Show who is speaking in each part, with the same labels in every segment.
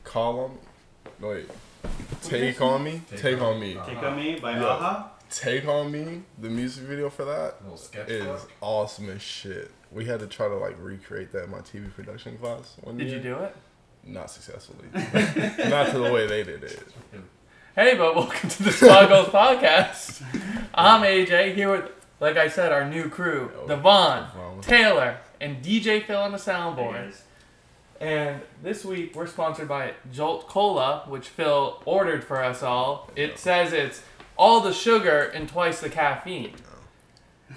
Speaker 1: Call on... Wait. Take on Me? Take on Me.
Speaker 2: Take on Me by Aha?
Speaker 1: Take on Me, the music video for that is awesome as shit. We had to try to like recreate that in my TV production class one year.
Speaker 3: Did you do it?
Speaker 1: Not successfully. Not to the way they did it.
Speaker 3: Hey, but welcome to the Squad Podcast. I'm AJ, here with, like I said, our new crew. Devon, Taylor, and DJ Phil on the soundboard. And this week, we're sponsored by Jolt Cola, which Phil ordered for us all. It says it's all the sugar and twice the caffeine.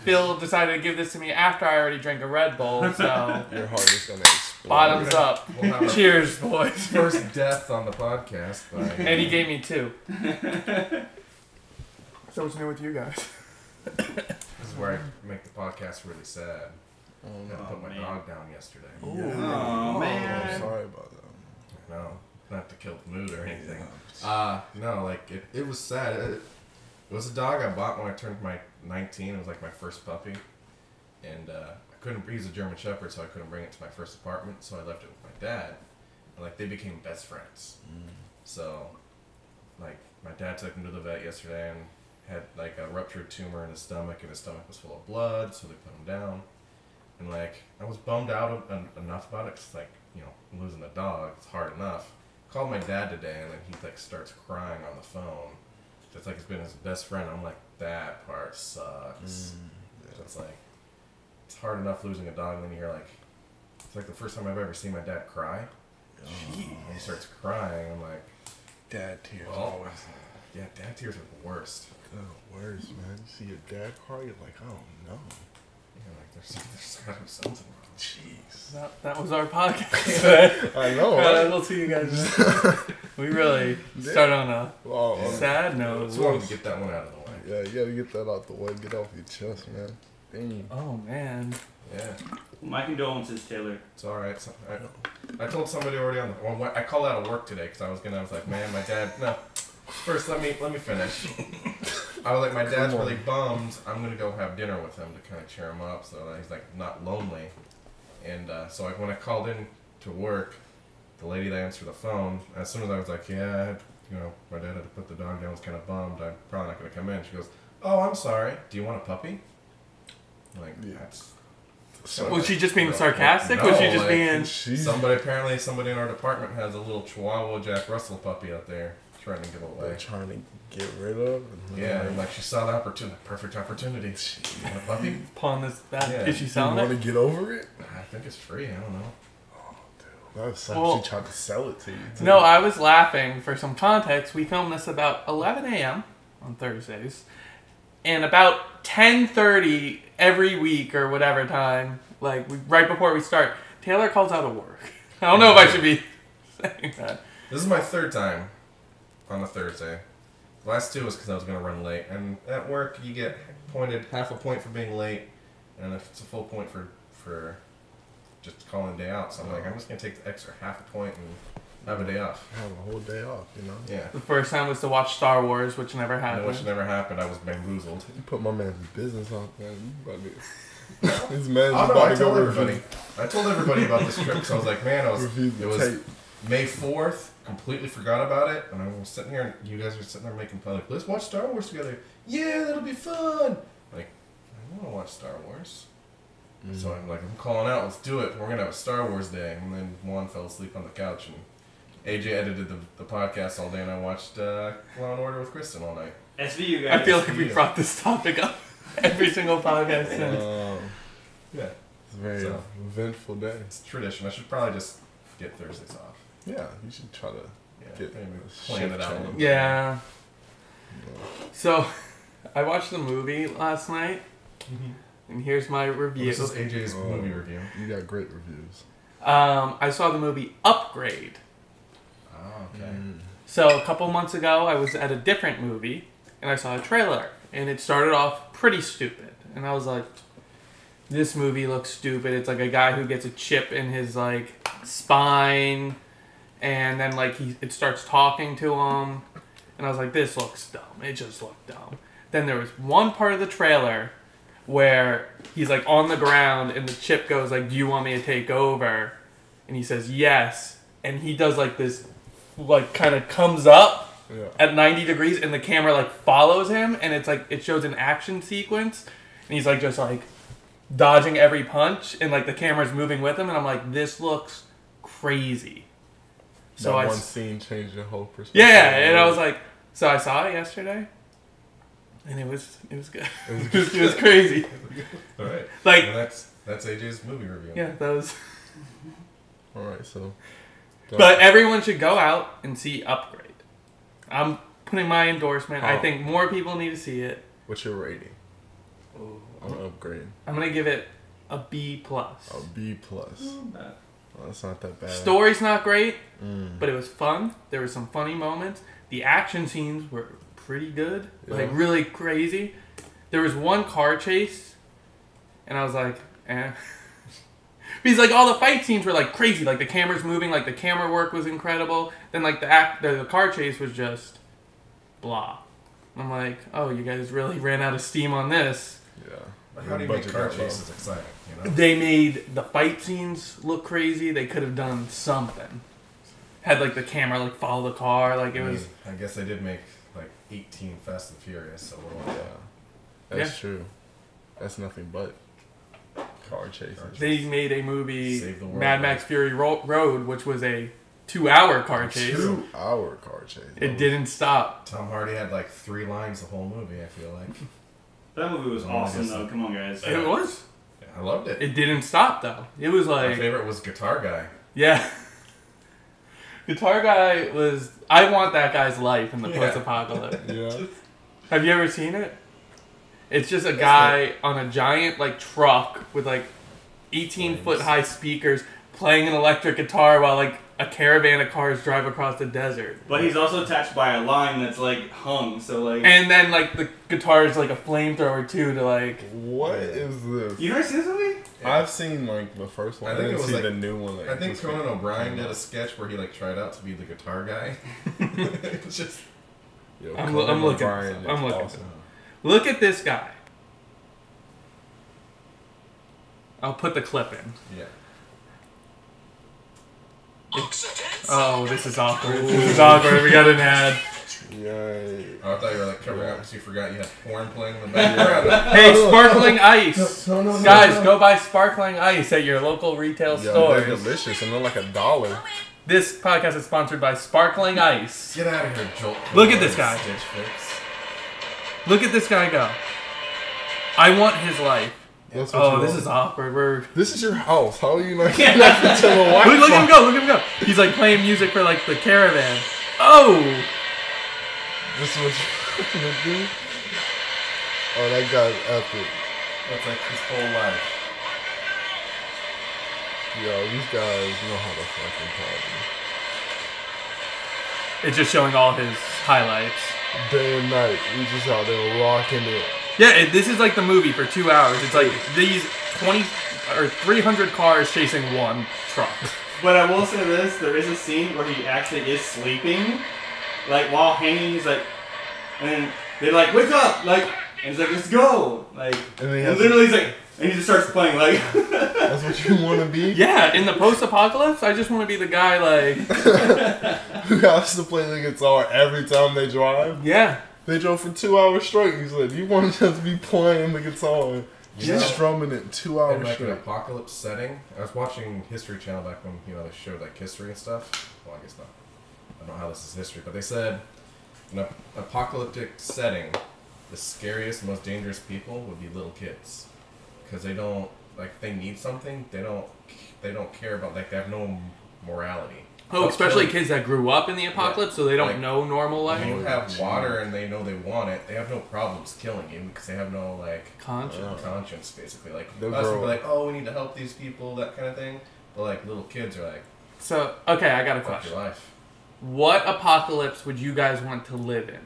Speaker 3: Phil decided to give this to me after I already drank a Red Bull, so...
Speaker 1: Your heart is going to explode.
Speaker 3: Bottoms up. Cheers, boys.
Speaker 4: First death on the podcast.
Speaker 3: And he gave me 2. So what's new with you guys?
Speaker 4: This is where I make the podcast really sad. I had to put my dog down yesterday.
Speaker 2: Oh, man.
Speaker 1: I'm sorry about that.
Speaker 4: No, not to kill the mood or anything. No, like, it was sad. It was a dog I bought when I turned my 19. It was like my first puppy. And I couldn't, he's a German Shepherd, so I couldn't bring it to my first apartment, so I left it with my dad. And, like, they became best friends. So, like, my dad took him to the vet yesterday and had, like, a ruptured tumor in his stomach, and his stomach was full of blood, so they put him down. And, like, I was bummed out enough about it, because, like, you know, losing a dog, it's hard enough. Called my dad today, and then he, like, starts crying on the phone. It's like it's been his best friend. I'm like, that part sucks. It's like, it's hard enough losing a dog, and then you hear, like, it's like the first time I've ever seen my dad cry. When he starts crying, I'm like,
Speaker 1: Dad tears
Speaker 4: always. Yeah, dad tears are the worst.
Speaker 1: The worst, man. You see your dad cry, you're like, oh no.
Speaker 4: Yeah, like there's gotta be something wrong.
Speaker 1: Jeez.
Speaker 3: That was our podcast today.
Speaker 1: I know, right?
Speaker 3: We'll see you guys. We really started on a sad note.
Speaker 4: Just wanted to get that one out of the way.
Speaker 1: Yeah, you gotta get that out the way. Get off your chest, man. Dang.
Speaker 3: Oh, man.
Speaker 4: Yeah.
Speaker 2: My condolences, Taylor.
Speaker 4: It's alright. So, I told somebody already on the... Well, I called out of work today because I was like, man, my dad... No. First, let me finish. I was like, my dad's really bummed. I'm going to go have dinner with him to kind of cheer him up so that he's, like, not lonely. And so when I called in to work, the lady that answered the phone, as soon as I was like, yeah, my dad had to put the dog down, I was kind of bummed. I'm probably not going to come in. She goes, oh, I'm sorry. Do you want a puppy? I'm like, that's... So
Speaker 3: was she just being sarcastic?
Speaker 4: No,
Speaker 3: was she just
Speaker 4: like,
Speaker 3: being...
Speaker 4: Somebody in our department has a little Chihuahua Jack Russell puppy out there trying to give away.
Speaker 1: They're trying to get rid of?
Speaker 4: Yeah, and like she saw the opportunity, perfect opportunity. You want a puppy?
Speaker 3: Upon this,
Speaker 4: Yeah.
Speaker 3: Is she selling
Speaker 1: you
Speaker 3: it?
Speaker 1: want to get over it?
Speaker 4: I think it's free. I don't know.
Speaker 1: Oh, dude. That was something she tried to sell it to you, too.
Speaker 3: No, I was laughing. For some context, we filmed this about 11 a.m. on Thursdays. And about 10:30 every week or whatever time, like right before we start, Taylor calls out of work. I don't know if I should be saying that.
Speaker 4: This is my third time on a Thursday. The last 2 was because I was going to run late. And at work, you get pointed half a point for being late, and if it's a full point for just calling a day out. So I'm like, I'm just going to take the extra half a point and have a day off.
Speaker 1: Have a whole day off, you know?
Speaker 4: Yeah.
Speaker 3: The first time was to watch Star Wars, which never happened.
Speaker 4: Which never happened. I was bamboozled.
Speaker 1: You put my man's business on, man. You about to... His man's
Speaker 4: I
Speaker 1: about to
Speaker 4: told
Speaker 1: go
Speaker 4: everybody.
Speaker 1: review.
Speaker 4: I told everybody about this trip because I was like, man, it was
Speaker 1: tape.
Speaker 4: May 4th. Completely forgot about it, and I was sitting here, and you guys are sitting there making fun. Like, let's watch Star Wars together. Yeah, that'll be fun. Like, I want to watch Star Wars. So I'm calling out. Let's do it. We're gonna have a Star Wars day. And then Juan fell asleep on the couch, and AJ edited the podcast all day, and I watched Law and Order with Kristen all night.
Speaker 2: SVU, guys.
Speaker 3: I feel like we brought this topic up every single podcast since.
Speaker 4: Yeah.
Speaker 1: It's a very eventful day.
Speaker 4: It's tradition. I should probably just get Thursdays off.
Speaker 1: Yeah, you should try to get
Speaker 4: plan it out a little bit.
Speaker 3: Yeah. So, I watched the movie last night, and here's my review.
Speaker 4: This is AJ's movie review.
Speaker 1: You got great reviews.
Speaker 3: I saw the movie Upgrade.
Speaker 4: Oh, okay.
Speaker 3: So, a couple months ago, I was at a different movie, and I saw a trailer, and it started off pretty stupid. And I was like, this movie looks stupid. It's like a guy who gets a chip in his, like, spine, and then, like, it starts talking to him. And I was like, this looks dumb. It just looked dumb. Then there was one part of the trailer where he's, like, on the ground, and the chip goes, like, do you want me to take over? And he says, yes. And he does, like, this like kind of comes up
Speaker 1: Yeah.
Speaker 3: at 90 degrees, and the camera like follows him, and it's like it shows an action sequence, and he's like just like dodging every punch, and like the camera's moving with him, and I'm like, this looks crazy. So
Speaker 1: That one scene changed your whole perspective.
Speaker 3: yeah, and I was like, so I saw it yesterday, and it was good. It was crazy.
Speaker 4: All right.
Speaker 3: Like
Speaker 4: Well, that's AJ's movie review.
Speaker 3: yeah, that was.
Speaker 1: All right, so.
Speaker 3: But everyone should go out and see Upgrade. I'm putting my endorsement. I think more people need to see it.
Speaker 1: What's your rating? On Upgrade.
Speaker 3: I'm gonna give it a B+.
Speaker 1: A B+. Well, that's not that bad.
Speaker 3: Story's not great, but it was fun. There were some funny moments. The action scenes were pretty good, like really crazy. There was one car chase, and I was like, eh. Because like all the fight scenes were like crazy, like the camera's moving, like the camera work was incredible. Then like the car chase was just blah. I'm like, oh, you guys really ran out of steam on this.
Speaker 1: Yeah.
Speaker 4: But how do you make car chases exciting? You know?
Speaker 3: They made the fight scenes look crazy. They could have done something. Had like the camera like follow the car, like it was.
Speaker 4: I guess they did make like 18 Fast and Furious, so what do I
Speaker 1: That's true. That's nothing but car chases.
Speaker 3: They made a movie,
Speaker 4: Save the world,
Speaker 3: Mad Max Fury Road, which was a 2-hour car chase.
Speaker 1: 2-hour car chase.
Speaker 3: It didn't stop.
Speaker 4: Tom Hardy had like 3 lines the whole movie, I feel like.
Speaker 2: That movie was awesome, though. Come on, guys.
Speaker 3: It was.
Speaker 4: Yeah, I loved it.
Speaker 3: It didn't stop though. It was
Speaker 4: My
Speaker 3: like
Speaker 4: favorite was Guitar Guy.
Speaker 3: yeah. Guitar Guy was. I want that guy's life in the post-apocalypse.
Speaker 1: Yeah.
Speaker 3: Have you ever seen it? It's just a guy on a giant like truck with like 18-foot high speakers playing an electric guitar while like a caravan of cars drive across the desert.
Speaker 2: But he's also attached by a line that's like hung, so like.
Speaker 3: And then like the guitar is like a flamethrower too to like.
Speaker 1: What is this?
Speaker 2: You never seen this movie?
Speaker 1: Yeah. I've seen like the first one.
Speaker 4: I think
Speaker 1: didn't
Speaker 4: it was
Speaker 1: see
Speaker 4: like
Speaker 1: the new one. Like,
Speaker 4: I think Conan O'Brien did a sketch where he like tried out to be the guitar guy. It's just.
Speaker 1: Yo,
Speaker 3: I'm
Speaker 1: Conan
Speaker 3: looking.
Speaker 1: O'Brien is
Speaker 3: I'm looking.
Speaker 1: awesome.
Speaker 3: Look at this guy. I'll put the clip in.
Speaker 4: Yeah.
Speaker 3: Oh, this is awkward. This is awkward. We got an ad.
Speaker 1: Yay.
Speaker 4: Oh, I thought you were like covering up because you forgot you had porn playing in the background.
Speaker 3: Hey, sparkling ice.
Speaker 1: No.
Speaker 3: Guys, go buy sparkling ice at your local retail
Speaker 1: Yo,
Speaker 3: stores.
Speaker 1: they're delicious and they're like $1.
Speaker 3: This podcast is sponsored by Sparkling Ice.
Speaker 4: Get out of here, Jolt.
Speaker 3: Look at this guy.
Speaker 4: Stitch Fix.
Speaker 3: Look at this guy go. I want his life.
Speaker 1: That's what
Speaker 3: Oh,
Speaker 1: you
Speaker 3: this
Speaker 1: want.
Speaker 3: is awkward.
Speaker 1: This is your house. How are you not connected to the Wi-Fi?
Speaker 3: Look at him go. Look at him go. He's like playing music for like the caravan. Oh.
Speaker 1: This is what you're gonna do? Oh, that guy's epic.
Speaker 4: That's like his whole life.
Speaker 1: Yo, these guys know how to fucking party.
Speaker 3: It's just showing all his highlights.
Speaker 1: Day and night, we just out there rocking it.
Speaker 3: Yeah, this is like the movie for 2 hours. It's like these 20 or 300 cars chasing one truck.
Speaker 2: But I will say this: there is a scene where he actually is sleeping, like while hanging. He's like, and then they're like, "Wake up!" Like, and he's like, "Let's go!" Like, and literally he's like, and he just starts playing like.
Speaker 1: That's what you want to be?
Speaker 3: Yeah, in the post-apocalypse, I just want to be the guy like.
Speaker 1: Who has to play the guitar every time they drive?
Speaker 3: Yeah.
Speaker 1: They drove for 2 hours straight. He said, you want to just be playing the guitar, just strumming it 2 hours
Speaker 4: In like
Speaker 1: straight.
Speaker 4: an apocalypse setting. I was watching History Channel back when they showed like history and stuff. Well, I guess not. I don't know how this is history, but they said in an apocalyptic setting, the scariest, most dangerous people would be little kids, because they don't like if they need something. They don't care about they have no morality.
Speaker 3: Oh, especially kids that grew up in the apocalypse, so they don't know normal life.
Speaker 4: If you have water and they know they want it, they have no problems killing you because they have no conscience, basically. Like us would be like, oh, we need to help these people, that kind of thing. But like little kids are like,
Speaker 3: so okay, I got a
Speaker 4: fuck
Speaker 3: question.
Speaker 4: your life.
Speaker 3: What apocalypse would you guys want to live in?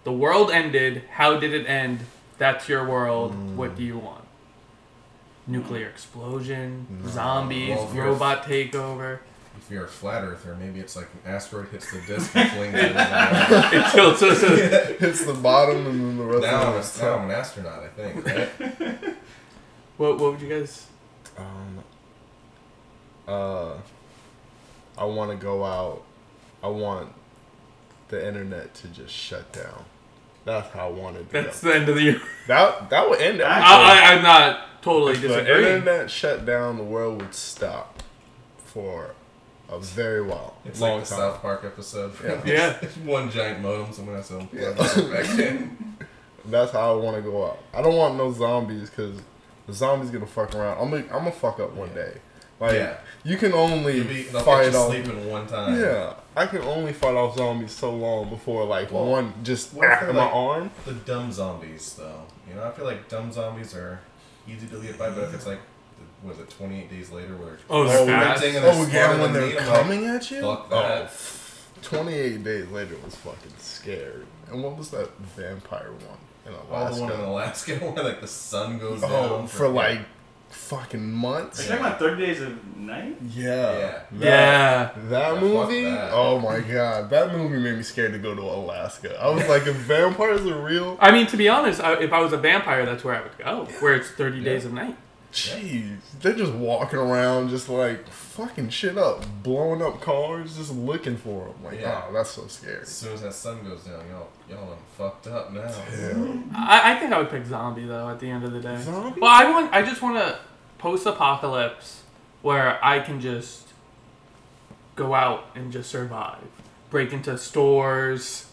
Speaker 3: The world ended. How did it end? That's your world. What do you want? Nuclear explosion, zombies, robot takeover.
Speaker 4: If you're a flat earther, maybe it's like an asteroid hits the disc and flings it.
Speaker 3: It tilts us.
Speaker 1: Hits the bottom and then the rest of it.
Speaker 4: Now I'm an astronaut, I think, right?
Speaker 3: What would you guys?
Speaker 1: I want to go out I want the internet to just shut down. That's how I want it to
Speaker 3: That's
Speaker 1: go.
Speaker 3: the end of the year.
Speaker 1: That would end it.
Speaker 3: I'm not totally
Speaker 1: If the
Speaker 3: disagreeing.
Speaker 1: internet shut down, the world would stop for a very while.
Speaker 4: It's
Speaker 1: long
Speaker 4: like the
Speaker 1: time.
Speaker 4: South Park episode.
Speaker 3: Yeah.
Speaker 4: It's one giant modem. Someone has to
Speaker 1: Yeah.
Speaker 4: plug it back in.
Speaker 1: That's how I want to go out. I don't want no zombies because the zombies gonna fuck around. I'm gonna fuck up one day. Like you can only
Speaker 4: They'll
Speaker 1: fight
Speaker 4: get you
Speaker 1: off.
Speaker 4: sleeping one time.
Speaker 1: Yeah, I can only fight off zombies so long before one just
Speaker 4: what if they're
Speaker 1: in my
Speaker 4: like
Speaker 1: arm.
Speaker 4: The dumb zombies, though. You know, I feel like dumb zombies are easy to get by, but if it's like, was it 28 days later where
Speaker 3: They're fast.
Speaker 4: sprinting and they're smarter
Speaker 1: Yeah, when
Speaker 4: than
Speaker 1: they're
Speaker 4: me, I'm
Speaker 1: coming
Speaker 4: like,
Speaker 1: at you.
Speaker 4: fuck that.
Speaker 1: 28 days later was fucking scary. And what was that vampire one in
Speaker 4: Oh,
Speaker 1: Alaska?
Speaker 4: the one in Alaska where like the sun goes down.
Speaker 1: Oh, for like fucking months.
Speaker 2: Are you talking about 30 Days of Night?
Speaker 1: Yeah.
Speaker 3: Yeah.
Speaker 1: That
Speaker 4: fuck
Speaker 1: movie?
Speaker 4: that.
Speaker 1: Oh my god. That movie made me scared to go to Alaska. I was like, if vampires are real?
Speaker 3: I mean, to be honest, if I was a vampire, that's where I would go. Where it's 30 days of night.
Speaker 1: Jeez. They're just walking around just like fucking shit up. Blowing up cars, just looking for them. Like, oh, that's so scary.
Speaker 4: As soon as that sun goes down, y'all done fucked up now.
Speaker 1: Yeah.
Speaker 3: I think I would pick zombie though. At the end of the day,
Speaker 1: Zombie?
Speaker 3: well, I just want a post-apocalypse where I can just go out and just survive, break into stores,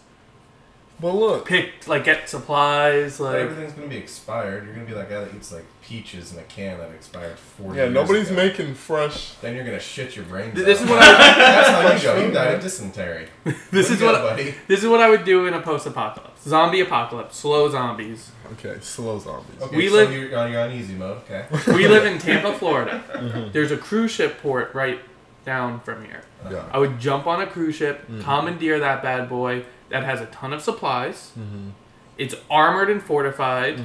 Speaker 1: But look,
Speaker 3: get supplies,
Speaker 4: But
Speaker 3: like.
Speaker 4: everything's gonna be expired. You're gonna be that guy that eats like peaches in a can that expired 4
Speaker 1: yeah,
Speaker 4: years
Speaker 1: nobody's
Speaker 4: ago.
Speaker 1: making fresh.
Speaker 4: Then you're gonna shit your brains
Speaker 3: This
Speaker 4: out.
Speaker 3: is what I.
Speaker 4: That's how you go. You died of dysentery.
Speaker 3: This is what.
Speaker 4: buddy.
Speaker 3: This is what I would do in a post-apocalypse. Zombie apocalypse. Slow zombies.
Speaker 1: Okay, slow zombies.
Speaker 4: Okay,
Speaker 3: We
Speaker 4: so
Speaker 3: live-
Speaker 4: you're on easy mode. Okay.
Speaker 3: We live in Tampa, Florida. There's a cruise ship port right down from here.
Speaker 1: Yeah.
Speaker 3: I would jump on a cruise ship, commandeer that bad boy that has a ton of supplies. It's armored and fortified,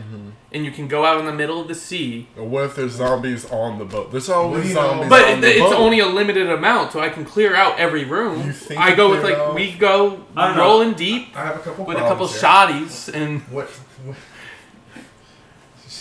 Speaker 3: and you can go out in the middle of the sea.
Speaker 1: Or what if there's zombies on the boat? There's always
Speaker 4: What do you know?
Speaker 1: zombies
Speaker 3: But
Speaker 1: on the
Speaker 3: it's
Speaker 1: boat.
Speaker 3: only a limited amount, so I can clear out every room.
Speaker 1: You think
Speaker 3: I
Speaker 1: you
Speaker 3: go with
Speaker 1: clear it out?
Speaker 3: we go
Speaker 2: I don't know.
Speaker 3: rolling deep
Speaker 4: I have a couple
Speaker 3: with a couple
Speaker 4: problems here.
Speaker 3: shotties, and
Speaker 4: What?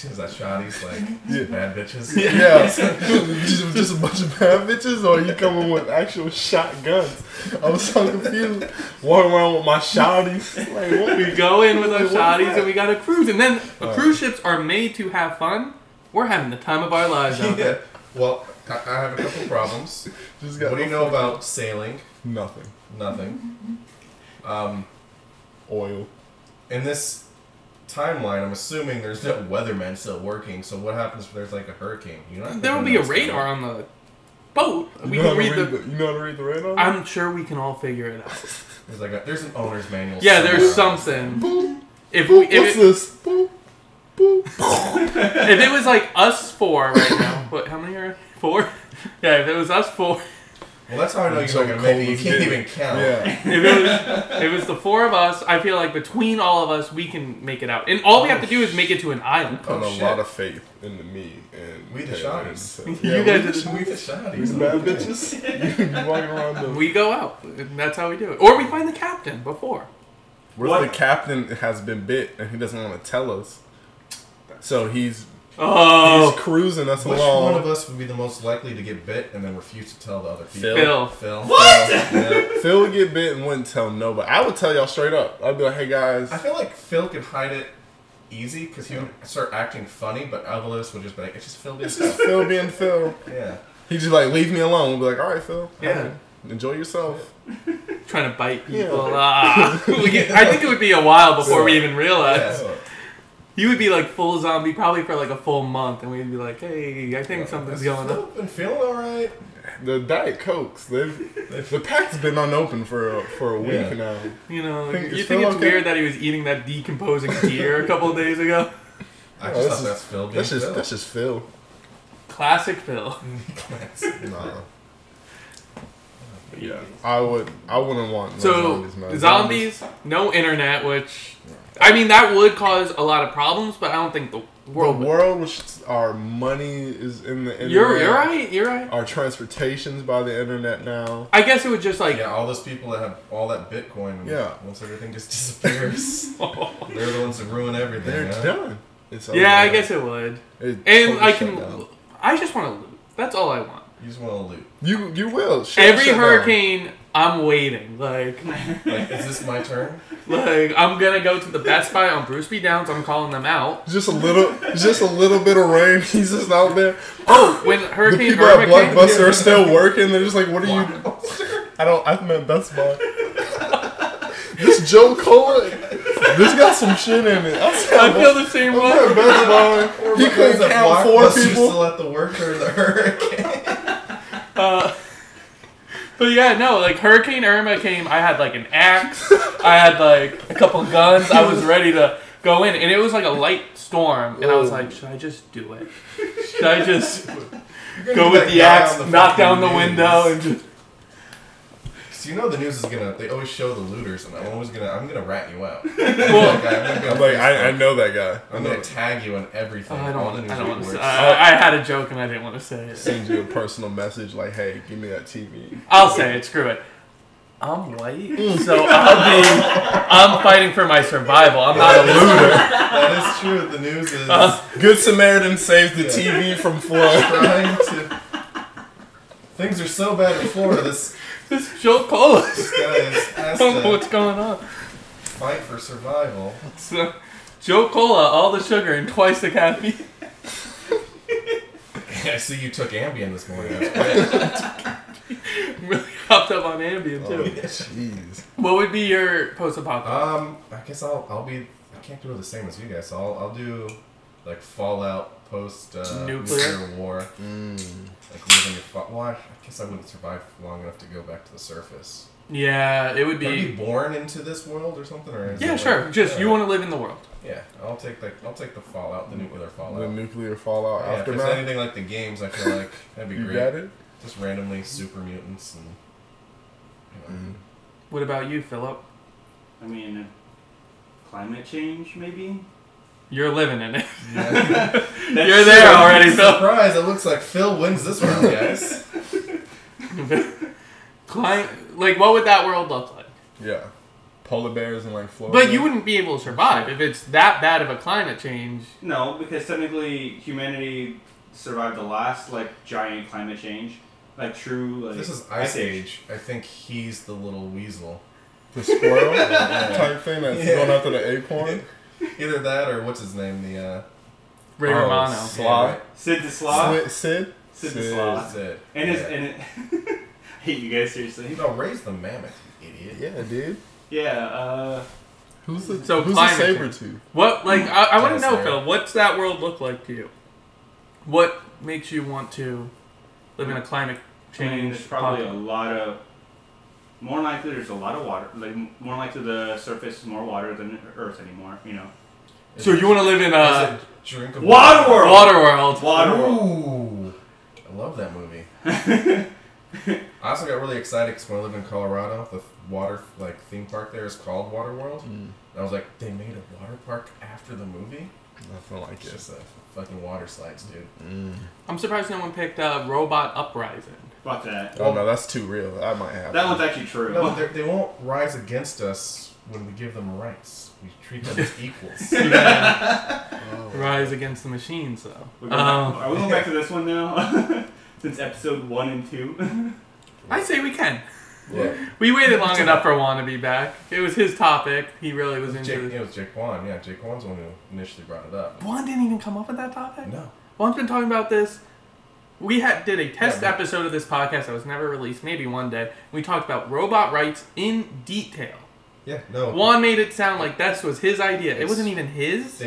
Speaker 4: Is that shotties like
Speaker 1: Yeah.
Speaker 4: bad bitches?
Speaker 1: Yeah, just a bunch of bad bitches, or are you coming with actual shotguns? I was so confused. Walking around with my shotties. Like, what?
Speaker 3: we go in with our
Speaker 1: Like, what is
Speaker 3: shotties,
Speaker 1: that?
Speaker 3: and we got a cruise. And then cruise ships are made to have fun. We're having the time of our lives out
Speaker 4: Yeah.
Speaker 3: there.
Speaker 4: Well, I have a couple problems.
Speaker 1: Just got
Speaker 4: What do you
Speaker 1: no
Speaker 4: know
Speaker 1: fucking-
Speaker 4: about sailing?
Speaker 1: Nothing.
Speaker 4: Nothing.
Speaker 1: Oil.
Speaker 4: In this timeline, I'm assuming there's no weathermen still working. So what happens if there's like a hurricane? You know,
Speaker 3: There will be a radar on the boat. We
Speaker 1: You know,
Speaker 3: can
Speaker 1: how to
Speaker 3: read the.
Speaker 1: you know how to read the radar?
Speaker 3: I'm sure we can all figure it out.
Speaker 4: There's an owner's manual.
Speaker 3: Yeah, there's
Speaker 4: somewhere.
Speaker 3: something.
Speaker 1: Boop.
Speaker 3: If
Speaker 1: Boop.
Speaker 3: we, if
Speaker 1: What's
Speaker 3: it,
Speaker 1: this? Boop. Boop.
Speaker 3: if it was like us four right now, what? How many are 4? Yeah, if it was us 4.
Speaker 4: Well, that's how I know
Speaker 1: It's
Speaker 4: you're
Speaker 1: so
Speaker 4: not gonna make it. You
Speaker 1: cold
Speaker 4: can't
Speaker 1: as
Speaker 4: even count.
Speaker 1: Yeah.
Speaker 3: If it was the 4 of us, I feel like between all of us, we can make it out. And all we have to do is make it to an island.
Speaker 1: I have
Speaker 4: Oh,
Speaker 1: a
Speaker 4: shit.
Speaker 1: lot of faith in me and
Speaker 4: We the
Speaker 1: Taylor
Speaker 4: shotties.
Speaker 1: and so-
Speaker 3: You
Speaker 1: Yeah,
Speaker 3: guys
Speaker 1: we
Speaker 3: are
Speaker 1: the
Speaker 3: the-
Speaker 4: We the
Speaker 1: We
Speaker 4: shotties.
Speaker 1: the bad bitches. You walking around the.
Speaker 3: We go out, and that's how we do it. Or we find the captain before.
Speaker 1: What if the captain has been bit and he doesn't want to tell us? So he's
Speaker 3: Oh,
Speaker 1: cruising us
Speaker 4: Which
Speaker 1: along.
Speaker 4: one of us would be the most likely to get bit and then refuse to tell the other people?
Speaker 3: Phil.
Speaker 4: Phil.
Speaker 1: Yeah. Phil would get bit and wouldn't tell nobody. I would tell y'all straight up. I'd be like, hey guys.
Speaker 4: I feel like Phil could hide it easy because he would start acting funny, but Elvis would just be like, it's just Phil being
Speaker 1: This is
Speaker 4: Phil.
Speaker 1: Phil being Phil.
Speaker 4: Yeah.
Speaker 1: He'd just like leave me alone. We'd be like, all right, Phil.
Speaker 3: Yeah.
Speaker 1: Enjoy yourself.
Speaker 3: trying to bite
Speaker 1: Yeah.
Speaker 3: people. I think it would be a while before we even realize.
Speaker 4: Yeah.
Speaker 3: You would be like full zombie probably for like a full month, and we'd be like, hey, I think something's going on.
Speaker 4: Been feeling alright.
Speaker 1: The Diet Cokes, the pack's been unopened for a week
Speaker 4: Yeah.
Speaker 1: now.
Speaker 3: You know,
Speaker 1: Think-
Speaker 3: you
Speaker 1: is
Speaker 3: think
Speaker 1: Phil
Speaker 3: it's
Speaker 1: okay?
Speaker 3: weird that he was eating that decomposing deer a couple of days ago?
Speaker 4: I
Speaker 1: Oh,
Speaker 4: just
Speaker 1: this
Speaker 4: thought
Speaker 1: is-
Speaker 4: that's Phil being Phil.
Speaker 1: That's just Phil.
Speaker 3: Classic Phil.
Speaker 1: Nah. Yeah, I wouldn't want no
Speaker 3: So,
Speaker 1: zombies, man.
Speaker 3: zombies, no internet, which, I mean, that would cause a lot of problems, but I don't think the
Speaker 1: The
Speaker 3: world would.
Speaker 1: world, which our money is in the internet.
Speaker 3: You're right.
Speaker 1: Our transportation's by the internet now.
Speaker 3: I guess it would just like,
Speaker 4: Yeah, all those people that have all that Bitcoin, and
Speaker 1: Yeah.
Speaker 4: once everything just disappears, they're the ones that ruin everything.
Speaker 1: They're
Speaker 4: huh?
Speaker 1: done. It's
Speaker 3: yeah, I
Speaker 1: over.
Speaker 3: guess it would.
Speaker 1: It
Speaker 3: And
Speaker 1: totally
Speaker 3: I
Speaker 1: shut
Speaker 3: can, I just want to loot. That's all I want.
Speaker 4: You just want to loot.
Speaker 1: You will. Shit
Speaker 3: Every
Speaker 1: shut down.
Speaker 3: hurricane I'm waiting. Like,
Speaker 4: is this my turn?
Speaker 3: Like, I'm gonna go to the Best Buy on Bruce B. Downs. I'm calling them out.
Speaker 1: Just a little bit of rain. He's just out there.
Speaker 3: Oh, when Hurricane
Speaker 1: the people
Speaker 3: Irma
Speaker 1: at Blockbuster are still working. They're just like, what are you? I meant Best Buy. This Joe Cola, this got some shit in it.
Speaker 3: I feel the same way.
Speaker 1: Best Buy. He couldn't count 4 people.
Speaker 4: Still at the work during the hurricane.
Speaker 3: But yeah, no, like Hurricane Irma came. I had like an axe. I had like a couple guns. I was ready to go in, and it was like a light storm. And I was like, should I just do it? Should I just go with the axe, knock down the window, and just?
Speaker 4: You know the news is they always show the looters, and I'm gonna rat you out.
Speaker 1: I know that guy.
Speaker 4: I'm gonna tag you and everything.
Speaker 3: I don't want to say. I had a joke and I didn't want to say it.
Speaker 1: Send you a personal message like, hey, give me that TV.
Speaker 3: I'll say it, screw it. I'm white, so I'm fighting for my survival. I'm not a looter.
Speaker 4: That is true. The news is
Speaker 1: Good Samaritan saves the TV from flood.
Speaker 4: Things are so bad in Florida. This
Speaker 3: Joe Cola.
Speaker 4: This guy has
Speaker 3: I don't know what's going on.
Speaker 4: Fight for survival.
Speaker 3: So, Joe Cola, all the sugar and twice the caffeine.
Speaker 4: I see you took Ambien this morning. That's great.
Speaker 3: Really hopped up on Ambien too.
Speaker 1: Jeez.
Speaker 3: What would be your post-apocalypse?
Speaker 4: I guess I'll be. I can't do it the same as you guys. So I'll do like Fallout post nuclear war. Like living your well, I guess I wouldn't survive long enough to go back to the surface.
Speaker 3: Yeah, it would be.
Speaker 4: Can I be born into this world or something? Or is
Speaker 3: yeah, sure. Like, you want to live in the world.
Speaker 4: Yeah, I'll take the Fallout, the nuclear Fallout.
Speaker 1: The nuclear Fallout
Speaker 4: yeah,
Speaker 1: aftermath.
Speaker 4: If it's anything like the games, I feel like that'd be
Speaker 1: you
Speaker 4: great.
Speaker 1: Got it?
Speaker 4: Just randomly super mutants and. You know.
Speaker 3: What about you, Philip?
Speaker 2: I mean, climate change, maybe.
Speaker 3: You're living in it.
Speaker 4: Yeah.
Speaker 3: You're there already, Phil.
Speaker 4: Surprise! It looks like Phil wins this round, guys.
Speaker 3: Like, what would that world look like?
Speaker 1: Yeah. Polar bears and like Florida.
Speaker 3: But you wouldn't be able to survive if it's that bad of a climate change.
Speaker 2: No, because technically humanity survived the last giant climate change, true.
Speaker 4: This is Ice Age. I think he's the little weasel.
Speaker 1: The squirrel type thing that's going after the acorn.
Speaker 4: Either that or what's his name? The
Speaker 3: Ray Romano.
Speaker 1: Sloth.
Speaker 2: Sid the Sloth.
Speaker 1: Sid
Speaker 2: the Sloth.
Speaker 4: Sid.
Speaker 2: And I hate you guys seriously.
Speaker 4: No, Ray's the mammoth, you idiot.
Speaker 1: Yeah, dude.
Speaker 2: Yeah.
Speaker 1: Who's the saber tooth?
Speaker 3: What I want to know, Phil. What's that world look like to you? What makes you want to live in a climate change?
Speaker 2: I mean, there's probably a lot of. More likely, there's a lot of water. More likely, the surface is more water than Earth anymore. You know.
Speaker 3: So you want to live in a
Speaker 4: drinkable
Speaker 2: Waterworld?
Speaker 3: Waterworld.
Speaker 4: Ooh, I love that movie. I also got really excited because when I lived in Colorado, the water theme park there is called Waterworld. And I was like, they made a water park after the movie?
Speaker 1: Nothing like
Speaker 4: it's just a fucking water slides, dude.
Speaker 3: I'm surprised no one picked Robot Uprising.
Speaker 2: Fuck that.
Speaker 1: Oh no, that's too real. That might happen.
Speaker 2: That one's actually true.
Speaker 4: No, they won't rise against us when we give them rights. We treat them as equals.
Speaker 3: Rise against the machines, though.
Speaker 2: Are we going back to this one now? Since episode 1 and 2?
Speaker 3: I say we can.
Speaker 4: Yeah.
Speaker 3: We waited long enough for Juan to be back. It was his topic. He really was into it.
Speaker 4: It was Jake Juan. Yeah, Jake Juan's the one who initially brought it up.
Speaker 3: Juan didn't even come up with that topic?
Speaker 4: No.
Speaker 3: Juan's been talking about this. We did a test episode of this podcast that was never released, maybe one day. We talked about robot rights in detail.
Speaker 4: Yeah, no.
Speaker 3: Juan made it sound like this was his idea. It wasn't even his.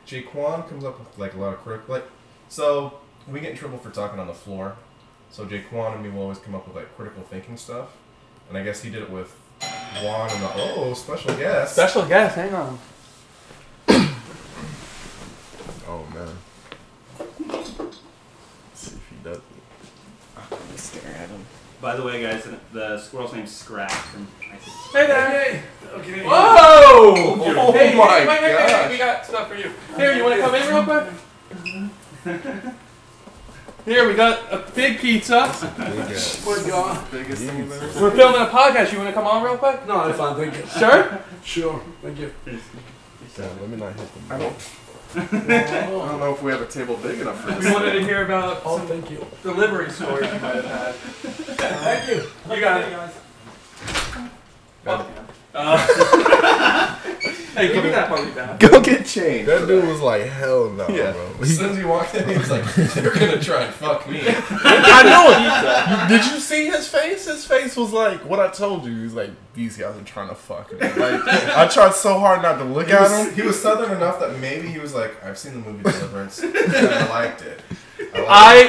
Speaker 4: Jake Juan comes up with a lot of critical. So we get in trouble for talking on the floor. So Jake Juan and me will always come up with critical thinking stuff. And I guess he did it with Juan and special guest.
Speaker 3: Special guest, hang on.
Speaker 1: Oh man. Let's see if he does it.
Speaker 2: Let me stare at him. By the way, guys, the squirrel's name's Scratch from Ice Age.
Speaker 3: Hey there, hey!
Speaker 2: Okay.
Speaker 3: Whoa!
Speaker 1: Oh
Speaker 3: hey,
Speaker 1: my
Speaker 3: God! We got stuff for you. Here, you want to come in real quick? Here, we got a big pizza.
Speaker 1: We're gone. Biggest thing there.
Speaker 3: We're filming a podcast. You want to come on real quick?
Speaker 5: No, I'm fine, thank you.
Speaker 3: Sure?
Speaker 5: Sure, thank you.
Speaker 1: Let me not hit the ball.
Speaker 4: I don't know if we have a table big enough for this.
Speaker 3: We wanted to hear about some
Speaker 5: thank you.
Speaker 3: delivery stories you might have had.
Speaker 5: Thank you.
Speaker 3: You got it. Hey, give me that party back.
Speaker 6: Go get changed.
Speaker 1: That dude was like, hell no,
Speaker 6: Yeah.
Speaker 1: bro.
Speaker 4: As soon as he walked in, he was like, "They're gonna try and fuck me."
Speaker 1: I know it. Did you see his face? His face was like what I told you. He was like, these guys are trying to fuck me. Like, I tried so hard not to look at him.
Speaker 4: He was southern enough that maybe he was like, "I've seen the movie Deliverance, and I liked it."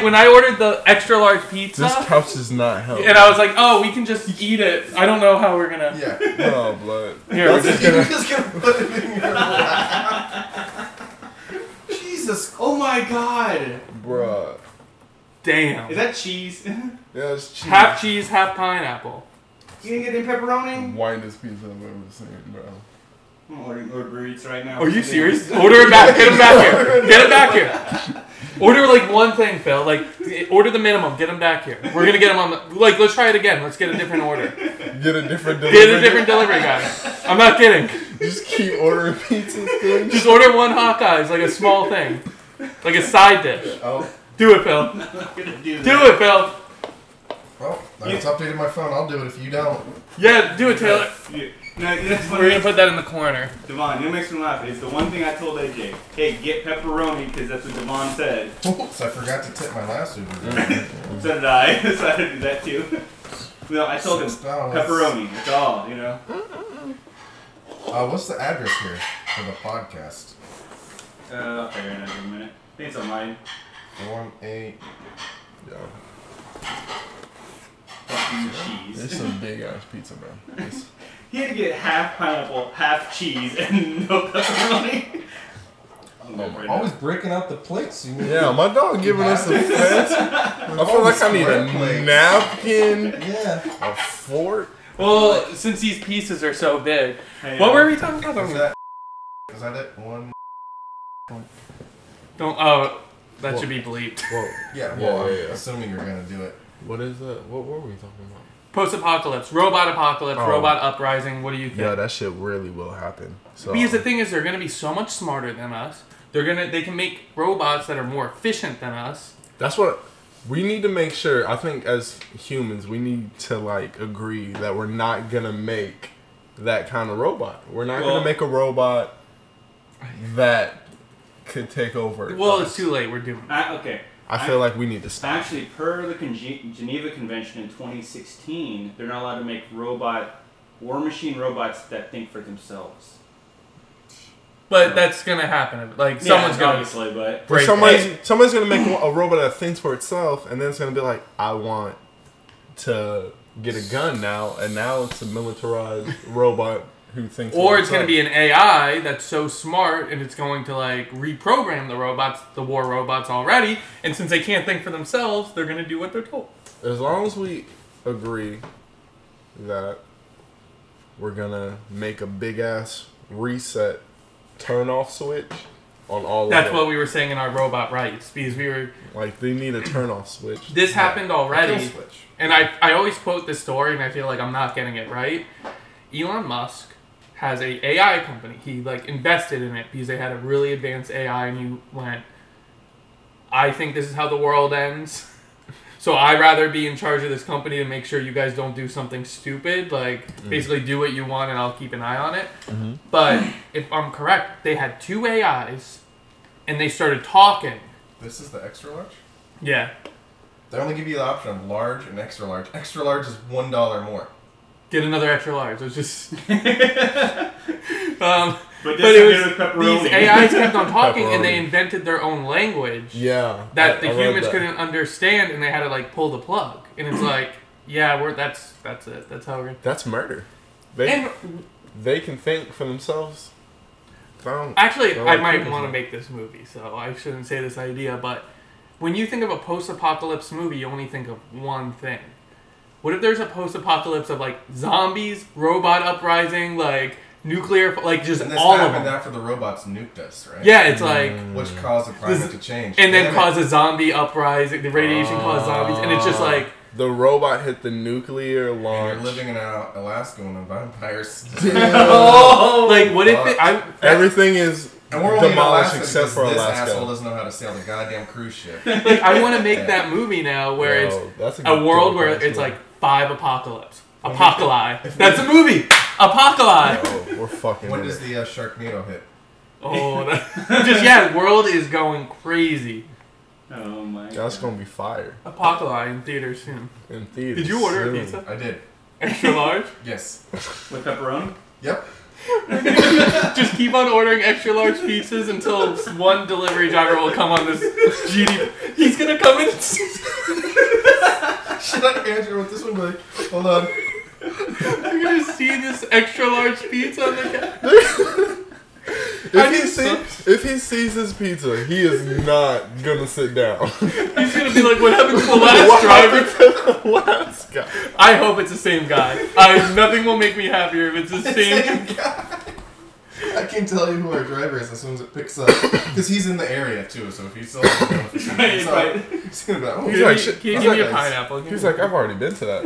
Speaker 3: When I ordered the extra large pizza,
Speaker 1: This couch is not helping.
Speaker 3: and I was like, oh, we can just eat it. I don't know how we're gonna.
Speaker 4: Yeah.
Speaker 1: Oh, blood.
Speaker 3: Here, we're just
Speaker 4: You're just gonna put it in your lap. Jesus.
Speaker 2: Oh my god!
Speaker 1: Bruh.
Speaker 3: Damn.
Speaker 2: Is that cheese?
Speaker 1: Yeah, it's cheese.
Speaker 3: Half cheese, half pineapple.
Speaker 2: You gonna get the pepperoni?
Speaker 1: Whitest pizza I've ever seen, bro.
Speaker 2: I'm ordering Uber Eats right now.
Speaker 3: Are you serious? Order it back. Get him back here. Get him back here. Order like one thing, Phil. Like, order the minimum. Get him back here. We're gonna get him on the. Like, let's try it again. Let's get a different order.
Speaker 1: Get a different delivery.
Speaker 3: Get a different delivery guy. I'm not kidding.
Speaker 1: Just keep ordering pizzas, dude.
Speaker 3: Just order one Hawkeyes, like a small thing, like a side dish.
Speaker 4: Oh.
Speaker 3: Do it, Phil.
Speaker 2: I'm not gonna do that.
Speaker 3: Do it, Phil.
Speaker 4: Well, I just updated my phone. I'll do it if you don't.
Speaker 3: Yeah, do it, Taylor.
Speaker 2: No, that's
Speaker 3: We're gonna put that in the corner.
Speaker 2: Devon, you makes me laugh. It's the one thing I told AJ. Hey, get pepperoni because that's what Devon said.
Speaker 4: Oops, I forgot to tip my last Uber.
Speaker 2: So did I. So I had to do that too. No, I told him
Speaker 4: $6.
Speaker 2: pepperoni. That's all, you know.
Speaker 4: What's the address here for the podcast?
Speaker 2: I'll figure it out in a minute. I think it's on mine.
Speaker 4: 18.
Speaker 1: Yeah.
Speaker 2: Fucking
Speaker 1: It's
Speaker 2: cheese.
Speaker 1: some big ass pizza, bro. It's,
Speaker 2: He had to get half pineapple, half cheese, and no pepperoni.
Speaker 4: Always breaking out the plates. You
Speaker 1: yeah, my dog giving us a fence. I feel like I need a napkin,
Speaker 4: Yeah.
Speaker 1: a fork.
Speaker 3: Well, since these pieces are so big,
Speaker 2: Hey,
Speaker 3: what were we talking
Speaker 4: Is
Speaker 3: about?
Speaker 4: that it? One.
Speaker 3: Don't. Oh, that
Speaker 1: Whoa.
Speaker 3: should be bleeped.
Speaker 1: Whoa.
Speaker 4: Yeah. Well,
Speaker 1: Yeah.
Speaker 4: I'm assuming you're gonna do it.
Speaker 1: What is that? What were we talking about?
Speaker 3: Post-apocalypse, robot apocalypse,
Speaker 1: Oh.
Speaker 3: robot uprising. What do you think?
Speaker 1: Yeah, that shit really will happen. So
Speaker 3: Because the thing is, they're gonna be so much smarter than us. They can make robots that are more efficient than us.
Speaker 1: that's what we need to make sure. I think as humans, we need to like agree that we're not gonna make that kind of robot. We're not gonna make a robot that could take over.
Speaker 3: Well,
Speaker 1: us.
Speaker 3: it's too late. We're doing it.
Speaker 2: Okay.
Speaker 1: I feel like we need to stop.
Speaker 2: Actually, per the Geneva Convention in 2016, they're not allowed to make war machine robots that think for themselves.
Speaker 3: But that's gonna happen. Like someone's gonna.
Speaker 2: obviously, but
Speaker 1: But somebody's gonna make a robot that thinks for itself, and then it's gonna be like, I want to get a gun now, and now it's a militarized robot who thinks.
Speaker 3: Or
Speaker 1: for
Speaker 3: it's going to
Speaker 1: itself.
Speaker 3: be an AI that's so smart and it's going to like reprogram the war robots already. And since they can't think for themselves, they're going to do what they're told.
Speaker 1: As long as we agree that we're gonna make a big ass reset, turn off switch on all
Speaker 3: That's
Speaker 1: of
Speaker 3: what we were saying in our robot rights because we were.
Speaker 1: like they need a turn off switch.
Speaker 3: This happened already,
Speaker 4: Kill switch.
Speaker 3: and I always quote this story, and I feel like I'm not getting it right. Elon Musk has a AI company. He like invested in it because they had a really advanced AI, and he went, I think this is how the world ends. So I'd rather be in charge of this company to make sure you guys don't do something stupid. Like, basically do what you want and I'll keep an eye on it.
Speaker 1: Mm-hmm.
Speaker 3: But if I'm correct, they had 2 AIs and they started talking.
Speaker 4: This is the extra large?
Speaker 3: Yeah.
Speaker 4: They only give you the option of large and extra large. Extra large is $1 more.
Speaker 3: Get another extra large. It was just...
Speaker 2: But
Speaker 3: But it was,
Speaker 2: with pepperoni.
Speaker 3: these AIs kept on talking and they
Speaker 1: Pepperoni.
Speaker 3: invented their own language
Speaker 1: Yeah,
Speaker 3: that the
Speaker 1: I read
Speaker 3: humans
Speaker 1: that.
Speaker 3: couldn't understand and they had to like pull the plug. And it's like, yeah, that's it. That's how we're gonna...
Speaker 1: That's murder.
Speaker 3: And
Speaker 1: They can think for themselves.
Speaker 3: actually,
Speaker 1: They're
Speaker 3: I
Speaker 1: like
Speaker 3: might
Speaker 1: people.
Speaker 3: want to make this movie, so I shouldn't say this idea, but when you think of a post-apocalypse movie, you only think of one thing. What if there's a post-apocalypse of like zombies, robot uprising, like nuclear, like just
Speaker 4: And this
Speaker 3: all of
Speaker 4: happened
Speaker 3: them?
Speaker 4: after the robots nuked us, right?
Speaker 3: Yeah, it's like...
Speaker 4: Which caused the climate to change.
Speaker 3: And then
Speaker 4: Damn it.
Speaker 3: cause a zombie uprising. The radiation caused zombies, and it's just like
Speaker 1: The robot hit the nuclear
Speaker 4: And
Speaker 1: launch.
Speaker 4: you're living in Alaska when the vampires.
Speaker 3: like what if it?
Speaker 1: Everything is
Speaker 4: And we're only in
Speaker 1: demolished
Speaker 4: Alaska
Speaker 1: except
Speaker 4: because
Speaker 1: for
Speaker 4: this
Speaker 1: Alaska.
Speaker 4: asshole doesn't know how to sail the goddamn cruise ship.
Speaker 3: I want to make that movie now where
Speaker 1: Yo, that's
Speaker 3: it's
Speaker 1: a
Speaker 3: a world
Speaker 1: dope
Speaker 3: where
Speaker 1: ass
Speaker 3: it's
Speaker 1: movie.
Speaker 3: like 5 apocalypse, Apocalypse. That's a movie. Apocalypse.
Speaker 1: Oh, we're fucking.
Speaker 4: When
Speaker 1: in
Speaker 4: does
Speaker 1: it.
Speaker 4: the Sharknado hit?
Speaker 3: Oh, the world is going crazy.
Speaker 2: Oh my.
Speaker 1: That's
Speaker 2: God.
Speaker 1: gonna be fire
Speaker 3: Apocalypse in theaters soon.
Speaker 1: in theaters.
Speaker 3: Did you order a
Speaker 1: soon.
Speaker 3: pizza?
Speaker 4: I did.
Speaker 3: Extra large?
Speaker 4: Yes.
Speaker 2: With pepperoni?
Speaker 4: Yep.
Speaker 3: Just keep on ordering extra large pizzas until one delivery driver will come on this GD. He's gonna come in.
Speaker 4: Should I answer with this one? Like, hold on.
Speaker 3: You're gonna see this extra large pizza on the
Speaker 1: If he sees his pizza, he is not gonna sit down.
Speaker 3: He's gonna be like, what happened to the last driver?
Speaker 1: Last guy.
Speaker 3: I hope it's the same guy. Nothing will make me happier if it's the same.
Speaker 4: I can tell you who our driver is as soon as it picks up, because he's in the area too. So if he's still he's gonna be like, oh,
Speaker 1: He's like,
Speaker 3: Can you
Speaker 1: he's
Speaker 3: give me
Speaker 1: like-
Speaker 3: a pineapple?
Speaker 1: He's like, I've already been to that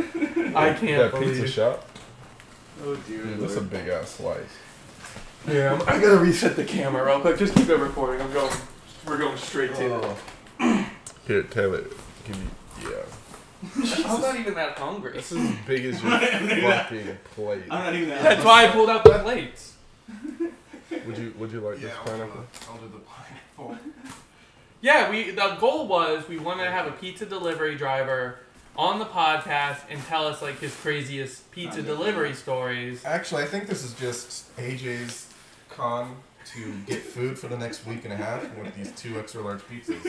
Speaker 3: I can't
Speaker 1: that pizza
Speaker 3: believe.
Speaker 1: shop.
Speaker 2: Oh dear.
Speaker 1: Dude, that's a big ass slice.
Speaker 3: Yeah, I gotta reset the camera real quick. Just keep it recording. We're going straight to it.
Speaker 1: Here, Taylor, give me. Yeah.
Speaker 3: I'm not even that hungry.
Speaker 1: This is as big as your fucking plate.
Speaker 2: I'm not even that.
Speaker 3: That's why I pulled out the plates.
Speaker 1: Would you like this pineapple?
Speaker 4: I'll do the pineapple.
Speaker 3: Yeah, the goal was we wanted to have a pizza delivery driver on the podcast and tell us like his craziest pizza delivery stories.
Speaker 4: Actually, I think this is just AJ's con to get food for the next week and a half with these 2 extra large pizzas.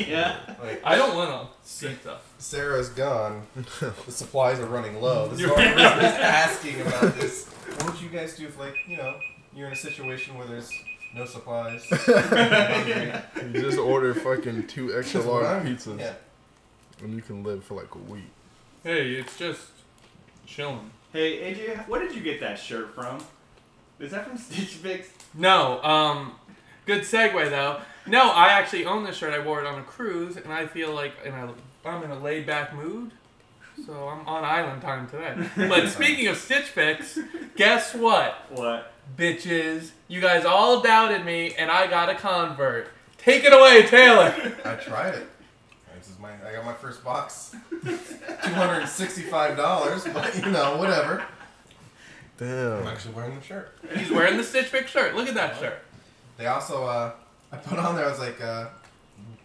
Speaker 2: Yeah.
Speaker 4: Like,
Speaker 3: I don't want a pizza.
Speaker 4: Sarah's gone. The supplies are running low. This is
Speaker 3: You're
Speaker 4: all I'm just asking about this. What would you guys do if, like, you're in a situation where there's no supplies?
Speaker 1: You just order fucking 2 extra
Speaker 4: That's what
Speaker 1: large
Speaker 4: I'm-
Speaker 1: pizzas,
Speaker 4: Yeah.
Speaker 1: and you can live for like a week.
Speaker 3: Hey, it's just chilling.
Speaker 2: Hey AJ, where did you get that shirt from? Is that from Stitch Fix?
Speaker 3: No, good segue though. No, I actually own this shirt. I wore it on a cruise, and I feel like I'm in a laid back mood. So I'm on island time today. But speaking of Stitch Fix, guess what?
Speaker 2: What?
Speaker 3: Bitches, you guys all doubted me, and I got a convert. Take it away, Taylor.
Speaker 4: I tried it. I got my first box. $265, but whatever. I'm
Speaker 1: Damn.
Speaker 4: actually wearing the shirt.
Speaker 3: He's wearing the Stitch Fix shirt. Look at that shirt.
Speaker 4: They also, I put on there, I was like,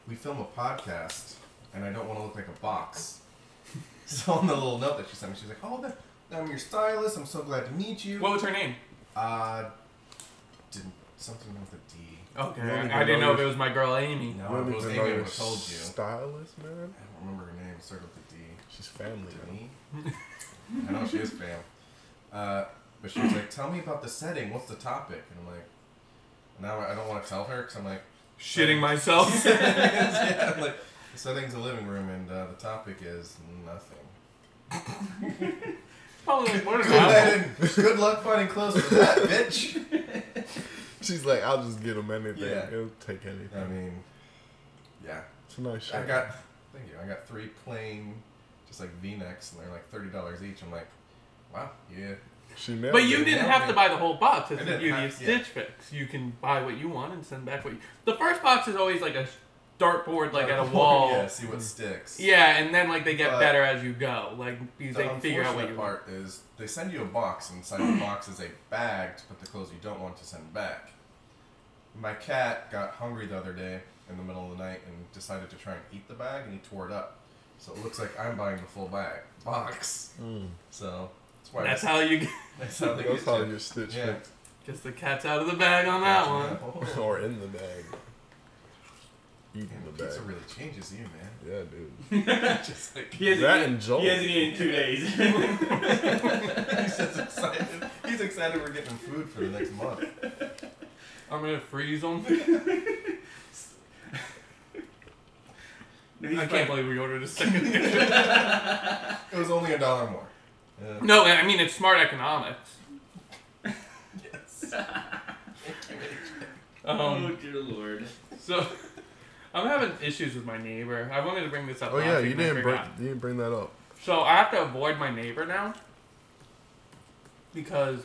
Speaker 4: we film a podcast, and I don't want to look like a box. So on the little note that she sent me, she's like, oh, I'm your stylist, I'm so glad to meet you.
Speaker 3: What was her name?
Speaker 4: Something with a D.
Speaker 3: Okay,
Speaker 1: You don't even
Speaker 3: I didn't know
Speaker 1: know
Speaker 3: if it was my girl Amy.
Speaker 4: No,
Speaker 1: You
Speaker 4: if
Speaker 1: don't
Speaker 4: it was
Speaker 1: even
Speaker 4: Amy,
Speaker 1: know
Speaker 4: I
Speaker 1: your
Speaker 4: would have told you.
Speaker 1: stylist, man.
Speaker 4: I don't remember her name, it started with a D.
Speaker 1: She's family.
Speaker 4: Denny? I know she is fam. But she was like, tell me about the setting, what's the topic? And I'm like, now I don't want to tell her, because I'm like,
Speaker 3: Shitting myself.
Speaker 4: yeah, I'm like, the setting's a living room, and the topic is nothing.
Speaker 3: Probably like more than
Speaker 4: Go
Speaker 3: that.
Speaker 4: ahead and good luck finding clothes with that, bitch.
Speaker 1: She's like, I'll just get him anything.
Speaker 4: Yeah.
Speaker 1: He'll take anything.
Speaker 4: I mean, yeah.
Speaker 1: It's a nice shirt.
Speaker 4: Thank you. I got 3 plain, just like V-necks, and they're like $30 each. I'm like, wow, yeah.
Speaker 1: She nailed
Speaker 3: But you
Speaker 1: it.
Speaker 3: didn't have to buy the whole box. That's
Speaker 4: I
Speaker 3: the
Speaker 4: didn't
Speaker 3: beauty
Speaker 4: have-
Speaker 3: of
Speaker 4: yeah.
Speaker 3: Stitch Fix. You can buy what you want and send back what you... The first box is always like a dartboard like at a wall.
Speaker 4: Yeah, see what sticks.
Speaker 3: Yeah, and then like they get
Speaker 4: But
Speaker 3: better as you go. Like because
Speaker 4: The
Speaker 3: they figure out what
Speaker 4: unfortunate
Speaker 3: you want.
Speaker 4: part is they send you a box, and inside the box is a bag to put the clothes you don't want to send back. My cat got hungry the other day in the middle of the night and decided to try and eat the bag, and he tore it up. So it looks like I'm buying the full box. So
Speaker 3: That's how you
Speaker 4: That's how they
Speaker 1: That's
Speaker 4: get
Speaker 1: how
Speaker 4: you.
Speaker 1: your Stitch
Speaker 4: Yeah.
Speaker 1: Fix.
Speaker 3: get the cat's out of the bag on that one.
Speaker 1: Or in the bag. Eating
Speaker 4: Man,
Speaker 1: the
Speaker 4: pizza
Speaker 1: bag.
Speaker 4: really changes you, man.
Speaker 1: Yeah, dude.
Speaker 4: Just like
Speaker 2: He hasn't
Speaker 1: That
Speaker 2: eaten-
Speaker 1: and Joel.
Speaker 2: He hasn't eaten in 2 days.
Speaker 4: he's just excited. He's excited we're getting food for the next month.
Speaker 3: I'm gonna freeze them. I can't believe we ordered a second edition.
Speaker 4: It was only $1 more.
Speaker 3: No, I mean it's smart economics.
Speaker 4: Yes.
Speaker 2: Oh dear lord.
Speaker 3: So I'm having issues with my neighbor. I wanted to bring this up.
Speaker 1: Oh
Speaker 3: last
Speaker 1: yeah,
Speaker 3: week
Speaker 1: you
Speaker 3: and I
Speaker 1: didn't bring
Speaker 3: forgot.
Speaker 1: that up.
Speaker 3: So I have to avoid my neighbor now because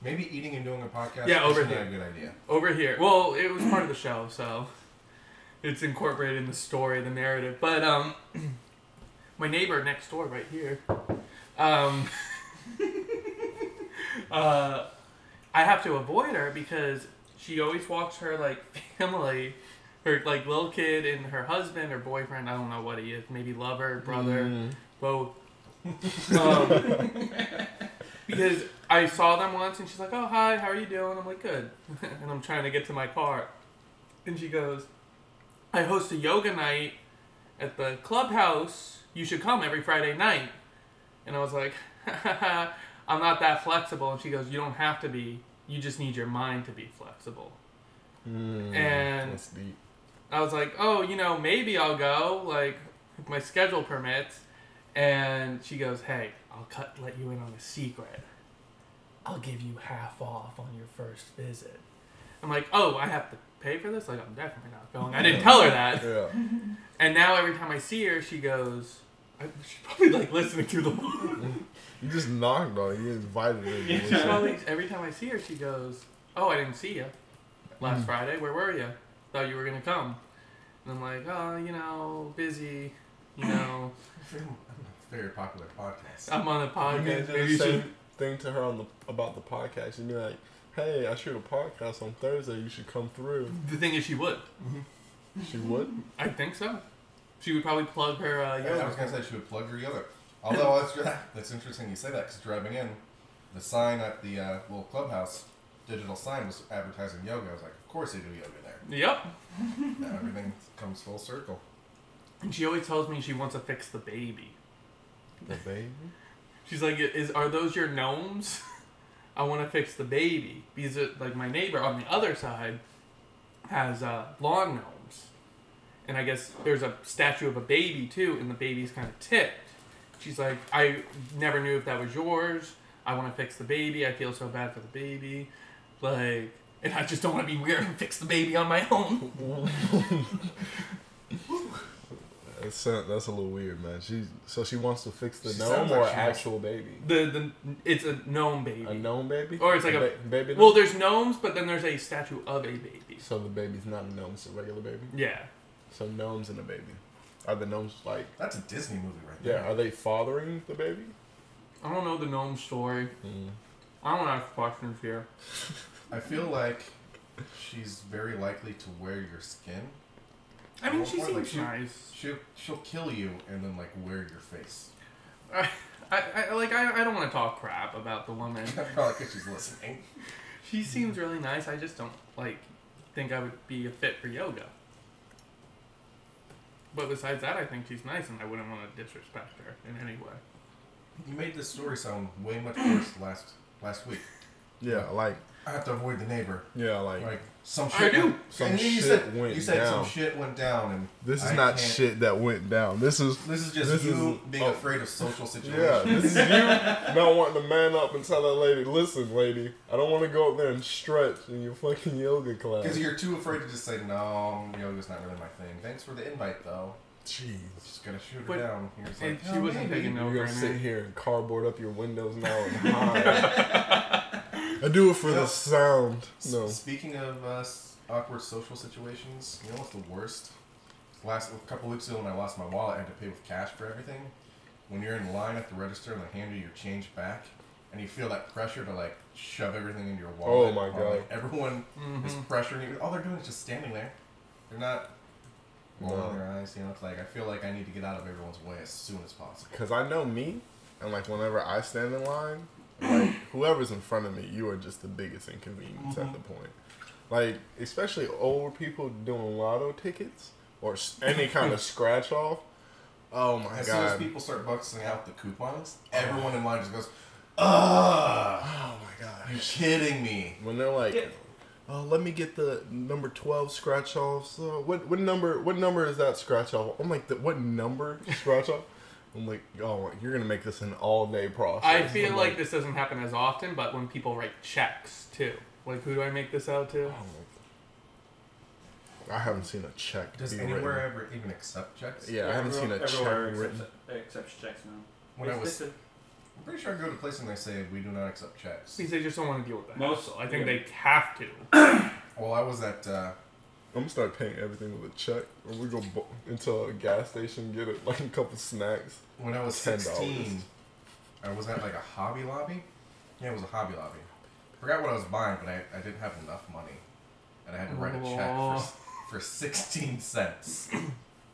Speaker 4: Maybe eating and doing a podcast
Speaker 3: Yeah, over
Speaker 4: isn't
Speaker 3: here.
Speaker 4: a good idea.
Speaker 3: over here. Well, it was part of the show, so it's incorporated in the story, the narrative. But My neighbor next door, right here. I have to avoid her because she always walks her like family, her like little kid and her husband or boyfriend. I don't know what he is. Maybe lover, brother, both. Because I saw them once and she's like, "Oh hi, how are you doing?" I'm like, "Good," and I'm trying to get to my car, and she goes, "I host a yoga night at the clubhouse. You should come every Friday night." And I was like, "I'm not that flexible." And she goes, "You don't have to be. You just need your mind to be flexible." And
Speaker 1: that's deep.
Speaker 3: I was like, "Oh, maybe I'll go, like, if my schedule permits." And she goes, "Hey, I'll let you in on a secret. I'll give you half off on your first visit." I'm like, "Oh, I have to pay for this?" Like, I'm definitely not going. I didn't tell her that.
Speaker 1: Yeah.
Speaker 3: And now every time I see her, she goes, she's probably like listening through the wall.
Speaker 1: You just knocked on it. You invited her.
Speaker 3: She's probably, every time I see her, she goes, "Oh, I didn't see you last Friday. Where were you? Thought you were going to come." And I'm like, "Oh, busy,
Speaker 4: I'm a very popular podcast.
Speaker 3: I'm on a
Speaker 1: You
Speaker 3: podcast."
Speaker 1: need to
Speaker 3: Maybe
Speaker 1: do
Speaker 3: you
Speaker 1: the same
Speaker 3: should.
Speaker 1: thing to her about the podcast. You'd be like, "Hey, I shoot a podcast on Thursday. You should come through."
Speaker 3: The thing is, she would.
Speaker 1: She would?
Speaker 3: I think so. She would probably plug her yoga.
Speaker 4: I was going to say she would plug her yoga. Although, that's interesting you say that, because driving in, the sign at the little clubhouse, digital sign, was advertising yoga. I was like, of course they do yoga there.
Speaker 3: Yep.
Speaker 4: Now everything comes full circle.
Speaker 3: And she always tells me she wants to fix the baby.
Speaker 1: The baby?
Speaker 3: She's like, "Are those your gnomes?" I want to fix the baby. Because like my neighbor on the other side has lawn gnomes. And I guess there's a statue of a baby too, and the baby's kind of tipped. She's like, "I never knew if that was yours. I want to fix the baby. I feel so bad for the baby. Like, and I just don't want to be weird and fix the baby on my own."
Speaker 1: That's a little weird, man. So she wants to fix the
Speaker 4: She
Speaker 1: gnome
Speaker 4: sounds
Speaker 1: or
Speaker 4: like
Speaker 1: an
Speaker 4: she wants-
Speaker 1: actual baby?
Speaker 3: It's a gnome baby.
Speaker 1: A gnome baby?
Speaker 3: Or it's like a
Speaker 1: baby.
Speaker 3: well, there's gnomes, but then there's a statue of a baby.
Speaker 1: So the baby's not a gnome; it's a regular baby.
Speaker 3: Yeah.
Speaker 1: So gnomes and a baby. Are the gnomes like?
Speaker 4: That's a Disney movie right there.
Speaker 1: Yeah. Are they fathering the baby?
Speaker 3: I don't know the gnome story. I don't ask questions here.
Speaker 4: I feel like she's very likely to wear your skin.
Speaker 3: I mean,
Speaker 4: Well,
Speaker 3: she
Speaker 4: or,
Speaker 3: seems
Speaker 4: like,
Speaker 3: nice.
Speaker 4: She'll kill you and then like wear your face.
Speaker 3: I don't want to talk crap about the woman.
Speaker 4: Probably because she's listening.
Speaker 3: She seems really nice. I just don't think I would be a fit for yoga. But besides that, I think she's nice, and I wouldn't want to disrespect her in any way.
Speaker 4: You made this story sound way much worse last week.
Speaker 1: Yeah, like
Speaker 4: I have to avoid the neighbor.
Speaker 1: yeah, like
Speaker 4: Some
Speaker 3: I
Speaker 4: shit.
Speaker 3: do.
Speaker 1: Some
Speaker 4: and you
Speaker 1: shit
Speaker 4: said,
Speaker 1: went
Speaker 4: you said
Speaker 1: down.
Speaker 4: some shit went down, and
Speaker 1: this is
Speaker 4: I
Speaker 1: not
Speaker 4: can't-
Speaker 1: shit that went down. This is
Speaker 4: This is you being
Speaker 1: oh.
Speaker 4: afraid of social situations.
Speaker 1: Yeah, this is you not wanting to man up and tell that lady, "Listen, lady, I don't want to go up there and stretch in your fucking yoga class."
Speaker 4: Because you're too afraid to just say, no, yoga's not really my thing. Thanks for the invite, though.
Speaker 1: Jeez.
Speaker 4: Just gonna shoot her
Speaker 3: But-
Speaker 4: down. You're just
Speaker 3: And
Speaker 4: like,
Speaker 3: she
Speaker 4: "Oh,
Speaker 3: wasn't
Speaker 4: maybe."
Speaker 3: taking no
Speaker 1: You're
Speaker 3: for
Speaker 1: gonna
Speaker 3: an
Speaker 1: sit here and cardboard up your windows now and hide. I do it for the sound. No.
Speaker 4: Speaking of awkward social situations, you know what's the worst? A couple weeks ago when I lost my wallet, I had to pay with cash for everything. When you're in line at the register and they hand you your change back, and you feel that pressure to like shove everything into your wallet.
Speaker 1: Oh my
Speaker 4: or,
Speaker 1: God.
Speaker 4: Like, everyone is pressuring you. All they're doing is just standing there. They're not rolling their eyes. You know, it's like I feel like I need to get out of everyone's way as soon as possible.
Speaker 1: Because I know me, and like whenever I stand in line, like whoever's in front of me, you are just the biggest inconvenience at the point. Like, especially old people doing lotto tickets or any kind of scratch off. Oh my
Speaker 4: As soon as
Speaker 1: God.
Speaker 4: people start busting out the coupons, everyone in line just goes, ugh!
Speaker 1: Oh my God.
Speaker 4: You're kidding me.
Speaker 1: When they're like, "Oh, let me get the number 12 scratch off." So what number is that scratch off? I'm like, what number scratch off? I'm like, oh, you're gonna make this an all day process.
Speaker 3: I feel
Speaker 1: I'm
Speaker 3: like this doesn't happen as often, but when people write checks too. Like, who do I make this out to?
Speaker 1: I haven't seen a check.
Speaker 4: Does
Speaker 1: be
Speaker 4: anywhere
Speaker 1: written.
Speaker 4: ever even accept checks?
Speaker 1: Yeah, I haven't seen a check
Speaker 2: Everywhere
Speaker 1: written.
Speaker 2: accepts checks now.
Speaker 4: When I
Speaker 2: It's-
Speaker 4: was, I'm pretty sure I go to places and they say we do not accept checks.
Speaker 3: Because they just don't want to deal with the
Speaker 2: Most-
Speaker 3: hassle. I think
Speaker 2: yeah.
Speaker 3: they have to.
Speaker 4: Well, I was at, it
Speaker 1: gonna start paying everything with a check. Or we go into a gas station, get it like a couple snacks.
Speaker 4: When I was
Speaker 1: $10.
Speaker 4: 16, I was at like a Hobby Lobby. Yeah, it was a Hobby Lobby. I forgot what I was buying, but I didn't have enough money. And I had to write a check for 16 cents.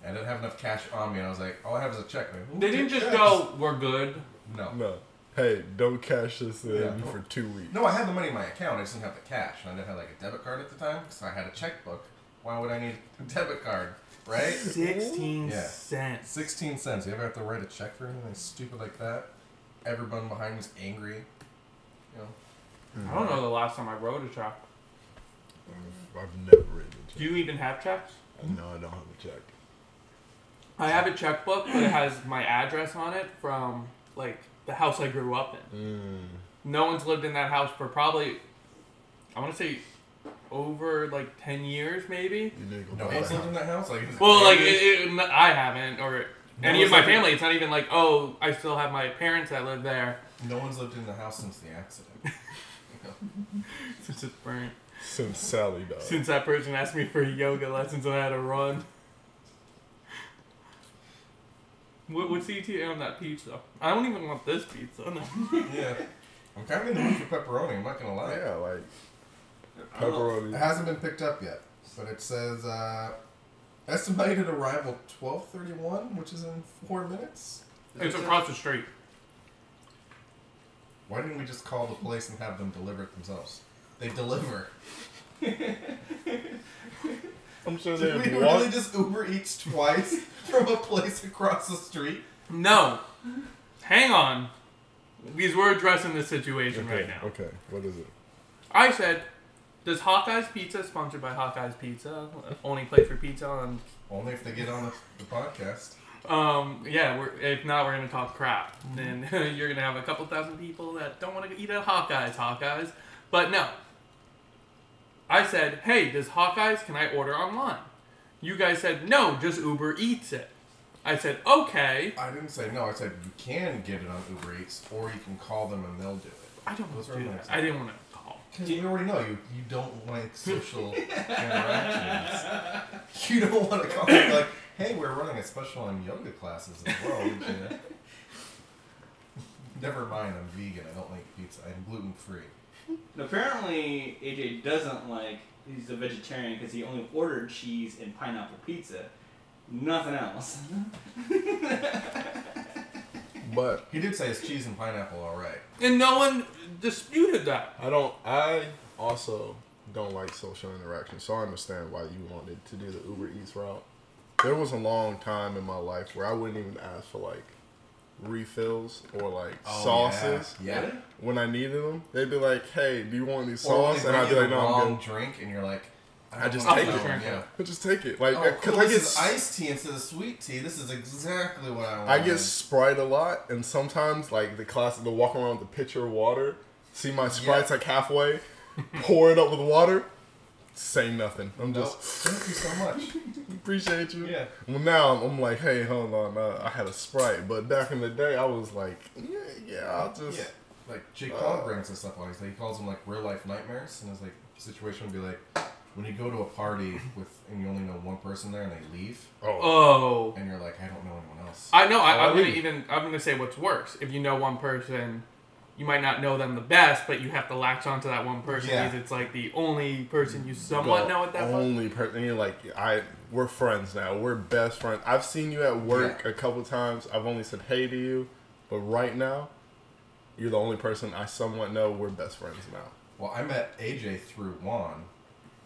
Speaker 4: I didn't have enough cash on me, and I was like, all I have is a check. Like,
Speaker 3: they didn't just go, we're good.
Speaker 4: No.
Speaker 1: Hey, don't cash this in for 2 weeks.
Speaker 4: No, I had the money in my account. I just didn't have the cash. And I didn't have like a debit card at the time, so I had a checkbook. Why would I need a debit card, right?
Speaker 3: 16 cents.
Speaker 4: 16 cents. You ever have to write a check for anything stupid like that? Everyone behind me's angry. You know?
Speaker 3: I don't know the last time I wrote a check.
Speaker 1: I've never written a check.
Speaker 3: Do you even have checks?
Speaker 1: No, I don't have a check.
Speaker 3: I have a checkbook, but it has my address on it from, like, the house I grew up in. No one's lived in that house for probably, I want to say, over, like, 10 years, maybe.
Speaker 4: No one's lived in that house?
Speaker 3: Well, like, I haven't, or any of my family. It's not even like, oh, I still have my parents that live there.
Speaker 4: No one's lived in the house since the accident.
Speaker 3: Since it's burnt.
Speaker 1: Since Sally died.
Speaker 3: Since that person asked me for yoga lessons and I had to run. What's the ETA on that pizza? I don't even want this pizza. No.
Speaker 4: Yeah. I'm kind of in the mood for pepperoni, I'm not going to lie.
Speaker 1: Yeah, like, pepperoni.
Speaker 4: It hasn't been picked up yet, but it says estimated arrival 12:31, which is in 4 minutes.
Speaker 3: It's across the street.
Speaker 4: Why didn't we just call the place and have them deliver it themselves? They deliver.
Speaker 1: I'm sure
Speaker 4: Did we really just Uber Eats twice from a place across the street?
Speaker 3: No. Hang on. Because we're addressing this situation right now.
Speaker 1: Okay, what is it?
Speaker 3: I said, does Hawkeye's Pizza, sponsored by Hawkeye's Pizza, only place for pizza on...
Speaker 4: Only if they get on the podcast.
Speaker 3: Yeah, if not, we're going to talk crap. Then you're going to have a couple thousand people that don't want to eat at Hawkeye's. But no. I said, hey, does Hawkeye's, can I order online? You guys said, no, just Uber Eats it. I said, okay.
Speaker 4: I didn't say no. I said you can get it on Uber Eats, or you can call them and they'll do it.
Speaker 3: I don't want to do that. I didn't want to call.
Speaker 4: Because we already know you don't like social interactions. You don't want to call them like, hey, we're running a special on yoga classes as well. Never mind, I'm vegan. I don't like pizza. I'm gluten-free.
Speaker 2: Apparently, AJ doesn't like, he's a vegetarian because he only ordered cheese and pineapple pizza. Nothing else.
Speaker 1: But
Speaker 4: he did say it's cheese and pineapple alright.
Speaker 3: And no one disputed that.
Speaker 1: I also don't like social interaction, so I understand why you wanted to do the Uber Eats route. There was a long time in my life where I wouldn't even ask for like refills or like sauces.
Speaker 4: Yeah.
Speaker 1: When I needed them, they'd be like, "Hey, do you want these sauce?" And I'd be like, "No, I'm good."
Speaker 4: Drink, and you're like,
Speaker 1: I just take it.
Speaker 4: Yeah.
Speaker 1: I just take it. Like,
Speaker 4: cool.
Speaker 1: I
Speaker 4: This
Speaker 1: get
Speaker 4: is iced tea instead of sweet tea. This is exactly what I want.
Speaker 1: I get Sprite a lot, and sometimes like the walk around with the pitcher of water, see my Sprite's like halfway, pour it up with water, say nothing. I'm just
Speaker 4: thank you so much.
Speaker 1: Appreciate you.
Speaker 4: Yeah.
Speaker 1: Well, now I'm like, hey, hold on, I had a Sprite, but back in the day I was like, I'll just.
Speaker 4: Yeah. Like Jake Paul brings this up on. He calls them like real life nightmares, and his like situation would be like, when you go to a party and you only know one person there and they leave.
Speaker 3: Oh.
Speaker 4: And you're like, I don't know anyone else.
Speaker 3: I know. I'm gonna say what's worse. If you know one person, you might not know them the best, but you have to latch onto that one person because it's like the only person you somewhat know at that point.
Speaker 1: Only person. You're like, we're friends now. We're best friends. I've seen you at work a couple times. I've only said hey to you, but right now, you're the only person I somewhat know. We're best friends now.
Speaker 4: Well, I met AJ through Juan.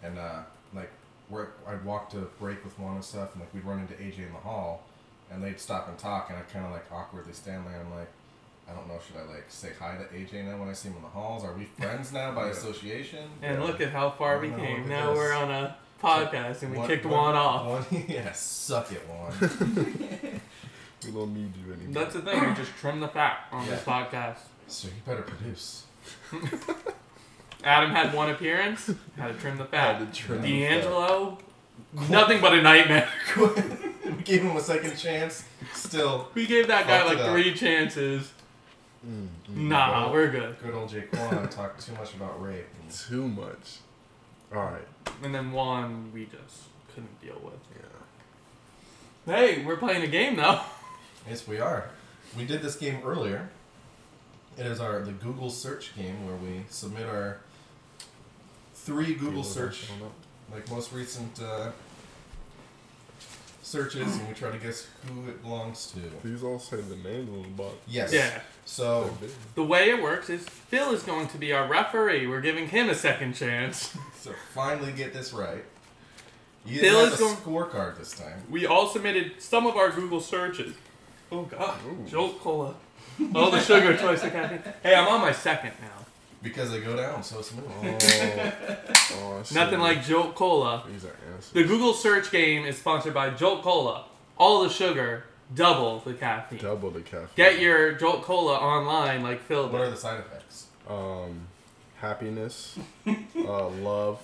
Speaker 4: And, I'd walk to break with Juan and stuff, and, we'd run into AJ in the hall, and they'd stop and talk, and I'd kind of, awkwardly stand there, and I'm like, I don't know, should I, say hi to AJ now when I see him in the halls? Are we friends now by association?
Speaker 3: And look at how far we came. Now we're on a podcast, and we kicked Juan off.
Speaker 4: Suck it, Juan.
Speaker 1: We don't need you anymore.
Speaker 3: That's the thing. We just trim the fat on this podcast.
Speaker 4: So you better produce.
Speaker 3: Adam had one appearance. Had to trim the fat. D'Angelo,
Speaker 1: nothing but a nightmare.
Speaker 4: We gave him a second chance. Still.
Speaker 3: We gave that guy 3 chances. Nah, we're good.
Speaker 4: Good old Jake Juan talked too much about rape.
Speaker 1: Too much. All right.
Speaker 3: And then one we just couldn't deal with.
Speaker 1: Yeah.
Speaker 3: Hey, we're playing a game though.
Speaker 4: Yes, we are. We did this game earlier. It is the Google search game where we submit our 3 Google search, like most recent searches, and we try to guess who it belongs to.
Speaker 1: Please all say the names on the box.
Speaker 4: Yes.
Speaker 3: Yeah.
Speaker 4: So
Speaker 3: the way it works is Phil is going to be our referee. We're giving him a second chance.
Speaker 4: So finally get this right. You
Speaker 3: Phil
Speaker 4: didn't
Speaker 3: is
Speaker 4: have a scorecard this time.
Speaker 3: We all submitted some of our Google searches. Oh God, Jolt Cola. All the sugar, choice of caffeine. Hey, I'm on my second now.
Speaker 4: Because they go down so smooth.
Speaker 1: Oh,
Speaker 3: Nothing like Jolt Cola.
Speaker 1: These are answers.
Speaker 3: The Google search game is sponsored by Jolt Cola. All the sugar, double the caffeine.
Speaker 1: Double the caffeine.
Speaker 3: Get your Jolt Cola online like Phil
Speaker 4: What are
Speaker 3: did.
Speaker 4: the side effects?
Speaker 1: Happiness, love,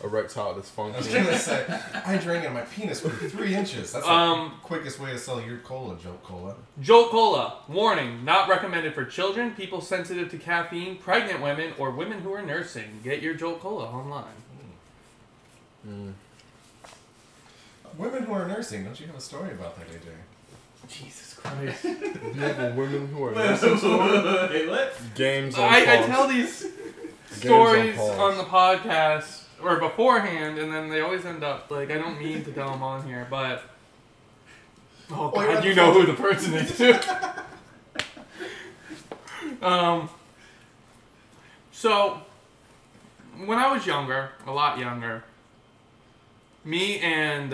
Speaker 1: erectile
Speaker 4: I was
Speaker 1: dysfunction.
Speaker 4: gonna say, I drank and my penis grew 3 inches. That's the quickest way to sell your cola, Jolt Cola.
Speaker 3: Jolt Cola. Warning, not recommended for children, people sensitive to caffeine, pregnant women, or women who are nursing. Get your Jolt Cola online.
Speaker 4: Women who are nursing, don't you have a story about that, AJ?
Speaker 3: Jesus Christ.
Speaker 1: Do you have a women who are nursing story?
Speaker 2: Wait, what?
Speaker 1: Games on
Speaker 3: I
Speaker 1: pause.
Speaker 3: tell these
Speaker 1: Games
Speaker 3: stories
Speaker 1: pause.
Speaker 3: on the podcast or beforehand, and then they always end up like I don't mean to tell them on here, but oh
Speaker 4: Oh, you're
Speaker 3: God,
Speaker 4: on
Speaker 3: you
Speaker 4: the
Speaker 3: know
Speaker 4: phone.
Speaker 3: who the person is too. So when I was younger, a lot younger, me and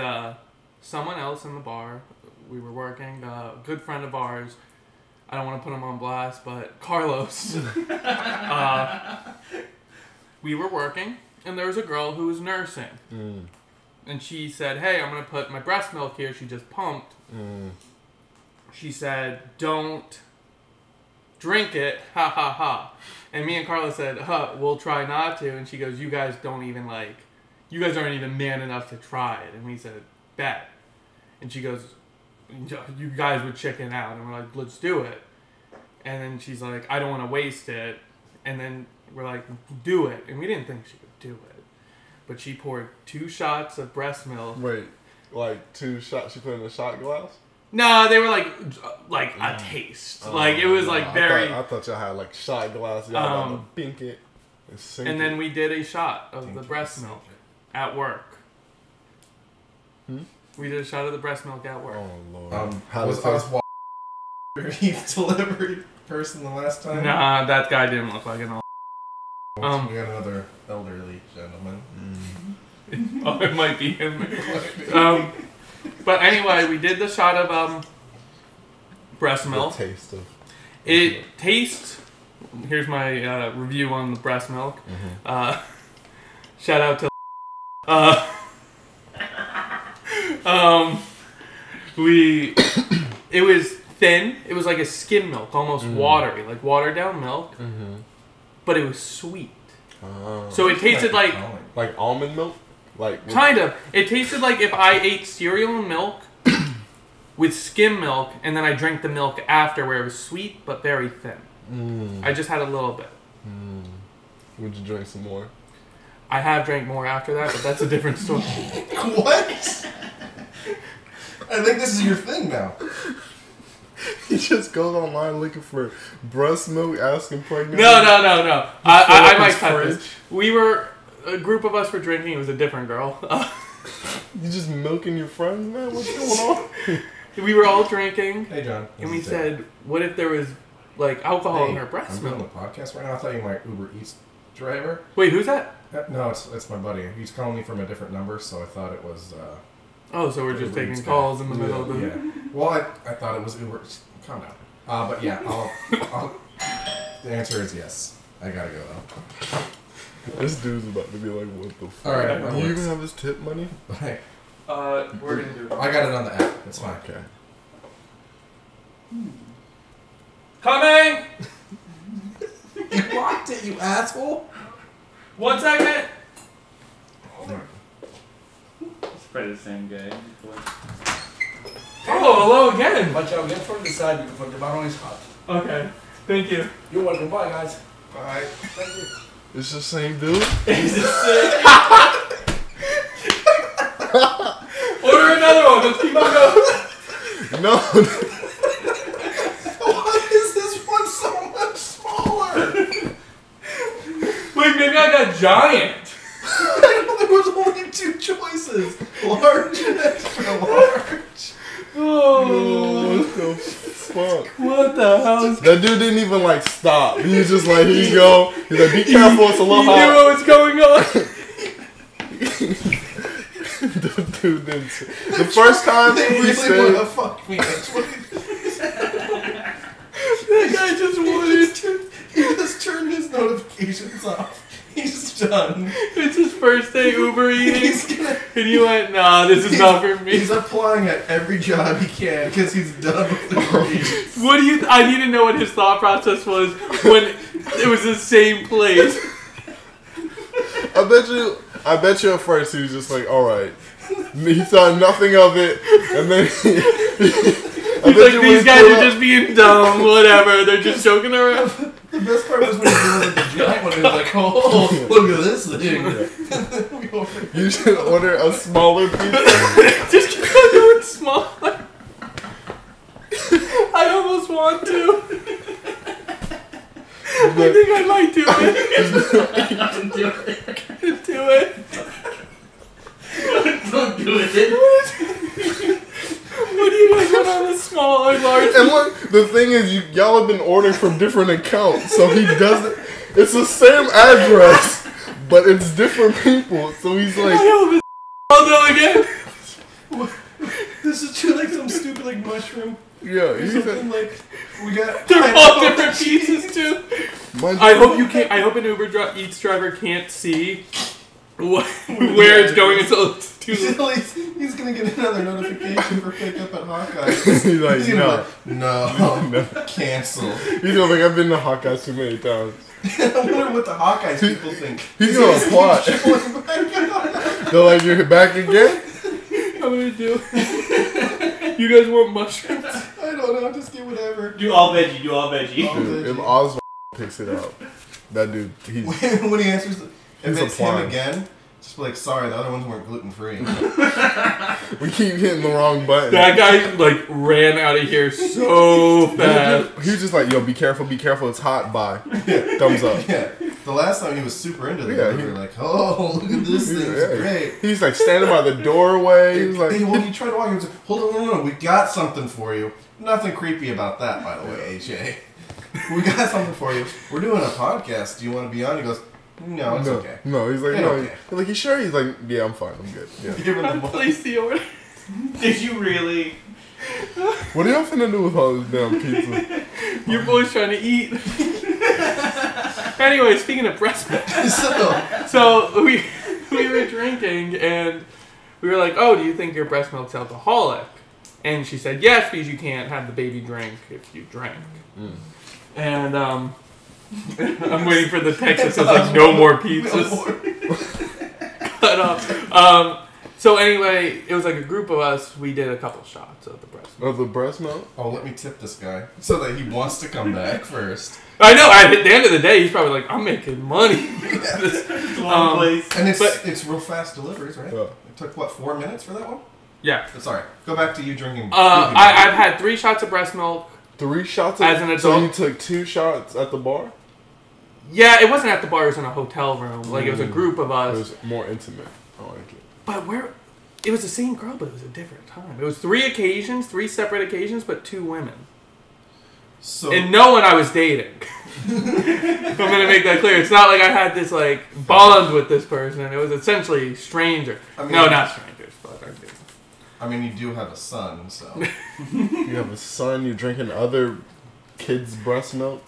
Speaker 3: someone else in the bar, we were working. A good friend of ours. I don't want to put him on blast, but Carlos. We were working, and there was a girl who was nursing. And she said, hey, I'm going to put my breast milk here. She just pumped. She said, don't drink it. Ha, ha, ha. And me and Carlos said, we'll try not to. And she goes, you guys aren't even man enough to try it. And we said, bet. And she goes, you guys would chicken out. And we're like, let's do it. And then she's like, I don't want to waste it. And then we're like, do it. And we didn't think she would do it. But she poured 2 shots of breast milk.
Speaker 1: Wait, like 2 shots? She put in a shot glass?
Speaker 3: No, they were like a taste. Like it was like very.
Speaker 1: I thought y'all had like shot glass. Y'all got to bink it and sink
Speaker 3: And
Speaker 1: it.
Speaker 3: then we did a shot of the breast milk at work. We did a shot of the breast milk at work.
Speaker 1: Oh Lord.
Speaker 4: How was Oswald beef delivery person the last time?
Speaker 3: Nah, that guy didn't look like an old.
Speaker 4: We got another elderly gentleman.
Speaker 3: Oh, it might be him. But anyway, we did the shot of breast milk.
Speaker 1: The taste of.
Speaker 3: It tastes. Here's my review on the breast milk. Shout out to. It was thin. It was like a skim milk, almost watery, like watered down milk. But it was sweet. So it tasted like
Speaker 1: almond milk.
Speaker 3: Kind of. It tasted like if I ate cereal and milk with skim milk, and then I drank the milk after, where it was sweet but very thin. I just had a little bit.
Speaker 1: Would you drink some more?
Speaker 3: I have drank more after that, but that's a different story.
Speaker 4: What? I think this is your thing now.
Speaker 1: He just goes online looking for breast milk, asking pregnant.
Speaker 3: No. I might
Speaker 1: his
Speaker 3: cut
Speaker 1: fridge.
Speaker 3: this. We were, a group of us were drinking. It was a different girl.
Speaker 1: You just milking your friends, man? What's going on?
Speaker 3: We were all drinking.
Speaker 4: Hey, John.
Speaker 3: And we said, what if there was like alcohol in her
Speaker 4: I'm
Speaker 3: breast
Speaker 4: doing
Speaker 3: milk?
Speaker 4: the podcast right now. I thought you were my Uber Eats driver.
Speaker 3: Wait, who's that?
Speaker 4: No, it's my buddy. He's calling me from a different number, so I thought it was.
Speaker 3: Oh, so we're just
Speaker 4: Uber
Speaker 3: taking
Speaker 4: Eats guy.
Speaker 3: calls in the middle of the...
Speaker 4: Yeah. Well, I thought it was Uber. Calm down. But yeah, I'll. The answer is yes. I gotta go though.
Speaker 1: This dude's about to be like, what the fuck?
Speaker 4: All right,
Speaker 1: Do you even have his tip money?
Speaker 4: Hey,
Speaker 3: We're gonna do it.
Speaker 4: I got it on the app. It's fine.
Speaker 1: Okay.
Speaker 3: Coming!
Speaker 4: You blocked it, you asshole!
Speaker 3: 1 second!
Speaker 2: It's probably the same guy.
Speaker 3: Oh, hello again!
Speaker 5: Watch out, get from the side because the bottom is hot.
Speaker 3: Okay, thank you.
Speaker 5: You're welcome. Bye, guys.
Speaker 4: Bye.
Speaker 5: Thank you.
Speaker 1: It's the same dude?
Speaker 2: He's the same.
Speaker 3: Order another one. Let's keep on going.
Speaker 1: No.
Speaker 4: Why is this one so much smaller?
Speaker 3: Wait, maybe I got giant.
Speaker 4: There was only 2 choices. Large and extra large.
Speaker 3: Oh,
Speaker 1: What the fuck?
Speaker 3: what the hell is
Speaker 1: That dude didn't even like stop. He was just like, here you go. He's like, be careful, it's a little
Speaker 3: You knew
Speaker 1: hot.
Speaker 3: what was going on.
Speaker 1: The dude didn't say. The first time
Speaker 4: They
Speaker 1: he
Speaker 4: really
Speaker 1: said,
Speaker 4: want to fuck me. That's what
Speaker 3: That guy just wanted.
Speaker 4: he just turned his notifications off. He's done.
Speaker 3: It's his first day Uber eating,
Speaker 4: He's gonna.
Speaker 3: and you went, "Nah, this is not for me."
Speaker 4: He's applying at every job he can because he's done with the Uber.
Speaker 3: What do you? I need to know what his thought process was when it was the same place.
Speaker 1: I bet you at first he was just like, alright. He thought nothing of it, and then
Speaker 3: He's like, these guys are just being dumb, whatever. They're just joking around.
Speaker 4: The best part was when he delivered the giant one. He was like, "Oh, look at this thing."
Speaker 1: You should order a smaller pizza.
Speaker 3: Just keep on doing smaller. I almost want to. I think I might do it.
Speaker 2: Do it.
Speaker 3: Do it.
Speaker 2: Don't do it.
Speaker 3: What do you guys want on the small or large?
Speaker 1: And look, the thing is, y'all have been ordering from different accounts, so he doesn't. It's the same address, but it's different people. So he's
Speaker 3: I
Speaker 1: like,
Speaker 3: hope it's again.
Speaker 4: This is too like some stupid like mushroom.
Speaker 1: yeah.
Speaker 4: Or
Speaker 1: He's
Speaker 4: something like we got.
Speaker 3: They're all different pieces too.
Speaker 1: like,
Speaker 3: I hope you can't. I hope an Uber Eats driver can't see where it's going until it's too late.
Speaker 4: He's gonna get another notification for pickup at Hawkeye.
Speaker 1: He's like,
Speaker 4: He's gonna
Speaker 1: no.
Speaker 4: be like,
Speaker 1: No.
Speaker 4: cancel.
Speaker 1: He's gonna think I've been to Hawkeyes too many times.
Speaker 4: I wonder what the Hawkeyes people think.
Speaker 1: He's gonna apply. They're like, you're back again?
Speaker 3: I'm gonna do. You guys want mushrooms?
Speaker 4: I don't know, just get whatever.
Speaker 2: Do all veggie. Do all veggie.
Speaker 4: All
Speaker 1: Dude, if
Speaker 4: veggie.
Speaker 1: Oswald picks it up, that dude, he's
Speaker 4: When he answers, if
Speaker 1: He's
Speaker 4: it's
Speaker 1: applying.
Speaker 4: him again, just be like, sorry, the other ones weren't gluten free.
Speaker 1: we keep hitting the wrong button.
Speaker 3: That guy like ran out of here so fast.
Speaker 1: He was just like, yo, be careful, it's hot, bye. Thumbs up.
Speaker 4: Yeah, the last time he was super into the
Speaker 1: Yeah,
Speaker 4: movie.
Speaker 1: he-
Speaker 4: We were like, oh, look at this thing, it's great.
Speaker 1: He's like standing by the doorway. He was like,
Speaker 4: When he tried to walk, he was like, hold on, no, we got something for you. Nothing creepy about that, by the way, AJ. We got something for you. We're doing a podcast. Do you want to be on? He goes, no, it's okay.
Speaker 1: No, he's like,
Speaker 4: Yeah,
Speaker 1: no.
Speaker 4: okay.
Speaker 1: He's like, you sure? He's like, yeah, I'm fine, I'm good. Yeah.
Speaker 4: Give him the
Speaker 3: I
Speaker 4: money.
Speaker 3: placed the order.
Speaker 2: Did you really?
Speaker 1: What are y'all finna do with all this damn pizza?
Speaker 3: Your boy's trying to eat. Anyway, speaking of breast milk, so we were drinking and we were like, "Oh, do you think your breast milk's alcoholic?" And she said, "Yes, because you can't have the baby drink if you drink." And I'm waiting for the text that says like, "No more pizzas." Cut off. So anyway, it was like a group of us. We did a couple shots of the breast milk.
Speaker 1: Of the breast milk?
Speaker 4: Oh, let me tip this guy so that he wants to come back first.
Speaker 3: I know. At the end of the day, he's probably like, "I'm making money."
Speaker 2: It's a long place.
Speaker 4: And
Speaker 3: But-
Speaker 4: it's real fast deliveries, right?
Speaker 1: Yeah.
Speaker 4: It took, what, 4 minutes for that one?
Speaker 3: Yeah.
Speaker 4: Sorry. Go back to you drinking.
Speaker 3: I've had 3 shots of breast milk.
Speaker 1: 3 shots
Speaker 3: As an
Speaker 1: So you
Speaker 3: adult.
Speaker 1: took 2 shots at the bar?
Speaker 3: Yeah, it wasn't at the bar. It was in a hotel room. Like, it was a group of
Speaker 1: It
Speaker 3: us.
Speaker 1: was more intimate. I like it.
Speaker 3: But where... It was the same girl, but it was a different time. It was 3 occasions, 3 separate occasions, but 2 women.
Speaker 4: So,
Speaker 3: And no one I was dating. I'm going to make that clear. It's not like I had this, like, bond with this person. It was essentially stranger.
Speaker 4: I mean-
Speaker 3: No, not strangers, but I do.
Speaker 4: I mean, you do have a son, so.
Speaker 1: You have a son, you're drinking other kids' breast milk?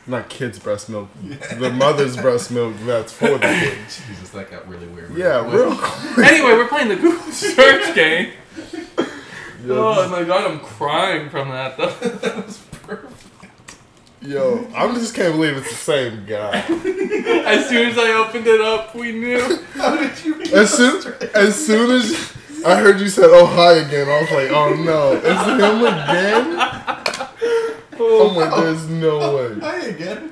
Speaker 1: Not kids' breast milk. The mother's breast milk that's for the kids.
Speaker 4: Jesus, that got really weird.
Speaker 1: Yeah, real quick.
Speaker 3: Anyway, we're playing the Google search game.
Speaker 1: Yo,
Speaker 3: Oh my god, I'm crying from that though.
Speaker 4: That was perfect.
Speaker 1: yo, I just can't believe it's the same guy.
Speaker 3: As soon as I opened it up, we knew.
Speaker 4: How did you
Speaker 1: As soon as I heard you said, "Oh hi" again, I was like, "Oh no, it's him again." I'm like, "There's no way."
Speaker 4: Hi again.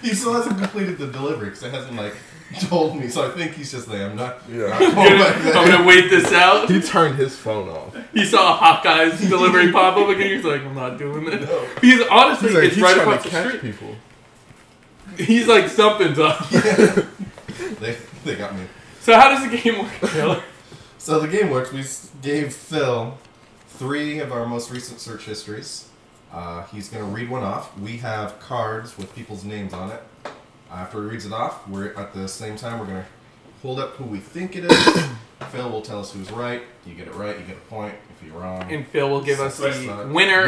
Speaker 4: He still hasn't completed the delivery because it hasn't like told me. So I think he's just like, I'm not going back there.
Speaker 3: I'm gonna wait this out.
Speaker 1: He turned his phone off.
Speaker 3: He saw a Hawkeye's delivery pop up again. He's like, I'm not doing this.
Speaker 4: No.
Speaker 3: Because honestly,
Speaker 1: He's like,
Speaker 3: it's
Speaker 1: he's
Speaker 3: right
Speaker 1: trying
Speaker 3: across
Speaker 1: to
Speaker 3: the
Speaker 1: catch
Speaker 3: street.
Speaker 1: people.
Speaker 3: He's like, something's up.
Speaker 4: They got me.
Speaker 3: So how does the game work, Taylor?
Speaker 4: So the game works. We gave Phil 3 of our most recent search histories. He's going to read one off. We have cards with people's names on it. After he reads it off, we're at the same time we're going to hold up who we think it is. Phil will tell us who's right. You get it right, you get a point. If you're wrong,
Speaker 3: And Phil will give us
Speaker 4: That's
Speaker 3: the
Speaker 4: not-
Speaker 3: winner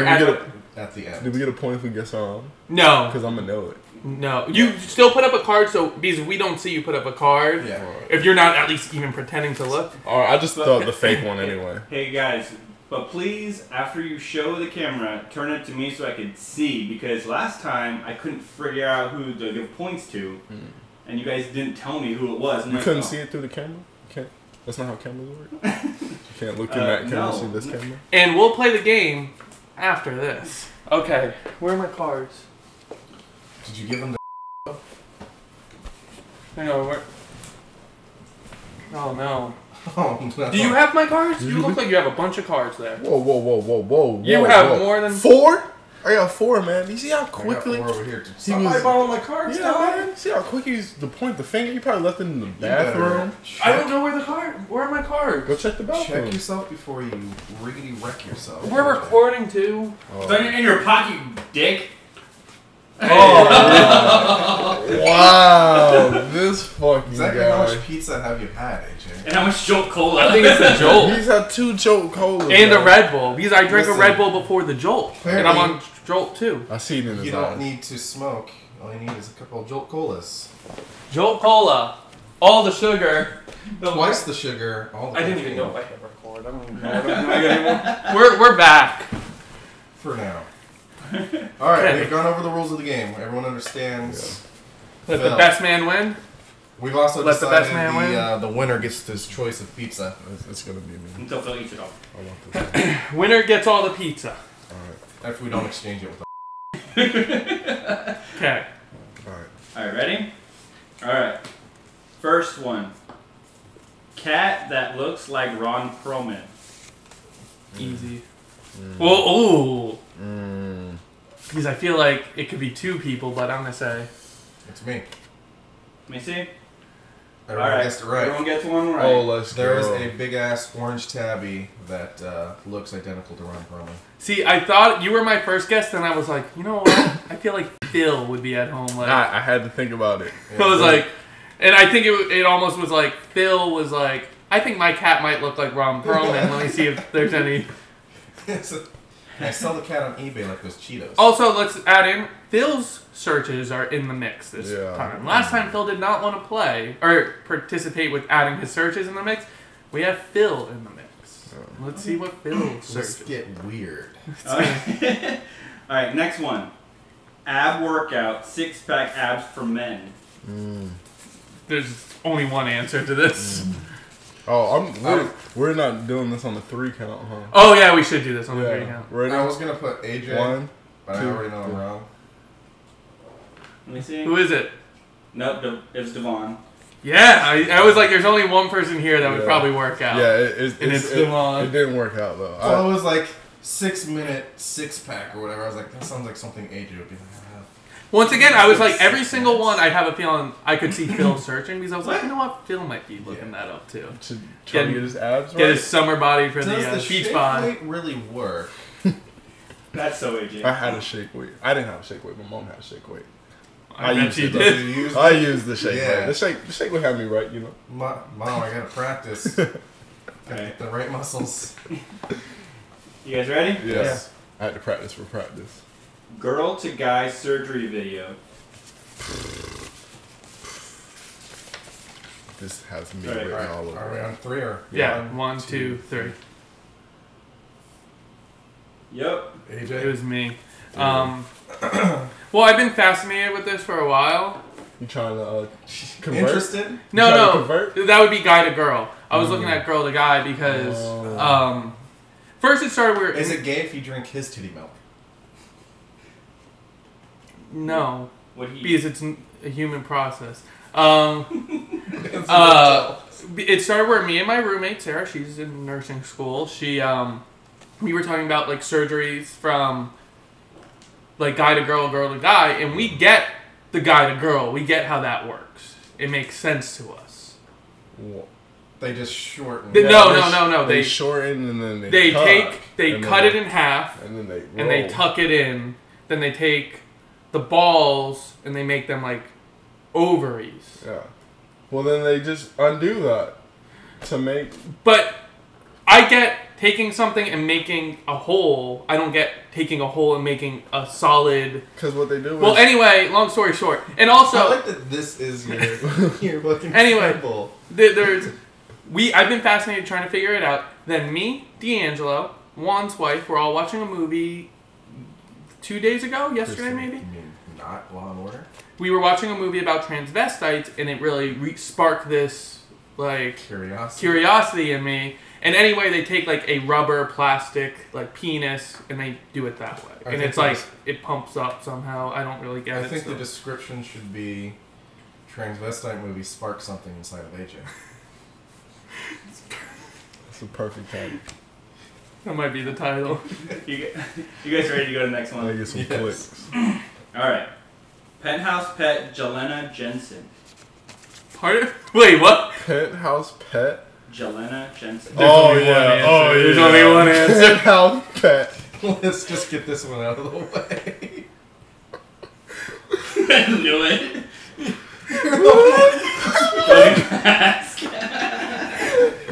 Speaker 4: at the end.
Speaker 1: Did we get a point if we guess wrong?
Speaker 3: No.
Speaker 1: Because I'm going to know it.
Speaker 3: No. You still put up a card, so because we don't see you put up a card.
Speaker 4: Yeah.
Speaker 3: If you're not at least even pretending to look.
Speaker 1: Alright, I just thought the fake one anyway.
Speaker 2: Hey guys, but please, after you show the camera, turn it to me so I can see, because last time I couldn't figure out who to give points to, and you guys didn't tell me who it was. And
Speaker 1: You
Speaker 2: I
Speaker 1: couldn't
Speaker 2: thought,
Speaker 1: see it through the camera? You can't. That's not how cameras work. You can't look in that camera,
Speaker 2: no.
Speaker 1: see this camera.
Speaker 3: And we'll play the game after this. Okay. Where are my cards?
Speaker 4: Did you give him the?
Speaker 3: Hang on. Where? Oh no.
Speaker 4: Oh no.
Speaker 3: Do you have my cards? You look like you have a bunch of cards there.
Speaker 1: Whoa.
Speaker 3: You have more than
Speaker 1: 4? I got 4, man. You see how
Speaker 4: I got
Speaker 1: quickly?
Speaker 4: 4 over here.
Speaker 1: He
Speaker 4: Stop
Speaker 1: was-
Speaker 4: eyeballing my cards,
Speaker 1: Yeah,
Speaker 4: dog.
Speaker 1: man. See how quick he's to point the finger? You probably left it in the
Speaker 4: You better
Speaker 1: bathroom.
Speaker 3: I don't know where the card. Where are my cards?
Speaker 1: Go check the bathroom.
Speaker 4: Check yourself before you really wreck yourself.
Speaker 3: We're recording too.
Speaker 2: It's in your pocket, you dick.
Speaker 1: Wow, this fucking
Speaker 4: Exactly how
Speaker 1: guy.
Speaker 4: much pizza have you had, AJ?
Speaker 2: And how much Jolt Cola?
Speaker 3: I think it's a Jolt.
Speaker 1: He's had 2 Jolt Colas.
Speaker 3: And a
Speaker 1: man.
Speaker 3: Red Bull. Because I drank
Speaker 4: Listen.
Speaker 3: a Red Bull before the Jolt. And I'm on Jolt too.
Speaker 1: I see it in his
Speaker 4: You don't
Speaker 1: eyes.
Speaker 4: need to smoke. All you need is a couple of Jolt Colas.
Speaker 3: Jolt Cola. All the sugar.
Speaker 4: Twice the sugar. All the
Speaker 3: I didn't even
Speaker 4: caffeine.
Speaker 3: know if I hit record. I don't even know what I'm doing anymore. We're back.
Speaker 4: For now. Alright,
Speaker 3: Okay.
Speaker 4: we've gone over the rules of the game. Everyone understands.
Speaker 3: Let the
Speaker 4: Phil.
Speaker 3: best man win.
Speaker 4: We've also
Speaker 3: Let the
Speaker 4: decided
Speaker 3: best man win.
Speaker 4: the winner gets his choice of pizza.
Speaker 1: It's gonna be me.
Speaker 2: Until Phil eats it all.
Speaker 1: I want this.
Speaker 3: Winner gets all the pizza.
Speaker 1: Alright.
Speaker 4: If we don't exchange it with
Speaker 3: Okay.
Speaker 1: Alright.
Speaker 2: Alright, ready? Alright. First one. Cat that looks like Ron Perlman.
Speaker 3: Easy. Well, ooh.
Speaker 1: Mm.
Speaker 3: Because I feel like it could be 2 people, but I'm going to say.
Speaker 4: It's me.
Speaker 2: Let me see.
Speaker 4: Everyone
Speaker 2: Alright.
Speaker 4: guessed it right.
Speaker 2: Everyone gets one right.
Speaker 1: Oh, let's
Speaker 4: There is
Speaker 1: go.
Speaker 4: a big ass orange tabby that looks identical to Ron Perlman.
Speaker 3: See, I thought you were my first guest, and I was like, you know what? I feel like Phil would be at home. Like,
Speaker 1: I had to think about it.
Speaker 3: I was like, and I think it almost was like, Phil was like, I think my cat might look like Ron Perlman. Let me see if there's any.
Speaker 4: I sell the cat on eBay like those Cheetos.
Speaker 3: Also, let's add in, Phil's searches are in the mix this
Speaker 1: Yeah.
Speaker 3: time. Last time Phil did not want to play, or participate with adding his searches in the mix. We have Phil in the mix. Let's see what Phil
Speaker 4: Let's
Speaker 3: searches.
Speaker 4: get weird.
Speaker 2: Alright, next one. Ab workout, 6-pack abs for men.
Speaker 3: There's only one answer to this.
Speaker 1: Oh, we're not doing this on the 3 count, huh?
Speaker 3: Oh yeah, we should do this on the 3 count.
Speaker 1: Ready?
Speaker 4: I was gonna put AJ,
Speaker 1: 1,
Speaker 4: but I
Speaker 1: 2,
Speaker 4: already know I'm wrong.
Speaker 2: Let me see.
Speaker 3: Who is it?
Speaker 2: Nope, it was Devon.
Speaker 3: Yeah, I was like, there's only one person here that would
Speaker 1: Yeah.
Speaker 3: probably work out.
Speaker 1: Yeah,
Speaker 3: And it's Devon.
Speaker 1: It didn't work out though.
Speaker 4: So it was like 6-minute 6-pack or whatever. I was like, that sounds like something AJ would be like.
Speaker 3: Once again, I was like, every single one, I have a feeling I could see Phil searching because I was like, you know what, Phil might be looking that up too.
Speaker 1: To try to get his abs
Speaker 3: Get
Speaker 1: right.
Speaker 3: his summer body for
Speaker 4: Does
Speaker 3: the
Speaker 4: the
Speaker 3: beach
Speaker 4: shake
Speaker 3: bod.
Speaker 4: weight really work?
Speaker 2: That's so AJ.
Speaker 1: I had a shake weight. I didn't have a shake weight. My mom had a shake weight.
Speaker 3: I bet
Speaker 1: used
Speaker 3: you
Speaker 1: it, though.
Speaker 3: did.
Speaker 4: You use
Speaker 1: I used the shake
Speaker 4: Yeah.
Speaker 1: weight. The shake weight had me right, you know.
Speaker 4: Mom, I gotta practice. Gotta
Speaker 2: Okay.
Speaker 4: get the right muscles.
Speaker 2: You guys ready?
Speaker 1: Yes. I had to practice for practice.
Speaker 2: Girl to guy surgery video.
Speaker 1: This has me
Speaker 2: Right.
Speaker 1: written all
Speaker 4: Are we
Speaker 1: over it.
Speaker 4: on 3 or?
Speaker 3: Yeah, 1, 2, 3.
Speaker 2: Yep.
Speaker 3: It
Speaker 4: AJ?
Speaker 3: was me. Well, I've been fascinated with this for a while.
Speaker 1: You trying to convert?
Speaker 4: Interested?
Speaker 1: trying to
Speaker 3: No,
Speaker 1: convert?
Speaker 3: that would be guy to girl. I was looking at girl to guy because first it started
Speaker 4: Is
Speaker 3: weird.
Speaker 4: it gay if you drink his titty milk?
Speaker 3: No. Because it's a human process. It started where me and my roommate Sarah, she's in nursing school. We were talking about like surgeries from like guy to girl to guy, and we get the guy to girl. We get how that works. It makes sense to us.
Speaker 4: They just shorten.
Speaker 3: No.
Speaker 1: They shorten and then
Speaker 3: they cut it in half
Speaker 1: and then they roll.
Speaker 3: and they tuck it in. Then they take the balls and they make them like ovaries.
Speaker 1: Yeah. Well, then they just undo that to make.
Speaker 3: But I get taking something and making a hole. I don't get taking a hole and making a solid.
Speaker 1: Because what they do.
Speaker 3: Well, anyway, long story short, and also
Speaker 4: I like that this is your fucking
Speaker 3: anyway.
Speaker 4: symbol.
Speaker 3: I've been fascinated trying to figure it out. Then me, D'Angelo, Juan's wife, we're all watching a movie 2 days ago, yesterday maybe.
Speaker 4: You mean not Law and Order?
Speaker 3: We were watching a movie about transvestites, and it really sparked this like curiosity in me. And anyway, they take like a rubber plastic like penis and they do it that way, and it's like it pumps up somehow. I don't really get it.
Speaker 4: I think the description should be transvestite movie sparked something inside of AJ.
Speaker 1: That's a perfect title.
Speaker 3: That might be the title.
Speaker 2: You guys ready to go to the next one?
Speaker 1: I get some clicks.
Speaker 2: All right. Penthouse pet Jelena Jensen.
Speaker 3: Pardon? Wait, what?
Speaker 1: Penthouse pet.
Speaker 2: Jelena Jensen.
Speaker 3: There's only one answer.
Speaker 1: Penthouse pet.
Speaker 4: Let's just get this one out of the way.
Speaker 2: I knew it.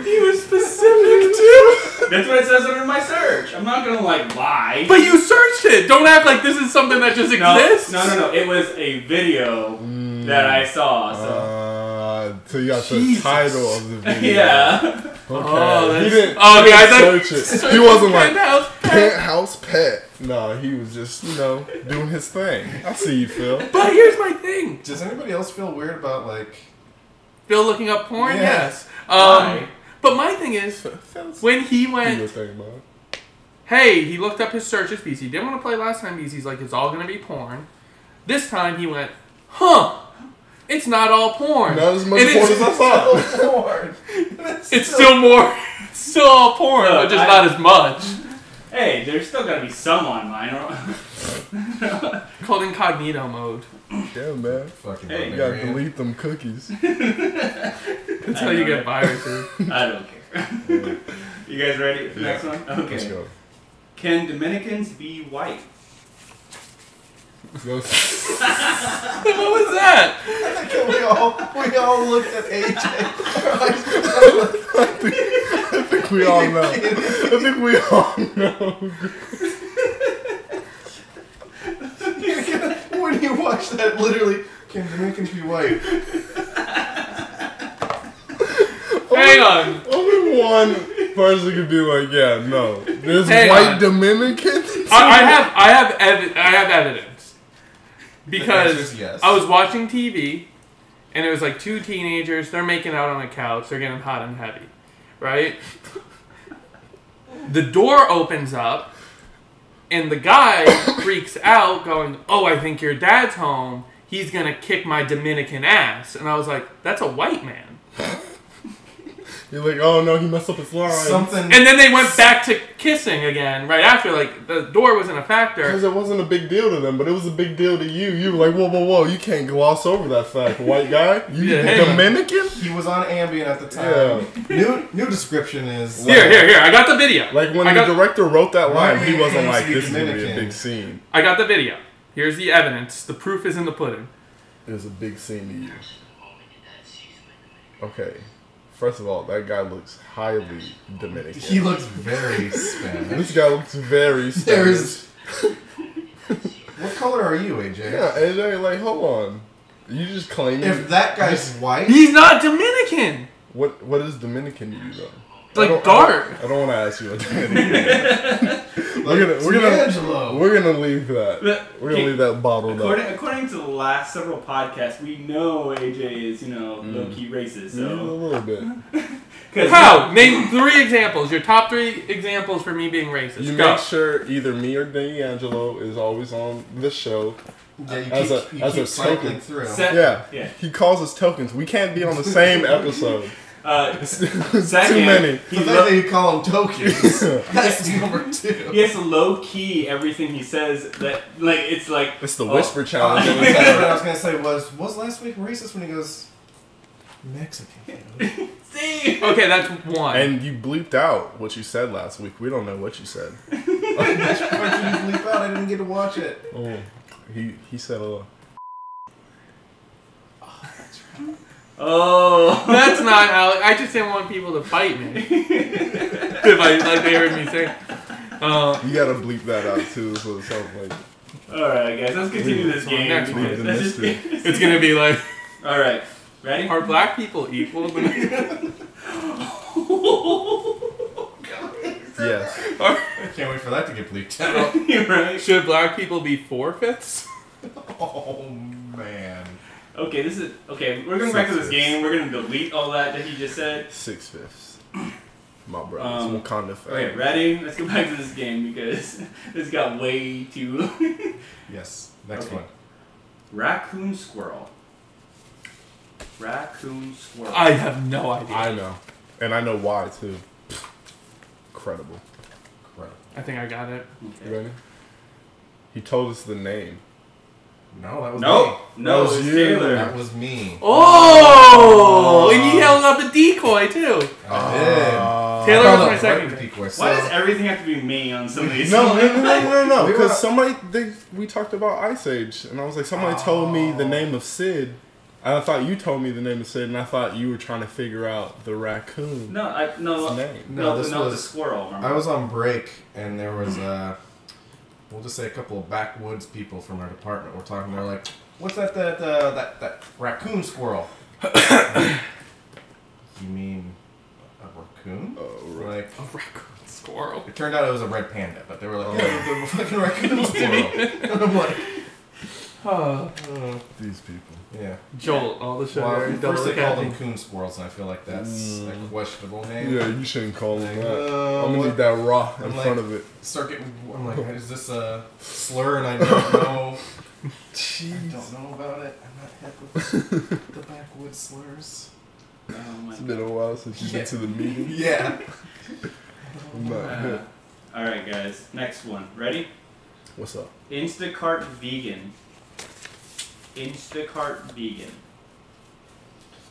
Speaker 3: He was specific too.
Speaker 2: That's what it says under my search. I'm not gonna like lie.
Speaker 3: But you searched it. Don't act like this is something that just exists.
Speaker 2: No. It was a video that I saw.
Speaker 1: So you got the title of the video.
Speaker 2: Yeah.
Speaker 1: Okay. He didn't search it. He wasn't like penthouse pet. No, he was just doing his thing. I see you, Phil.
Speaker 3: But here's my thing.
Speaker 4: Does anybody else feel weird about like
Speaker 3: Phil looking up porn?
Speaker 4: Yeah.
Speaker 3: Yes.
Speaker 2: Why?
Speaker 3: But my thing is, when he went, hey, he looked up his searches because he didn't want to play last time because he's like, it's all going to be porn. This time he went, it's not all porn.
Speaker 1: Not as much porn as I thought.
Speaker 3: It's still all porn, but just not as much.
Speaker 2: Hey, there's still got to be some on mine.
Speaker 3: Called incognito mode.
Speaker 1: Yeah, man.
Speaker 4: fucking
Speaker 2: Hey.
Speaker 1: You gotta delete them cookies.
Speaker 3: That's how you get viruses.
Speaker 2: I don't care. You guys ready? Next one? Okay.
Speaker 1: Let's go.
Speaker 2: Can Dominicans be white?
Speaker 1: Let's go.
Speaker 3: What was that?
Speaker 4: I think we all looked at AJ.
Speaker 1: I think we all know. I think we all know.
Speaker 4: When you watch that, literally, can Dominicans be white?
Speaker 3: Hang on.
Speaker 1: Only one person could be like, yeah, no. There's
Speaker 3: Hang
Speaker 1: white
Speaker 3: on.
Speaker 1: Dominicans.
Speaker 3: I have evidence because
Speaker 4: yes.
Speaker 3: I was watching TV and it was like two teenagers. They're making out on a couch. They're getting hot and heavy, right? The door opens up and the guy freaks out, going, "Oh, I think your dad's home. He's gonna kick my Dominican ass." And I was like, "That's a white man."
Speaker 1: You're like, oh no, he messed up his line.
Speaker 3: And then they went back to kissing again right after. Like, the door wasn't a factor.
Speaker 1: Because it wasn't a big deal to them, but it was a big deal to you. You were like, whoa, you can't gloss over that fact. White guy? You Dominican?
Speaker 4: He was on Ambien at the time. Yeah. New description is...
Speaker 3: Here. I got the video.
Speaker 1: Like, when the director wrote that line, he wasn't like, this is going to be a big scene.
Speaker 3: I got the video. Here's the evidence. The proof is in the pudding.
Speaker 1: It was a big scene to you. Okay. First of all, that guy looks highly Dominican.
Speaker 4: He looks very Spanish.
Speaker 1: This guy looks very Spanish.
Speaker 4: What color are you, AJ?
Speaker 1: Yeah, AJ, like, hold on. You just claiming...
Speaker 4: If that guy's white...
Speaker 3: He's not Dominican!
Speaker 1: What is Dominican to you, though?
Speaker 3: Like, dark.
Speaker 1: I don't want to ask you what Dominican we're gonna leave that. We're gonna leave that bottled up.
Speaker 2: According to the last several podcasts, we know AJ is, low-key racist. So.
Speaker 1: Yeah, a little bit.
Speaker 3: How? Name 3 examples. Your top 3 examples for me being racist.
Speaker 1: You
Speaker 3: Go.
Speaker 1: make sure either me or D'Angelo is always on the show.
Speaker 4: Yeah, you
Speaker 1: as
Speaker 4: keep
Speaker 1: a
Speaker 4: cycling
Speaker 1: token.
Speaker 4: through.
Speaker 2: Yeah.
Speaker 1: He calls us tokens. We can't be on the same episode. It's
Speaker 2: Second,
Speaker 1: too many.
Speaker 4: The fact that you call them tokens, that's number 2.
Speaker 2: He has to low key everything he says. That it's like
Speaker 1: It's the whisper challenge.
Speaker 4: That's what I was gonna say was last week racist when he goes Mexican.
Speaker 2: See.
Speaker 3: Okay, that's 1.
Speaker 1: And you bleeped out what you said last week. We don't know what you said.
Speaker 4: Which part did you bleep out? I didn't get to watch it.
Speaker 1: Oh, he said a.
Speaker 2: Oh,
Speaker 3: That's not how. I just didn't want people to fight me. If they heard me say.
Speaker 1: You gotta bleep that out too, so it sounds like.
Speaker 2: all right, guys. Let's continue this game.
Speaker 3: Next
Speaker 1: one.
Speaker 2: Let's just-
Speaker 3: It's gonna be like,
Speaker 2: all right, ready?
Speaker 3: are black people equal?
Speaker 1: Yes.
Speaker 4: I can't wait for that to get bleeped out.
Speaker 2: You're right.
Speaker 3: Should black people be 4/5?
Speaker 4: Oh man.
Speaker 2: Okay, we're going back to this
Speaker 1: 6/5.
Speaker 2: game. We're gonna delete all that he just said.
Speaker 1: 6/5. My brother. It's Wakanda fan.
Speaker 2: Okay, ready? Let's go back to this game because this got way too.
Speaker 4: Yes. Next
Speaker 2: Okay.
Speaker 4: one.
Speaker 2: Raccoon squirrel. Raccoon squirrel.
Speaker 3: I have no idea.
Speaker 1: I know, and I know why too. Incredible.
Speaker 3: I think I got it.
Speaker 1: You ready? He told us the name.
Speaker 4: No, that was
Speaker 2: No,
Speaker 4: me.
Speaker 2: no,
Speaker 1: That was
Speaker 2: it's
Speaker 1: you.
Speaker 2: Taylor.
Speaker 4: That was me.
Speaker 3: Oh! And you held up a decoy too.
Speaker 4: I did.
Speaker 3: Taylor
Speaker 4: I
Speaker 3: was
Speaker 4: called
Speaker 3: my
Speaker 4: it
Speaker 3: second.
Speaker 4: right decoy, so-
Speaker 2: Why does everything have to be me on some of these?
Speaker 1: No,
Speaker 4: We were-
Speaker 1: because we talked about Ice Age, and I was like, somebody told me the name of Sid. I thought you told me the name of Sid, and I thought you were trying to figure out the raccoon.
Speaker 2: No,
Speaker 1: His name.
Speaker 4: No, this
Speaker 2: the
Speaker 4: was-
Speaker 2: squirrel. Remember?
Speaker 4: I was on break, and there was we'll just say a couple of backwoods people from our department were talking. They're like, "What's that raccoon squirrel?" You mean a raccoon?
Speaker 1: Oh, right.
Speaker 4: Like,
Speaker 3: A raccoon squirrel.
Speaker 4: it turned out it was a red panda, but they were like, "Yeah, the fucking raccoon squirrel." And I'm like,
Speaker 1: These people.
Speaker 4: yeah.
Speaker 3: Jolt, all the sugar.
Speaker 4: Well,
Speaker 3: double
Speaker 4: first
Speaker 3: the
Speaker 4: they called them
Speaker 3: caffeine.
Speaker 4: coon squirrels, and I feel like that's a questionable name.
Speaker 1: Yeah, you shouldn't call him
Speaker 4: Like,
Speaker 1: that. I'm gonna
Speaker 4: what-
Speaker 1: need that raw in
Speaker 4: I'm like-
Speaker 1: front of it.
Speaker 4: Start getting. I'm like, is this a slur? And I don't know. I don't know about it. I'm not hip with the backwoods slurs.
Speaker 2: Oh my
Speaker 1: It's been a while since you've been to the meeting.
Speaker 4: Yeah.
Speaker 1: I'm not hip.
Speaker 2: All right, guys. Next one. Ready?
Speaker 1: What's up?
Speaker 2: Instacart vegan. Instacart vegan.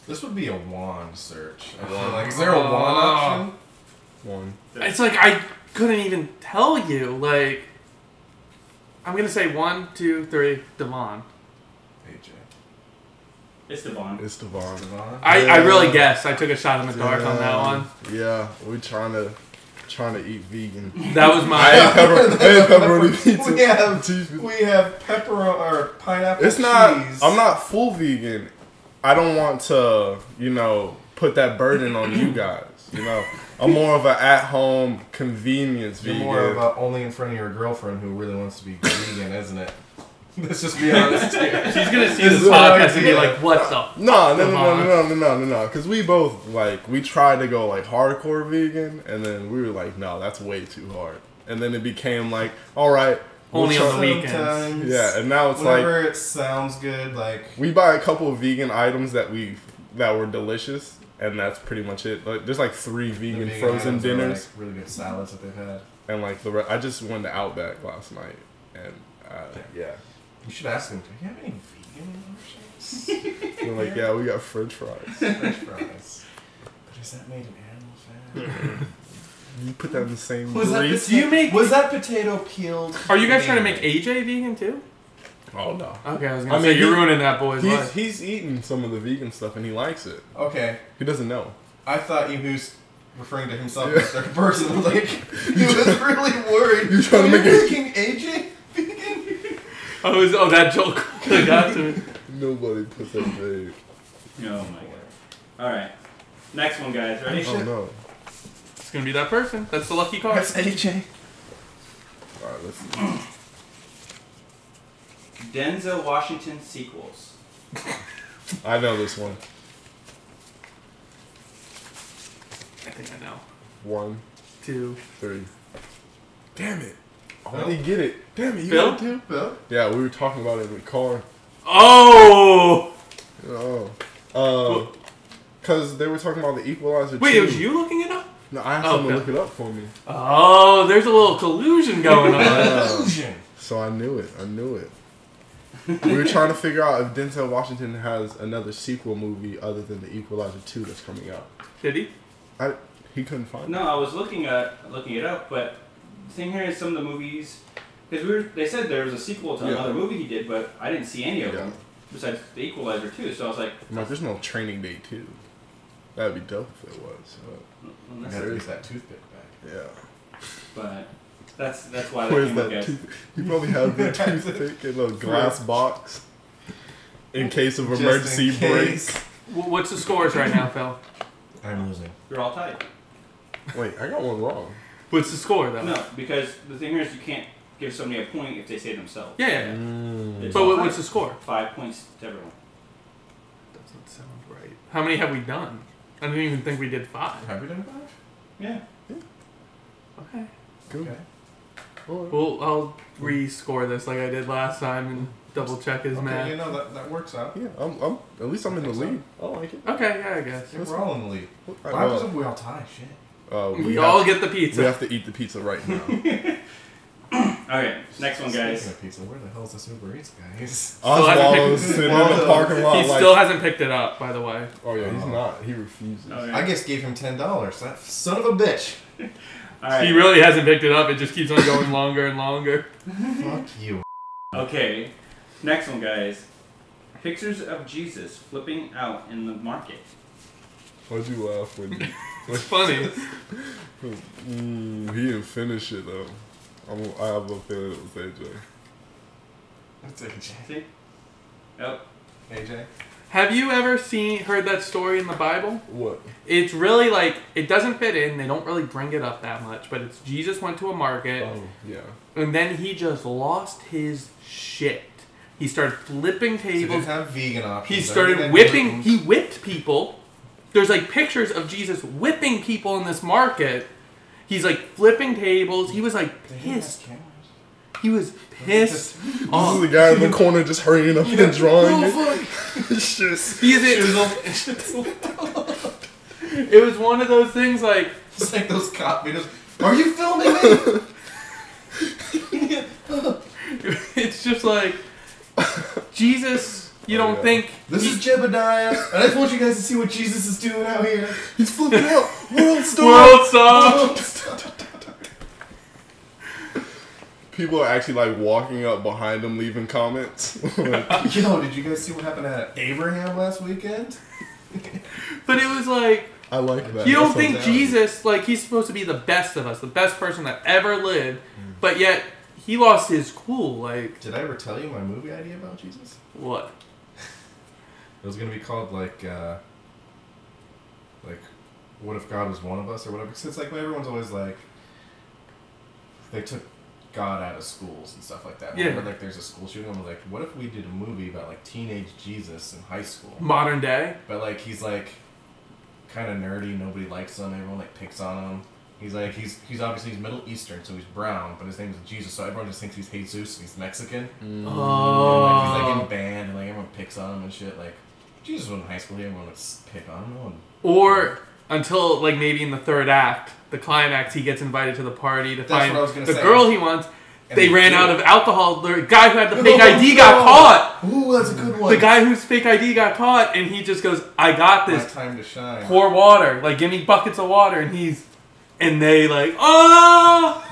Speaker 4: This would be a wand search. I feel like. Is there a wand option?
Speaker 1: One.
Speaker 3: It's like I couldn't even tell you. Like, I'm gonna say 1, 2, 3, Devon.
Speaker 4: AJ.
Speaker 2: It's Devon.
Speaker 1: It's Devon.
Speaker 4: Devon?
Speaker 3: I really guessed. I took a shot in the dark on that one.
Speaker 1: Yeah, we're trying to eat vegan.
Speaker 3: That was
Speaker 1: I ate
Speaker 3: my.
Speaker 1: pepperoni pizza.
Speaker 4: We have pepperoni or pineapple
Speaker 1: It's not.
Speaker 4: cheese.
Speaker 1: I'm not full vegan. I don't want to, put that burden on you guys. I'm more of an at-home convenience
Speaker 4: You're
Speaker 1: vegan.
Speaker 4: more of a only in front of your girlfriend who really wants to be vegan, isn't it? Let's just be honest here.
Speaker 3: She's gonna see
Speaker 4: This
Speaker 3: this
Speaker 4: is what I
Speaker 3: podcast and be
Speaker 4: feel.
Speaker 3: like, "What the?"
Speaker 1: No. Because we both we tried to go hardcore vegan, and then we were like, no, that's way too hard. And then it became like, all right,
Speaker 3: Only
Speaker 1: we'll
Speaker 3: on
Speaker 1: try-
Speaker 3: the weekends.
Speaker 4: Sometimes,
Speaker 1: Yeah, and now it's
Speaker 4: whenever it sounds good, like
Speaker 1: we buy a couple of vegan items that were delicious, and that's pretty much it. Like, there's 3
Speaker 4: the
Speaker 1: vegan
Speaker 4: vegan
Speaker 1: frozen
Speaker 4: items are,
Speaker 1: dinners,
Speaker 4: really good salads that they've had.
Speaker 1: and I just went to Outback last night, and yeah.
Speaker 4: You should ask them, do you have any vegan options?
Speaker 1: They're like, yeah, we got French fries.
Speaker 4: French fries. But is that made in animal fat?
Speaker 1: You put that in the same
Speaker 4: Was that,
Speaker 1: grease.
Speaker 3: Do you make?
Speaker 4: was that potato peeled?
Speaker 3: Are you guys trying to make
Speaker 4: manually?
Speaker 3: AJ vegan too?
Speaker 1: Oh no.
Speaker 3: Okay, I was gonna
Speaker 1: I
Speaker 3: say
Speaker 1: mean,
Speaker 3: you're ruining that boy's life.
Speaker 1: He's eating some of the vegan stuff and he likes it.
Speaker 4: Okay.
Speaker 1: He doesn't know.
Speaker 4: I thought he was referring to himself as third person. Like, he was really worried.
Speaker 1: You trying to
Speaker 4: Are
Speaker 1: make
Speaker 4: you
Speaker 1: it-
Speaker 4: making AJ vegan?
Speaker 3: That joke could have got to me.
Speaker 1: Nobody puts that big.
Speaker 2: Oh my god. All right. Next one, guys. Ready?
Speaker 1: Oh no.
Speaker 3: It's gonna be that person. That's the lucky card.
Speaker 4: That's AJ.
Speaker 1: Alright, let's see.
Speaker 2: Denzel Washington sequels.
Speaker 1: I know this one.
Speaker 3: I think I know.
Speaker 1: 1,
Speaker 3: 2.
Speaker 1: 3. Damn it! I didn't get it. Damn it! You
Speaker 3: Phil?
Speaker 1: got it too?
Speaker 4: Phil?
Speaker 1: Yeah, we were talking about it in the car.
Speaker 3: Oh!
Speaker 1: Because they were talking about the Equalizer.
Speaker 3: Wait,
Speaker 1: 2.
Speaker 3: it was you looking it up?
Speaker 1: No, I asked someone to look it up for me.
Speaker 3: Oh, there's a little collusion going on.
Speaker 4: Collusion.
Speaker 1: So I knew it. We were trying to figure out if Denzel Washington has another sequel movie other than the Equalizer 2 that's coming out.
Speaker 3: Did he?
Speaker 1: He couldn't find it.
Speaker 2: No, I was looking it up, but the thing here is some of the movies, because they said there was a sequel to another movie he did, but I didn't see any of them besides the Equalizer 2. So I was like,
Speaker 1: there's no Training Day 2. That'd be dope if it was.
Speaker 4: I gotta use that toothpick back.
Speaker 1: Yeah.
Speaker 2: But that's why they
Speaker 1: Where's
Speaker 2: came up
Speaker 1: that
Speaker 2: as.
Speaker 1: toothpick? You probably have the toothpick in a glass box in case of emergency breaks.
Speaker 3: What's the scores right now, Phil?
Speaker 4: I'm losing.
Speaker 2: You're all tied.
Speaker 1: Wait, I got one wrong.
Speaker 3: What's the score, though?
Speaker 2: No, because the thing here is you can't give somebody a point if they say themselves.
Speaker 3: Yeah.
Speaker 2: It's
Speaker 3: But
Speaker 2: all
Speaker 3: what's
Speaker 2: tied.
Speaker 3: the score?
Speaker 2: 5 points to everyone.
Speaker 3: Doesn't sound right. How many have we done? I didn't even think we did 5.
Speaker 4: Have we done 5?
Speaker 2: Yeah.
Speaker 3: Okay.
Speaker 1: Good.
Speaker 4: Okay.
Speaker 3: Well, I'll re-score this like I did last time and double check his math.
Speaker 4: You know, that works out.
Speaker 1: Yeah, I'm at least I'm in the lead. I like it.
Speaker 3: Okay, yeah, I guess.
Speaker 4: Yeah, we're all in the lead.
Speaker 1: I
Speaker 4: Why
Speaker 1: know.
Speaker 4: was we all tie? Shit.
Speaker 3: We all get the pizza.
Speaker 1: We have to eat the pizza right now.
Speaker 2: Okay, next one, guys.
Speaker 4: Speaking of pizza, where the hell's this Uber Eats, guys?
Speaker 1: Oswald's sitting in the parking lot.
Speaker 3: He still hasn't picked it up, by the way.
Speaker 1: Oh yeah, he's not. He refuses.
Speaker 2: Okay.
Speaker 4: I just gave him $10. That son of a bitch.
Speaker 2: All right.
Speaker 3: He really hasn't picked it up. It just keeps on going longer and longer.
Speaker 4: Fuck you.
Speaker 2: Okay, next one, guys. Pictures of Jesus flipping out in the market.
Speaker 1: Why'd you laugh when you...
Speaker 3: It's funny.
Speaker 1: He didn't finish it though. I have a feeling it was AJ.
Speaker 4: That's AJ.
Speaker 2: See? Yep.
Speaker 4: AJ?
Speaker 3: Have you ever heard that story in the Bible?
Speaker 1: What?
Speaker 3: It's really like, it doesn't fit in. They don't really bring it up that much. But it's Jesus went to a market.
Speaker 1: Oh, yeah.
Speaker 3: And then he just lost his shit. He started flipping
Speaker 4: So
Speaker 3: tables.
Speaker 4: didn't have vegan options.
Speaker 3: He started whipping. He whipped people. There's like pictures of Jesus whipping people in this market. He's like flipping tables. He was like pissed. He was pissed.
Speaker 1: This is the guy in the corner just hurrying up and drawing it. It's
Speaker 3: It was one of those things like...
Speaker 4: It's like those cop videos. Are you filming me?
Speaker 3: It's just like... Jesus, you don't think...
Speaker 4: This is Jebediah, and I just want you guys to see what Jesus is doing out here.
Speaker 1: He's flipping out. World star.
Speaker 3: World star!
Speaker 1: People are actually like walking up behind him, leaving comments.
Speaker 4: Yo, did you guys see what happened at Abraham last weekend?
Speaker 3: But it was like...
Speaker 1: I like that.
Speaker 3: You don't
Speaker 1: That
Speaker 3: think
Speaker 1: sounds
Speaker 3: Jesus, like, he's supposed to be the best of us, the best person that ever lived, but yet he lost his cool, like...
Speaker 4: Did I ever tell you my movie idea about Jesus?
Speaker 3: What?
Speaker 4: It was gonna be called like what if God was one of us or whatever? Because it's like everyone's always like they took God out of schools and stuff like that.
Speaker 3: Yeah.
Speaker 4: Whenever like there's a school shooting, I'm like, what if we did a movie about like teenage Jesus in high school?
Speaker 3: Modern day?
Speaker 4: But like he's like kind of nerdy, nobody likes him, everyone like picks on him. He's like he's obviously he's Middle Eastern, so he's brown, but his name is Jesus, so everyone just thinks he's Jesus and he's Mexican. And, like, he's like in band and like everyone picks on him and shit. Like Jesus was in high school, everyone would pick on him. No one.
Speaker 3: Or until, like, maybe in the third act, the climax, he gets invited to the party to find
Speaker 4: what I was gonna
Speaker 3: the
Speaker 4: say.
Speaker 3: girl he wants.
Speaker 4: And
Speaker 3: They
Speaker 4: they
Speaker 3: ran
Speaker 4: do.
Speaker 3: out of alcohol. The guy who had the fake ID got caught.
Speaker 4: Ooh, that's a good one.
Speaker 3: The guy whose fake ID got caught, and he just goes, I got
Speaker 4: My
Speaker 3: this.
Speaker 4: time to shine.
Speaker 3: Pour water. Like, give me buckets of water. And they like, oh!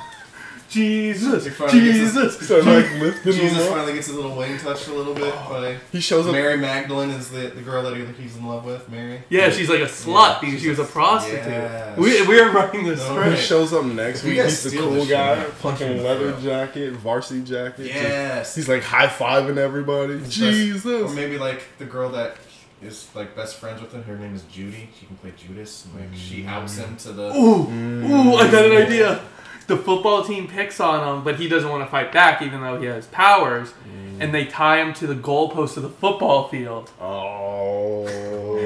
Speaker 3: Jesus.
Speaker 4: He finally gets
Speaker 3: Jesus.
Speaker 1: So like lifting
Speaker 4: Jesus
Speaker 1: him up.
Speaker 4: finally gets his little wing touched a little bit by
Speaker 1: He shows up.
Speaker 4: Mary Magdalene is the girl that he's in love with, Mary.
Speaker 3: Yeah, she's like a slut
Speaker 4: Yeah,
Speaker 3: because
Speaker 4: she's
Speaker 3: she was a
Speaker 4: a-
Speaker 3: prostitute.
Speaker 4: yeah.
Speaker 3: We're writing this
Speaker 4: No,
Speaker 1: He
Speaker 3: script.
Speaker 1: shows up next
Speaker 4: You
Speaker 1: week.
Speaker 4: guys
Speaker 1: He's the
Speaker 4: steal
Speaker 1: cool
Speaker 4: this
Speaker 1: guy,
Speaker 4: shit.
Speaker 1: fucking leather jacket, varsity jacket.
Speaker 4: Yes.
Speaker 1: He's like high fiving everybody.
Speaker 4: His
Speaker 1: Jesus.
Speaker 4: Or maybe like the girl that is like best friends with him. Her name is Judy. She can play Judas. And, like she outs him to the.
Speaker 3: Ooh, I got an idea. The football team picks on him, but he doesn't want to fight back even though he has powers. And they tie him to the goalpost of the football field.
Speaker 1: Oh.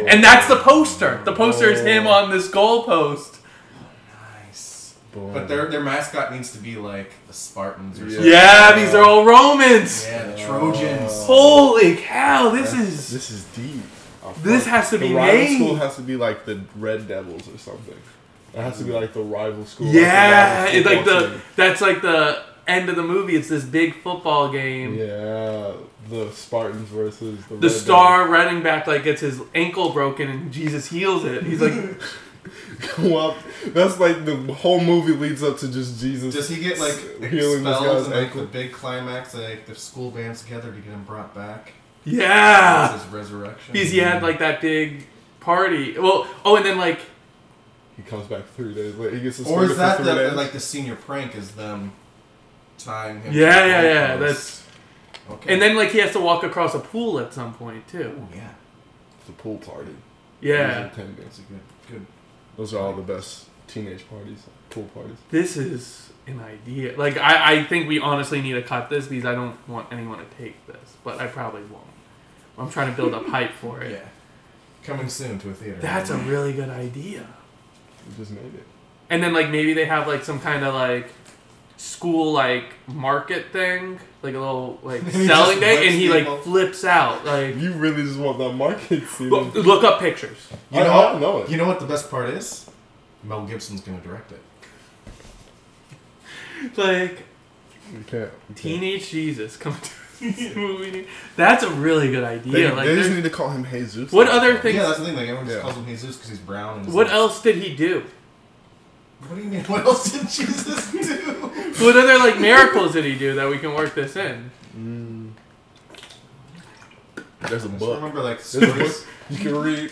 Speaker 3: And that's the poster. The poster is him on this goalpost.
Speaker 4: But their mascot needs to be like the Spartans or something.
Speaker 3: Yeah, these are all Romans.
Speaker 4: Yeah, the Trojans.
Speaker 3: Holy cow! This is
Speaker 1: deep.
Speaker 3: This has to be
Speaker 1: the rival
Speaker 3: named.
Speaker 1: school has to be like the Red Devils or something. It has to be like the rival school.
Speaker 3: Yeah,
Speaker 1: like
Speaker 3: it's like
Speaker 1: team.
Speaker 3: that's like the end of the movie. It's this big football game.
Speaker 1: Yeah, the Spartans versus the
Speaker 3: The
Speaker 1: Red
Speaker 3: star running back like gets his ankle broken and Jesus heals it. He's like,
Speaker 1: well, that's like the whole movie leads up to just Jesus.
Speaker 4: Does he get like
Speaker 1: healing this
Speaker 4: expelled
Speaker 1: guy's
Speaker 4: in like
Speaker 1: ankle?
Speaker 4: the big climax? Like the school bands together to get him brought back.
Speaker 3: yeah.
Speaker 4: That's his resurrection.
Speaker 3: Because he had like that big party. Well, and then like.
Speaker 1: He comes back 3 days later. He gets
Speaker 4: Or is that
Speaker 1: for 3 days.
Speaker 4: like the senior prank is them tying him?
Speaker 3: Yeah. That's.
Speaker 4: Okay.
Speaker 3: And then like he has to walk across a pool at some point too.
Speaker 4: Oh yeah.
Speaker 1: It's a pool party.
Speaker 3: Yeah.
Speaker 4: That's a good.
Speaker 1: Those are all the best teenage parties, pool parties.
Speaker 3: This is an idea. Like I think we honestly need to cut this because I don't want anyone to take this, but I probably won't. I'm trying to build up hype for it.
Speaker 4: Yeah. Coming soon to a theater.
Speaker 3: That's a really good idea.
Speaker 1: We just made it.
Speaker 3: And then like maybe they have like some kind of like school like market thing, like a little like
Speaker 4: And he
Speaker 3: selling
Speaker 4: just
Speaker 3: day,
Speaker 4: whips
Speaker 3: and he
Speaker 4: people.
Speaker 3: like flips out. Like
Speaker 1: You really just want that market scene.
Speaker 3: look up pictures.
Speaker 4: You know,
Speaker 1: I know it.
Speaker 4: You know what the best part is? Mel Gibson's gonna direct it.
Speaker 3: Like
Speaker 1: You can't.
Speaker 3: Teenage Jesus coming to this movie. That's a really good idea.
Speaker 1: They just need to call him Jesus.
Speaker 3: What other things?
Speaker 4: Yeah, that's the thing. Like everyone just calls him Jesus because he's brown. And
Speaker 3: What else did he do?
Speaker 4: What do you mean? What else did Jesus do?
Speaker 3: What other like miracles did he do that we can work this in?
Speaker 1: There's a
Speaker 4: I just
Speaker 1: book.
Speaker 4: remember like
Speaker 1: There's a book
Speaker 4: stories.
Speaker 1: you can read.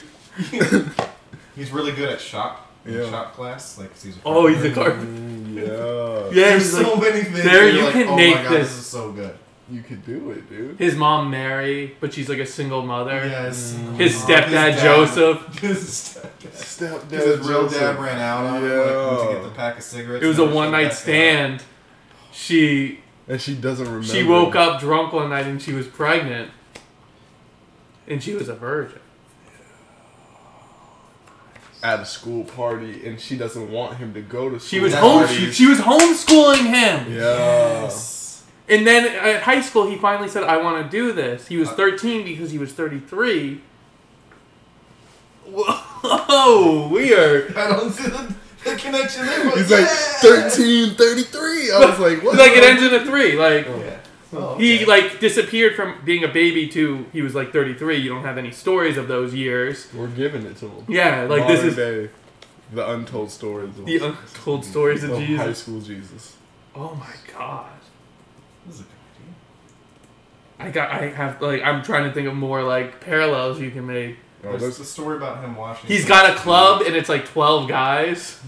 Speaker 4: He's really good at shop.
Speaker 1: Yeah.
Speaker 4: Shop class. Like he's a
Speaker 3: Oh, he's a carpenter.
Speaker 1: Yeah.
Speaker 3: Yeah,
Speaker 4: There's
Speaker 3: he's
Speaker 4: so
Speaker 3: like,
Speaker 4: many things.
Speaker 3: there
Speaker 4: where you're
Speaker 3: you
Speaker 4: like,
Speaker 3: can
Speaker 4: oh
Speaker 3: make
Speaker 4: my God,
Speaker 3: this.
Speaker 4: This is so good.
Speaker 1: You could do it, dude.
Speaker 3: his mom Mary, but she's like a single mother.
Speaker 4: Yes.
Speaker 3: His stepdad Joseph.
Speaker 4: His stepdad.
Speaker 1: Stepdad.
Speaker 4: Because his real
Speaker 1: Joseph.
Speaker 4: dad ran out on him. Like, went to get the pack of cigarettes.
Speaker 3: It was a
Speaker 4: never showed
Speaker 3: one night
Speaker 4: back up.
Speaker 3: stand. She
Speaker 1: And she doesn't remember.
Speaker 3: she woke up drunk one night and she was pregnant, and she was a virgin.
Speaker 1: at a school party, and she doesn't want him to go to school.
Speaker 3: She was
Speaker 1: parties.
Speaker 3: she was homeschooling him.
Speaker 1: Yeah.
Speaker 4: Yes.
Speaker 3: And then at high school, he finally said, "I want to do this." He was 13 because he was 33. Whoa, weird.
Speaker 4: I don't see the connection there. But
Speaker 1: He's like 13, 33. I was like, what?
Speaker 3: Like it ends in a 3. Like
Speaker 4: Yeah. Oh,
Speaker 3: he
Speaker 4: okay.
Speaker 3: like disappeared from being a baby to he was like 33. You don't have any stories of those years.
Speaker 1: We're giving it to him.
Speaker 3: Yeah, like this is
Speaker 1: Day, the untold stories of
Speaker 3: the untold stories of
Speaker 1: high
Speaker 3: Jesus.
Speaker 1: school Jesus.
Speaker 3: Oh my god.
Speaker 4: This is a good idea.
Speaker 3: I'm trying to think of more like parallels you can make.
Speaker 1: Oh,
Speaker 4: There's
Speaker 1: that's
Speaker 4: the story about him washing.
Speaker 3: He's got a club and it's like 12 guys.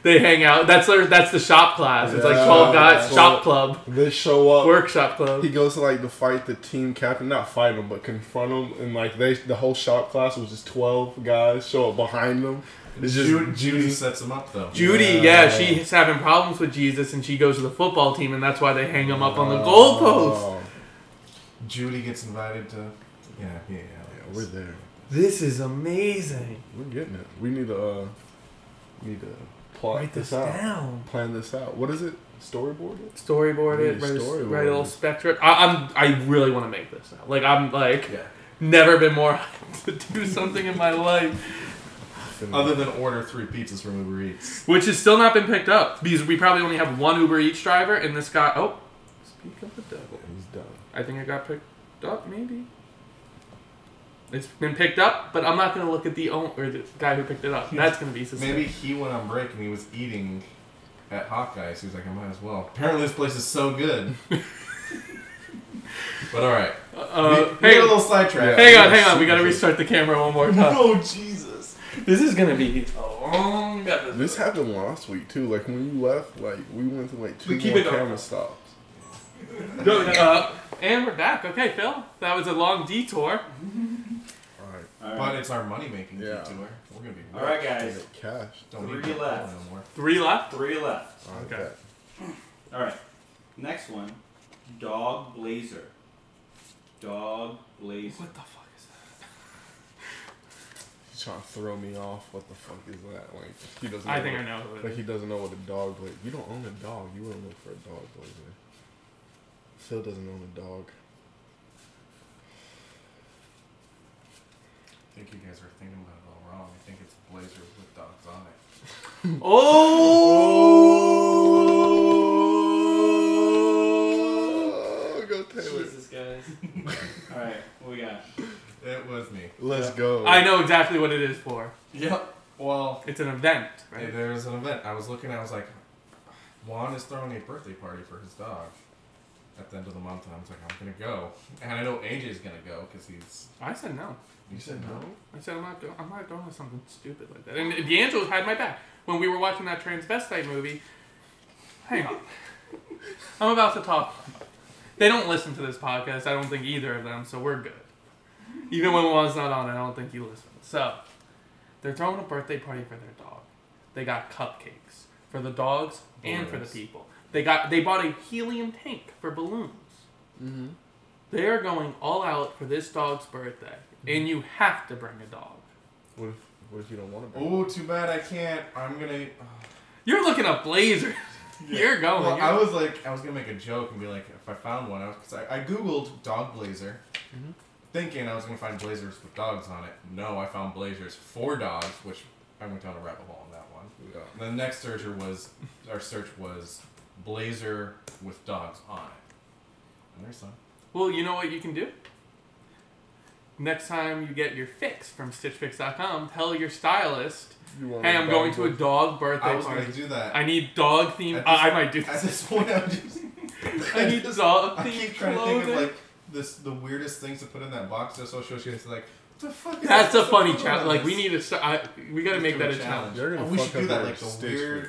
Speaker 3: They hang out. That's the shop class. It's like 12 guys.
Speaker 1: Yeah.
Speaker 3: Shop club.
Speaker 1: They show up.
Speaker 3: Workshop club.
Speaker 1: He goes to like to fight the team captain, not fight him, but confront him, and like the whole shop class was just 12 guys show up behind them. It's just
Speaker 4: Judy sets him up though.
Speaker 3: Judy,
Speaker 1: Yeah.
Speaker 3: she's having problems with Jesus and she goes to the football team and that's why they hang him up on the goalpost.
Speaker 1: Oh,
Speaker 4: Judy gets invited to. Yeah.
Speaker 1: yeah, we're there.
Speaker 3: This is amazing.
Speaker 1: We're getting it. We need to plot
Speaker 3: Write this
Speaker 1: out.
Speaker 3: down.
Speaker 1: Plan this out. What is it? Storyboard it?
Speaker 3: Storyboard it.
Speaker 1: Yeah, storyboard
Speaker 3: Write a little
Speaker 1: it.
Speaker 3: spectrum. I really want to make this now. Like I'm like
Speaker 4: Yeah.
Speaker 3: never been more hyped to do something in my life.
Speaker 4: Other than order 3 pizzas from Uber Eats.
Speaker 3: Which has still not been picked up because we probably only have one Uber Eats driver and this guy. Oh, speak of the devil.
Speaker 1: He's done.
Speaker 3: I think it got picked up. Maybe it's been picked up, but I'm not gonna look at the guy who picked it up. That's gonna be suspicious.
Speaker 4: Maybe he went on break and he was eating at Hawkeye's. He was like, I might as well. Apparently this place is so good. But alright. We got a little sidetrack.
Speaker 3: Hang on. We gotta restart the camera one more time.
Speaker 4: Oh, Jesus.
Speaker 3: This is gonna be a long episode.
Speaker 1: This happened last week too. Like when you left, like we went to like 2
Speaker 3: keep
Speaker 1: more
Speaker 3: it going.
Speaker 1: camera stops.
Speaker 3: And we're back. Okay, Phil. That was a long detour.
Speaker 1: Alright.
Speaker 4: But it's our money-making
Speaker 1: Yeah.
Speaker 4: detour. We're going to be rich.
Speaker 2: All right, guys.
Speaker 1: Get cash.
Speaker 4: Don't
Speaker 2: 3
Speaker 4: need to
Speaker 2: left.
Speaker 4: no more.
Speaker 3: 3 left.
Speaker 2: 3 left.
Speaker 3: Okay.
Speaker 2: All right. Next one. Dog Blazer. Dog Blazer.
Speaker 3: What the fuck is
Speaker 1: trying to throw me off. What the fuck is that? Like he doesn't.
Speaker 3: I think I know who it
Speaker 1: Like
Speaker 3: is.
Speaker 1: he doesn't know what a dog blazer. You don't own a dog. You wouldn't look for a dog blazer. Phil doesn't own a dog.
Speaker 4: I think you guys are thinking about it all wrong. I think it's a blazer with dogs on it.
Speaker 1: Oh, go Taylor.
Speaker 2: Jesus, guys. Alright, what we got?
Speaker 4: It was me.
Speaker 1: Let's go.
Speaker 3: I know exactly what it is for.
Speaker 4: Yep. Well,
Speaker 3: It's an event, right?
Speaker 4: there was an event. I was looking. I was like, Juan is throwing a birthday party for his dog at the end of the month, and I was like, I'm gonna go, and I know AJ's gonna go because he's.
Speaker 3: I said no.
Speaker 1: You said no?
Speaker 3: I said I'm not doing something stupid like that. And D'Angelo had my back when we were watching that transvestite movie. Hang on, I'm about to talk. They don't listen to this podcast. I don't think either of them, so we're good. Even when Juan's not on, I don't think he listens. So they're throwing a birthday party for their dog. They got cupcakes for the dogs and for the people. They bought a helium tank for balloons.
Speaker 1: Mm-hmm.
Speaker 3: They are going all out for this dog's birthday, and you have to bring a dog.
Speaker 1: What if you don't want to?
Speaker 4: Oh, too bad I can't. I'm gonna.
Speaker 3: You're looking up blazers. You're going.
Speaker 4: Well, I was gonna make a joke and be like, if I found one, because I googled dog blazer, thinking I was gonna find blazers with dogs on it. No, I found blazers for dogs, which I went down a rabbit hole on that one.
Speaker 1: Yeah.
Speaker 4: The next search was blazer with dogs on it, and there's some.
Speaker 3: Well, you know what you can do? Next time you get your fix from StitchFix.com, tell your stylist, hey, I'm going to a dog birthday
Speaker 4: I was
Speaker 3: party.
Speaker 4: gonna do that.
Speaker 3: I need dog themed. I might do
Speaker 4: At
Speaker 3: this.
Speaker 4: this point, I'm just.
Speaker 3: I need dog
Speaker 4: I
Speaker 3: themed
Speaker 4: keep trying
Speaker 3: clothing.
Speaker 4: to think of like the weirdest things to put in that box. Just so she is like, what the fuck? Is
Speaker 3: That's
Speaker 4: that?
Speaker 3: a funny
Speaker 4: What's
Speaker 3: challenge.
Speaker 4: on
Speaker 3: Like
Speaker 4: this?
Speaker 3: we need to. We got to make
Speaker 4: do
Speaker 3: that
Speaker 4: a
Speaker 3: a challenge.
Speaker 1: You're gonna
Speaker 4: we
Speaker 1: fuck
Speaker 4: should do
Speaker 1: up
Speaker 4: that,
Speaker 1: your
Speaker 4: like the
Speaker 1: Stitch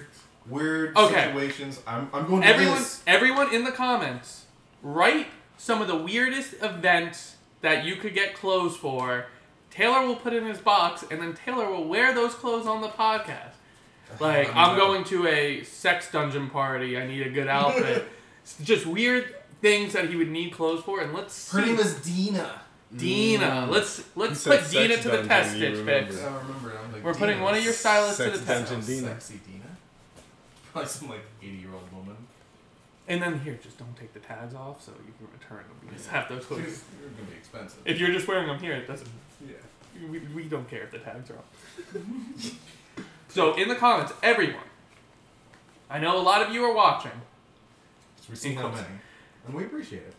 Speaker 4: weird
Speaker 3: Okay.
Speaker 4: situations. I'm going to this.
Speaker 3: Everyone in the comments, write some of the weirdest events that you could get clothes for. Taylor will put in his box, and then Taylor will wear those clothes on the podcast. Like, I'm going to a sex dungeon party. I need a good outfit. Just weird things that he would need clothes for, and let's see.
Speaker 4: Her name is Dina.
Speaker 3: Dina. Let's
Speaker 1: You
Speaker 3: put
Speaker 1: said
Speaker 3: Dina
Speaker 1: sex
Speaker 3: to the
Speaker 1: dungeon,
Speaker 3: test,
Speaker 1: you
Speaker 3: Stitch
Speaker 1: remember.
Speaker 3: Fix.
Speaker 4: I remember. I'm like,
Speaker 3: We're putting
Speaker 4: Dina.
Speaker 3: one of your stylists to
Speaker 1: Sex
Speaker 3: the test.
Speaker 1: dungeon. Dina.
Speaker 4: Sexy Dina. Probably some like 80-year-old woman.
Speaker 3: And then here, just don't take the tags off so you can return them because half those clothes.
Speaker 4: They're gonna be expensive.
Speaker 3: If you're just wearing them here, it doesn't.
Speaker 4: Yeah.
Speaker 3: We don't care if the tags are off. So in the comments, everyone. I know a lot of you are watching,
Speaker 4: We see how many, and we appreciate it.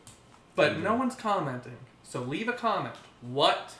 Speaker 3: but no one's commenting. So leave a comment. What?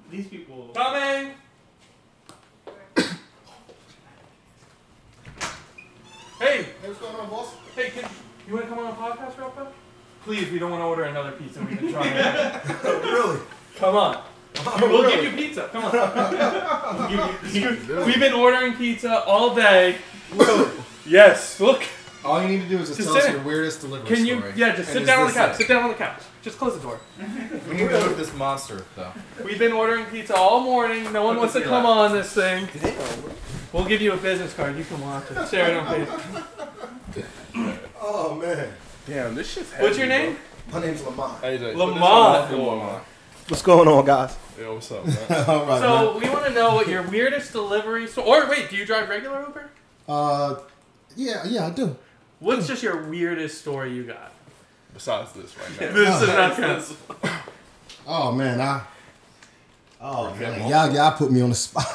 Speaker 2: These people.
Speaker 3: Coming! Hey!
Speaker 6: Hey, what's going on, boss?
Speaker 3: Hey, you want to come on a podcast real quick? Please, we don't want to order another pizza. We've been trying it.
Speaker 6: Really?
Speaker 3: Come on. We'll give you pizza. Come on. We've been ordering pizza all day.
Speaker 6: Really?
Speaker 3: Yes. Look.
Speaker 4: All you need to do is just
Speaker 3: Just
Speaker 4: tell us
Speaker 3: sit.
Speaker 4: your weirdest delivery
Speaker 3: Can you?
Speaker 4: story.
Speaker 3: Yeah, just
Speaker 4: And
Speaker 3: sit
Speaker 4: is
Speaker 3: down on the
Speaker 4: this
Speaker 3: couch.
Speaker 4: it?
Speaker 3: Sit down on the couch. Just close the door.
Speaker 4: We need to move this monster, though.
Speaker 3: We've been ordering pizza all morning. No one wants to come on this thing. We'll give you a business card. You can watch it. Share it on Facebook.
Speaker 6: Oh, man.
Speaker 1: Damn, this shit's heavy.
Speaker 3: What's your name?
Speaker 6: My name's Lamont.
Speaker 1: AJ,
Speaker 3: Lamont.
Speaker 6: What's going on, guys?
Speaker 1: Yo, what's up, man?
Speaker 6: All right,
Speaker 3: So we want to know what your weirdest delivery. Or wait, do you drive regular Uber?
Speaker 6: man. Yeah, I do.
Speaker 3: What's just your weirdest story you got?
Speaker 1: Besides this right now.
Speaker 3: This is not count.
Speaker 6: Oh, man,
Speaker 1: Okay,
Speaker 6: man, y'all put me on the spot.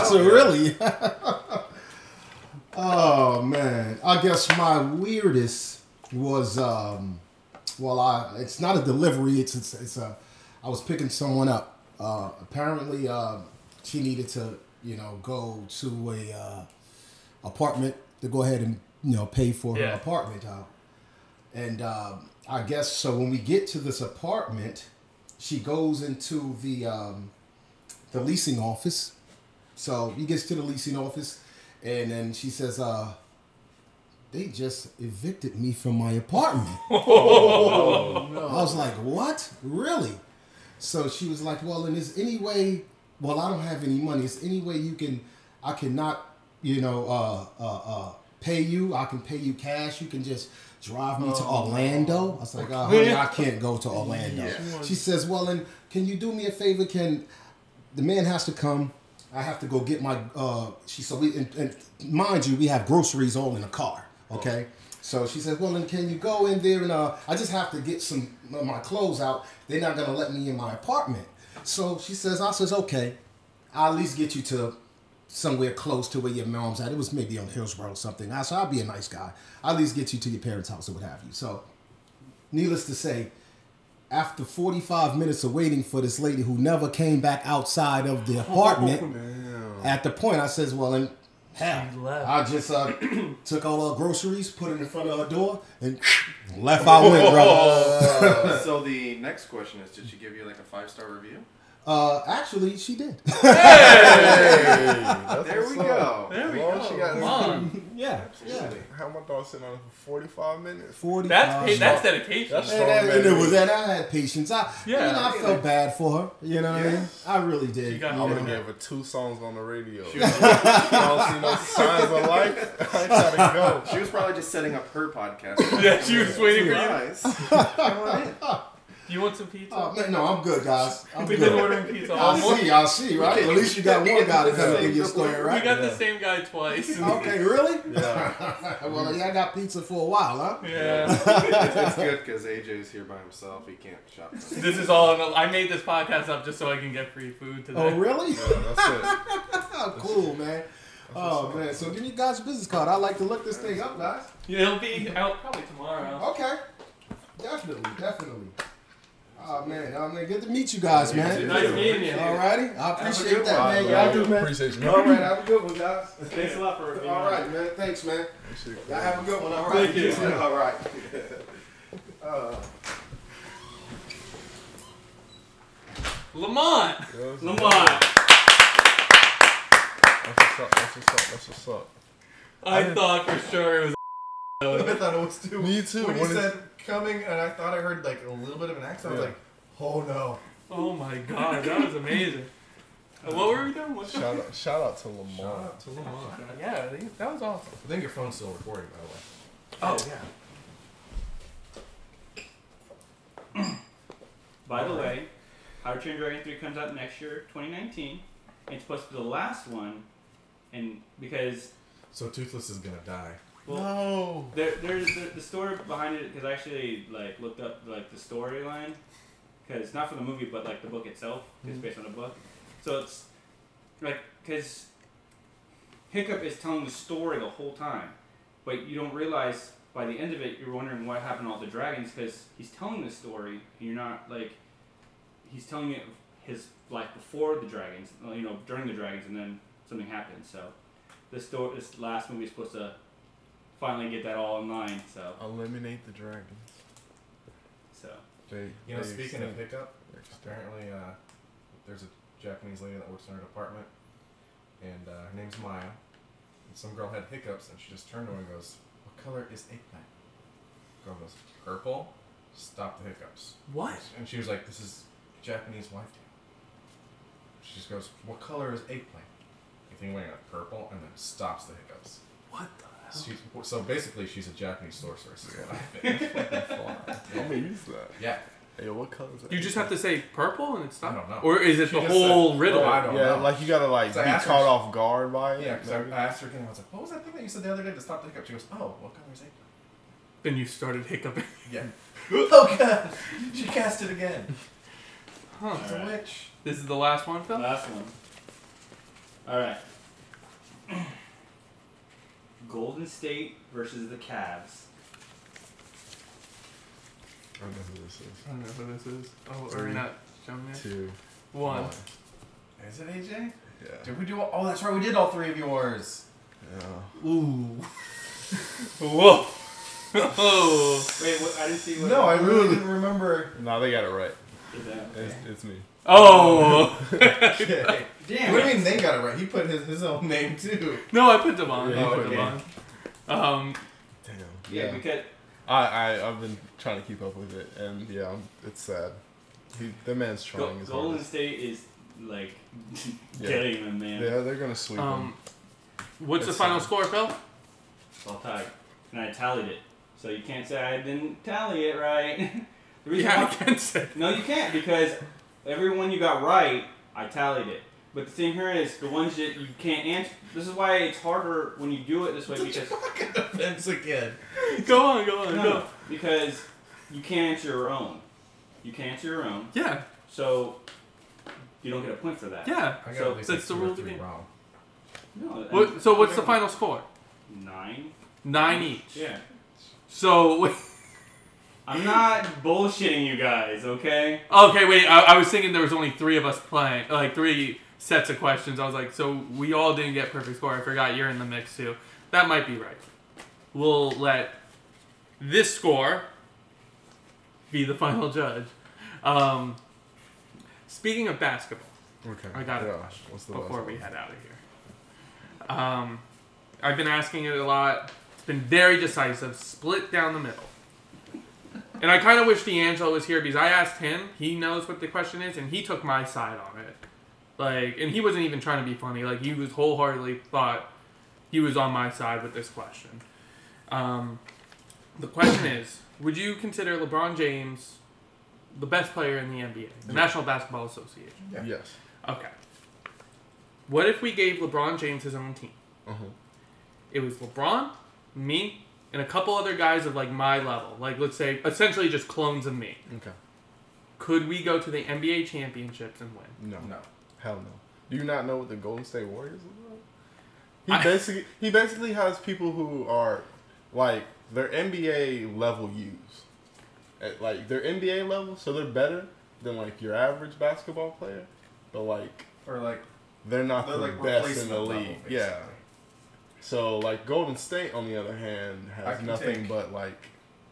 Speaker 6: So really? Oh man, I guess my weirdest was it's not a delivery. It's a I was picking someone up. Apparently, she needed to go to a apartment to go ahead and pay for her apartment out. And I guess so. When we get to this apartment, she goes into the leasing office. So he gets to the leasing office, and then she says, "They just evicted me from my apartment."
Speaker 1: Oh, no.
Speaker 6: I was like, "What? Really?" So she was like, "Well, and is any way? Well, I don't have any money. Is any way I cannot, pay you? I can pay you cash. You can just drive me to Orlando." I was like, "Oh, honey, I can't go to Orlando."
Speaker 1: Yeah.
Speaker 6: She says, "Well, and can you do me a favor? The man has to come. I have to go get my." And mind you, we have groceries all in the car. Okay. So she said, "Well, and can you go in there and I just have to get some of my clothes out. They're not gonna let me in my apartment." So I says, "Okay, I'll at least get you to somewhere close to where your mom's at." It was maybe on Hillsborough or something. I said, "I'll be a nice guy. I'll at least get you to your parents' house or what have you." So, needless to say, after 45 minutes of waiting for this lady who never came back outside of the apartment, at the point I says, "Well, and hell, I just took all her groceries, put it in front of her door, and left I went, brother."
Speaker 4: So the next question is, did she give you like a 5-star review?
Speaker 6: Actually, she did.
Speaker 4: There we go.
Speaker 3: There we
Speaker 1: Well,
Speaker 3: go.
Speaker 1: she got
Speaker 3: Come on.
Speaker 6: Yeah.
Speaker 1: How my dog sitting on it for 45 minutes?
Speaker 6: 45.
Speaker 3: That's dedication.
Speaker 1: That's
Speaker 6: And I had patience. I felt bad for her. You know what I mean? I really did.
Speaker 3: got-
Speaker 1: I
Speaker 6: you
Speaker 1: would have
Speaker 6: know?
Speaker 1: gave her 2 songs on the radio. I don't see no signs of life. I gotta go.
Speaker 4: She was probably just setting up her podcast.
Speaker 3: Yeah, she was waiting for you.
Speaker 4: Guys, come on in.
Speaker 3: You want some pizza?
Speaker 6: Oh, man, no, I'm good, guys. I'm
Speaker 3: We've
Speaker 6: good.
Speaker 3: been ordering pizza all morning.
Speaker 6: I'll see, right? At least you got one guy to come give you a story,
Speaker 3: We
Speaker 6: right?
Speaker 3: got the same guy twice.
Speaker 6: Okay, really?
Speaker 1: Yeah.
Speaker 6: Well, yeah, I got pizza for a while, huh?
Speaker 3: Yeah.
Speaker 4: It's good because AJ's here by himself. He can't shop.
Speaker 3: This is all. I made this podcast up just so I can get free food today.
Speaker 6: Oh, really?
Speaker 1: Yeah, that's it.
Speaker 6: Cool, man. Oh, man. So give me guys' business card. I'd like to look this thing up, guys.
Speaker 3: It'll be out probably tomorrow.
Speaker 6: Okay. Definitely. Oh, man. Good to meet you guys, man.
Speaker 3: Nice meeting you.
Speaker 6: All righty. I appreciate that,
Speaker 1: All
Speaker 6: man.
Speaker 1: right,
Speaker 6: Y'all do, man.
Speaker 1: Appreciate you.
Speaker 6: All right. Have a good one, guys.
Speaker 2: Thanks a lot for being
Speaker 6: All
Speaker 2: on.
Speaker 6: right, man. Thanks, man.
Speaker 1: Appreciate
Speaker 6: Y'all
Speaker 1: that.
Speaker 6: have a good one. All right.
Speaker 3: Thank you.
Speaker 6: All right.
Speaker 3: Lamont.
Speaker 2: Lamont.
Speaker 1: That's what's up.
Speaker 3: I thought for sure it was.
Speaker 4: I thought it was too.
Speaker 1: Me too.
Speaker 4: When you
Speaker 1: When
Speaker 4: said coming, and I thought I heard like a little bit of an accent, I was like, oh no.
Speaker 3: Oh my god, that was amazing. What were we doing?
Speaker 1: Shout out to Lamar.
Speaker 4: Shout out to Lamont.
Speaker 3: Yeah, that was awesome.
Speaker 4: I think your phone's still recording, by the way.
Speaker 3: Oh yeah.
Speaker 2: By the way, How to Train Your Dragon 3 comes out next year, 2019. It's supposed to be the last one, and because
Speaker 4: So Toothless is gonna die.
Speaker 1: No.
Speaker 2: there's the story behind it, because I actually looked up the storyline, because not for the movie but the book itself, it's based on a book. So it's because Hiccup is telling the story the whole time, but you don't realize by the end of it you're wondering what happened to all the dragons, because he's telling the story and you're not he's telling it his life before the dragons, during the dragons, and then something happens. So this last movie is supposed to finally get that all in line. So
Speaker 1: Eliminate the dragons.
Speaker 4: Speaking of Hiccup, apparently there's a Japanese lady that works in her department, and her name's Maya. And some girl had hiccups, and she just turned to her and goes, "What color is eggplant?" Girl goes, "Purple." Stop the hiccups.
Speaker 3: What?
Speaker 4: And she was like, "This is Japanese wife tale." She just goes, "What color is eggplant?" You think wait, purple, and then stops the hiccups.
Speaker 3: What the hell?
Speaker 4: So basically, she's a Japanese sorceress. Is what I think.
Speaker 1: I'm gonna use that.
Speaker 4: Yeah.
Speaker 1: Hey, what color is that?
Speaker 3: You just have to say purple and it's
Speaker 4: I
Speaker 3: stopped?
Speaker 4: don't know.
Speaker 3: Or is it
Speaker 4: She
Speaker 3: the
Speaker 4: just
Speaker 3: whole
Speaker 4: said-
Speaker 3: riddle?
Speaker 4: Oh, I don't
Speaker 1: Yeah,
Speaker 4: know.
Speaker 1: you gotta
Speaker 4: So I
Speaker 1: be
Speaker 4: asked her-
Speaker 1: caught off guard by it.
Speaker 4: Yeah, because I asked her again. I was like, "What was that thing that you said the other day to stop the hiccup?" She goes, "Oh, what color is eggplant?"
Speaker 3: Then you started hiccuping.
Speaker 4: Yeah. Oh god, she cast it again.
Speaker 3: Huh.
Speaker 4: It's a witch.
Speaker 3: This is the last one, Phil?
Speaker 2: last one. All right. Golden State versus the Cavs.
Speaker 1: I don't know who this is.
Speaker 3: I don't know who this is. Oh, are we not showing it?
Speaker 1: 2,
Speaker 3: 1.
Speaker 4: Is it AJ?
Speaker 1: Yeah.
Speaker 4: Did we do? Oh, that's right. We did all 3 of yours.
Speaker 1: Yeah.
Speaker 3: Ooh. Whoa. Oh.
Speaker 2: Wait, what, I didn't see what.
Speaker 4: No, I really didn't remember.
Speaker 1: No, they got it right.
Speaker 2: Is that okay?
Speaker 1: It's me.
Speaker 3: Oh.
Speaker 4: Okay.
Speaker 2: Damn.
Speaker 4: What do you mean they got it right? He put his own name too.
Speaker 3: No, I put them on.
Speaker 1: Yeah,
Speaker 3: I put
Speaker 4: okay.
Speaker 3: them on.
Speaker 1: Damn.
Speaker 2: Yeah, because
Speaker 1: I've been trying to keep up with it, and yeah, it's sad. The man's trying his
Speaker 2: Golden
Speaker 1: hardest.
Speaker 2: State is like
Speaker 1: Yeah.
Speaker 2: getting them, man.
Speaker 1: Yeah, they're gonna sweep them.
Speaker 3: What's the
Speaker 1: It's
Speaker 3: final
Speaker 1: sad.
Speaker 3: score, Phil?
Speaker 2: It's all tied, and I tallied it, so you can't say I didn't tally it right. The reason
Speaker 3: Yeah, I
Speaker 2: why-
Speaker 3: can say.
Speaker 2: No, you can't, because every one you got right, I tallied it. But the thing here is, the ones that you can't answer, this is why it's harder when you do it this way, because...
Speaker 4: Fucking defense again.
Speaker 3: Go on, go on,
Speaker 2: No,
Speaker 3: go.
Speaker 2: because you can't answer your own. You can't answer your own,
Speaker 3: Yeah,
Speaker 2: so you don't get a point for that.
Speaker 3: yeah.
Speaker 4: I got
Speaker 2: So
Speaker 4: at least
Speaker 3: that's
Speaker 4: like
Speaker 3: the
Speaker 4: 2 or
Speaker 3: rule of the
Speaker 4: 3
Speaker 3: game.
Speaker 4: wrong.
Speaker 2: No,
Speaker 3: So what's the final score?
Speaker 2: 9.
Speaker 3: 9 each.
Speaker 2: Yeah.
Speaker 3: So,
Speaker 2: I'm not bullshitting you guys, okay?
Speaker 3: okay, wait, I was thinking there was only 3 of us playing, like 3 sets of questions. I was like, so we all didn't get perfect score. I forgot you're in the mix too. That might be right. We'll let this score be the final judge. Speaking of basketball,
Speaker 1: Okay.
Speaker 3: I got a
Speaker 1: Yeah.
Speaker 3: question
Speaker 1: What's the
Speaker 3: before
Speaker 1: last
Speaker 3: we
Speaker 1: one?
Speaker 3: head out of here. I've been asking it a lot. It's been very decisive, split down the middle. And I kind of wish D'Angelo was here because I asked him. He knows what the question is, and he took my side on it. Like, and he wasn't even trying to be funny. Like, he was wholeheartedly thought he was on my side with this question. The question is, would you consider LeBron James the best player in the NBA, the National Basketball Association?
Speaker 4: Yeah.
Speaker 1: Yes.
Speaker 3: Okay. What if we gave LeBron James his own team?
Speaker 1: Uh-huh.
Speaker 3: It was LeBron, me, and a couple other guys of like my level. Like, let's say, essentially just clones of me.
Speaker 1: Okay.
Speaker 3: Could we go to the NBA championships and win?
Speaker 1: No.
Speaker 4: No.
Speaker 1: Hell no. Do you not know what the Golden State Warriors look like? He basically has people who are like their NBA level use. Like they're NBA level, so they're better than like your average basketball player. But like
Speaker 4: Or like
Speaker 1: they're not
Speaker 4: they're
Speaker 1: the
Speaker 4: like
Speaker 1: best in
Speaker 4: replacement
Speaker 1: the
Speaker 4: level,
Speaker 1: league.
Speaker 4: basically.
Speaker 1: Yeah. So like Golden State on the other hand
Speaker 4: I
Speaker 1: has
Speaker 4: can
Speaker 1: nothing
Speaker 4: take-
Speaker 1: but like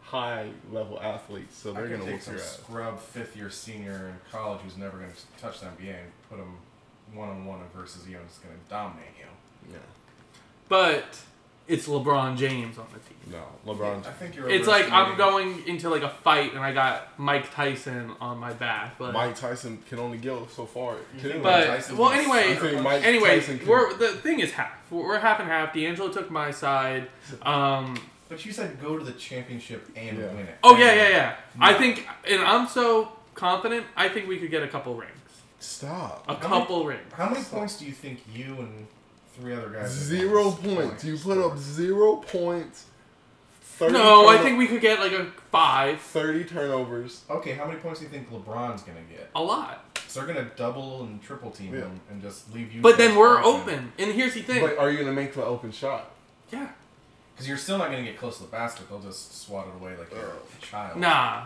Speaker 1: high level athletes, so
Speaker 4: I
Speaker 1: they're
Speaker 4: can
Speaker 1: gonna
Speaker 4: take
Speaker 1: whoop
Speaker 4: some
Speaker 1: your ass.
Speaker 4: scrub 5th-year senior in college who's never going to touch the NBA and put him one-on-one versus you and just going to dominate you.
Speaker 1: Yeah.
Speaker 3: But it's LeBron James on the team.
Speaker 1: No, LeBron.
Speaker 4: I think you're.
Speaker 3: It's like I'm
Speaker 4: overestimating-
Speaker 3: going into like a fight and I got Mike Tyson on my back. But
Speaker 1: Mike Tyson can only go so far.
Speaker 4: think
Speaker 3: But
Speaker 4: Tyson's
Speaker 3: well,
Speaker 4: gonna
Speaker 3: anyway,
Speaker 1: I think Mike
Speaker 3: anyway,
Speaker 1: Tyson can-
Speaker 3: the thing is half. We're half and half. D'Angelo took my side.
Speaker 4: But you said go to the championship and
Speaker 1: Yeah.
Speaker 4: win it.
Speaker 3: Oh yeah.
Speaker 4: No.
Speaker 3: I think, and I'm so confident. I think we could get a couple rings.
Speaker 1: Stop.
Speaker 3: A
Speaker 4: How
Speaker 3: couple rings.
Speaker 4: How many points do you think you and 3 other guys?
Speaker 1: 0 points. You put up 0 points. 30
Speaker 3: No, I think we could get like a 5.
Speaker 1: 30 turnovers.
Speaker 4: Okay, how many points do you think LeBron's gonna get?
Speaker 3: A lot.
Speaker 4: So they're gonna double and triple team
Speaker 1: Yeah.
Speaker 4: him and just leave you.
Speaker 3: But then
Speaker 4: guys
Speaker 3: we're
Speaker 4: watching.
Speaker 3: open. And here's the thing.
Speaker 1: But are you gonna make the open shot?
Speaker 3: Yeah.
Speaker 4: Because you're still not gonna get close to the basket. They'll just swat it away like you're a child.
Speaker 3: Nah.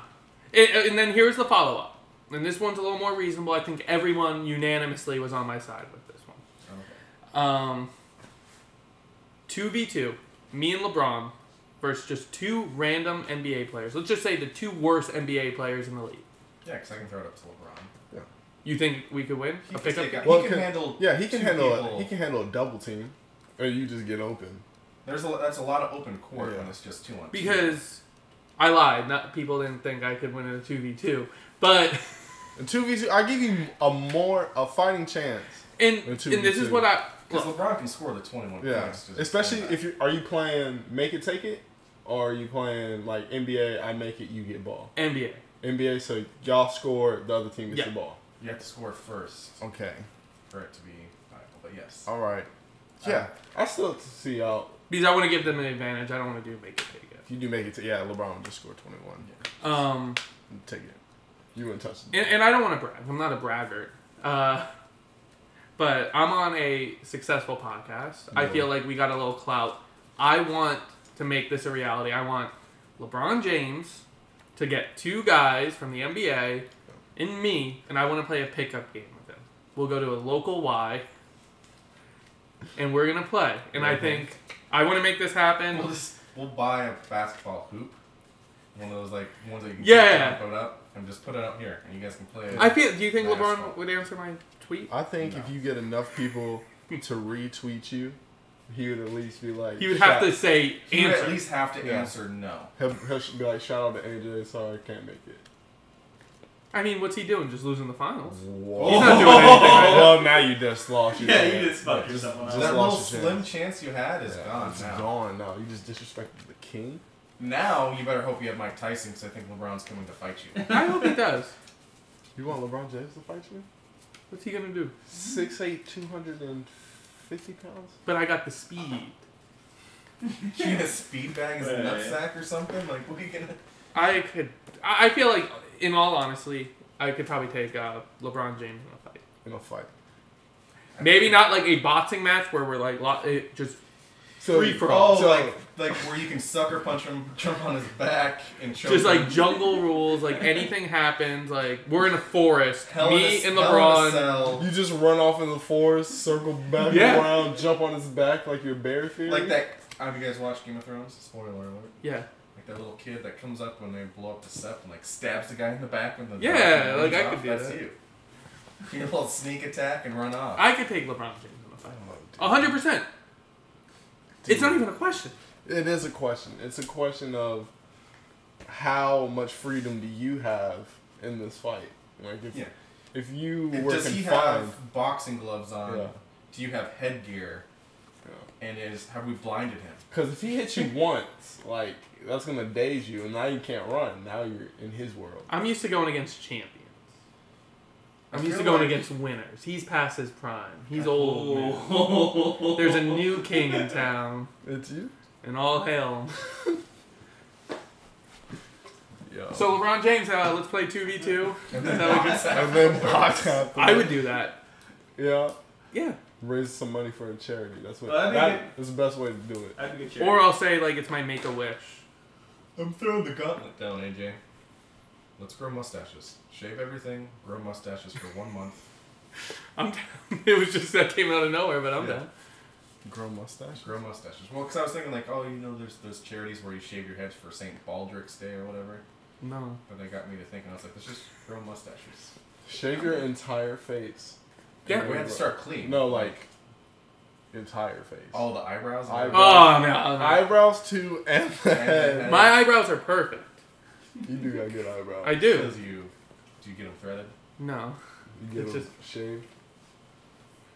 Speaker 3: And then here's the follow up. And this one's a little more reasonable. I think everyone unanimously was on my side with this one.
Speaker 4: Okay.
Speaker 3: 2v2, me and LeBron versus just 2 random NBA players. Let's just say the 2 worst NBA players in the league.
Speaker 4: Yeah, because I can throw it up to LeBron.
Speaker 3: You think we could win?
Speaker 4: He
Speaker 3: A
Speaker 4: can
Speaker 3: pickup?
Speaker 4: take out-
Speaker 1: Well,
Speaker 4: he can handle.
Speaker 1: Yeah, he can
Speaker 4: 2
Speaker 1: handle
Speaker 4: people.
Speaker 1: it. He can handle a double team, or you just get open.
Speaker 4: That's a lot of open court
Speaker 1: Yeah.
Speaker 4: when it's just 2-on-2.
Speaker 3: Because I lied. Not people didn't think I could win in a 2v2. But
Speaker 1: In 2v2, I give you a fighting chance.
Speaker 3: and
Speaker 1: In
Speaker 3: this is
Speaker 1: 2v2.
Speaker 3: what I
Speaker 4: because
Speaker 3: look,
Speaker 4: LeBron can score the 21
Speaker 1: Yeah,
Speaker 4: points. just
Speaker 1: especially
Speaker 4: like
Speaker 1: if are you playing make it take it, or are you playing like NBA? I make it, you get ball.
Speaker 3: NBA.
Speaker 1: NBA, so y'all score, the other team gets
Speaker 3: Yeah.
Speaker 1: the ball.
Speaker 4: you have to score first
Speaker 1: Okay.
Speaker 4: for it to be viable. But yes.
Speaker 1: All right. Yeah, I still see y'all.
Speaker 3: Because I want to give them an advantage. I don't want to do make it take it.
Speaker 1: If you do make it, LeBron would just score 21. Take it. You wouldn't touch it.
Speaker 3: And I don't want to brag. I'm not a braggart. But I'm on a successful podcast. I
Speaker 1: No.
Speaker 3: feel like we got a little clout I want to make this a reality. I want LeBron James to get 2 guys from the NBA and me, and I want to play a pickup game with him. We'll go to a local Y, and we're going to play. And I think I want to make this happen.
Speaker 4: We'll buy a basketball hoop. One of those like ones that you can put up and just put it up here, and you guys can play it.
Speaker 3: Do you think LeBron would answer my tweet?
Speaker 1: I think if you get enough people to retweet you, he would at least be like.
Speaker 3: He would have to say answer.
Speaker 4: He would at least have to answer no.
Speaker 1: He'll be like, shout out to AJ. Sorry, I can't make it.
Speaker 3: I mean, what's he doing? Just losing the finals?
Speaker 1: Whoa.
Speaker 3: He's not doing anything right now.
Speaker 1: Well, now you just lost your chance.
Speaker 2: You just fucked yourself up.
Speaker 4: That little slim chance you had is gone
Speaker 1: It's
Speaker 4: now.
Speaker 1: gone now. You just disrespected the king.
Speaker 4: Now you better hope you have Mike Tyson because I think LeBron's coming to fight you.
Speaker 3: I hope he does.
Speaker 1: You want LeBron James to fight you?
Speaker 3: What's he gonna do?
Speaker 1: 6'8", 250 pounds.
Speaker 3: But I got the speed.
Speaker 4: You get a speed bag as a nutsack or something? Like, what are you gonna...
Speaker 3: I feel like, in all honesty, I could probably take LeBron James
Speaker 1: In a fight.
Speaker 3: Maybe not like a boxing match where we're like just free for all.
Speaker 4: So like where you can sucker punch him, jump on his back, and choke
Speaker 3: just like
Speaker 4: him.
Speaker 3: jungle rules. Like anything happens. Like we're in a forest.
Speaker 4: Hell
Speaker 3: me
Speaker 4: in
Speaker 3: and
Speaker 4: a
Speaker 3: LeBron.
Speaker 4: cell.
Speaker 1: You just run off in the forest, circle back around, jump on his back like you're Bear Theory.
Speaker 4: Like that. Have you guys watched Game of Thrones? Spoiler alert.
Speaker 3: Yeah.
Speaker 4: Like that little kid that comes up when they blow up the Sept and like stabs the guy in the back when the
Speaker 3: Yeah, like I could do
Speaker 4: That's
Speaker 3: that.
Speaker 4: you. You know, a little sneak attack and run off.
Speaker 3: I could take LeBron James in a fight. 100%. It's not even a question.
Speaker 1: It is a question. It's a question of how much freedom do you have in this fight? Like if you were
Speaker 4: does
Speaker 1: confined,
Speaker 4: he have boxing gloves on?
Speaker 1: Yeah.
Speaker 4: Do you have headgear?
Speaker 1: Yeah.
Speaker 4: And have we blinded him?
Speaker 1: Because if he hits you once, like that's gonna daze you, and now you can't run. Now you're in his world.
Speaker 3: I'm used to going against champions. I'm used to
Speaker 4: feel
Speaker 3: going
Speaker 4: like-
Speaker 3: against winners. He's past his prime. He's old. Man. There's a new king in town,
Speaker 1: It's you.
Speaker 3: and all hail him.
Speaker 1: Yeah.
Speaker 3: So LeBron James, let's play 2v2.
Speaker 4: And
Speaker 3: Is that
Speaker 4: box
Speaker 1: and then box after
Speaker 3: I would do that.
Speaker 1: Yeah.
Speaker 3: Yeah.
Speaker 1: Raise some money for a charity. That's what.
Speaker 2: Well,
Speaker 1: That's the best way to do it.
Speaker 2: I'd be good
Speaker 3: Or I'll say like it's my Make-A-Wish.
Speaker 4: I'm throwing the gauntlet down, AJ. Let's grow mustaches. Shave everything, grow mustaches for 1 month.
Speaker 3: I'm down. It was just that came out of nowhere, but I'm down.
Speaker 1: Grow mustache.
Speaker 4: Grow mustaches. Well, because I was thinking like, oh, you know, there's those charities where you shave your heads for St. Baldrick's Day or whatever.
Speaker 3: No.
Speaker 4: But they got me to thinking, I was like, let's just grow mustaches.
Speaker 1: Shave your entire face.
Speaker 3: Yeah.
Speaker 4: We had to start clean.
Speaker 1: No, like entire face.
Speaker 4: All the eyebrows. and
Speaker 1: Eyebrows.
Speaker 3: Oh no.
Speaker 1: Eyebrows too, and the
Speaker 4: And the
Speaker 1: head.
Speaker 4: head.
Speaker 3: My eyebrows are perfect.
Speaker 1: You do got good eyebrows.
Speaker 3: I do.
Speaker 4: Because do you get them threaded?
Speaker 3: No.
Speaker 1: You get
Speaker 3: It's
Speaker 1: them shaved.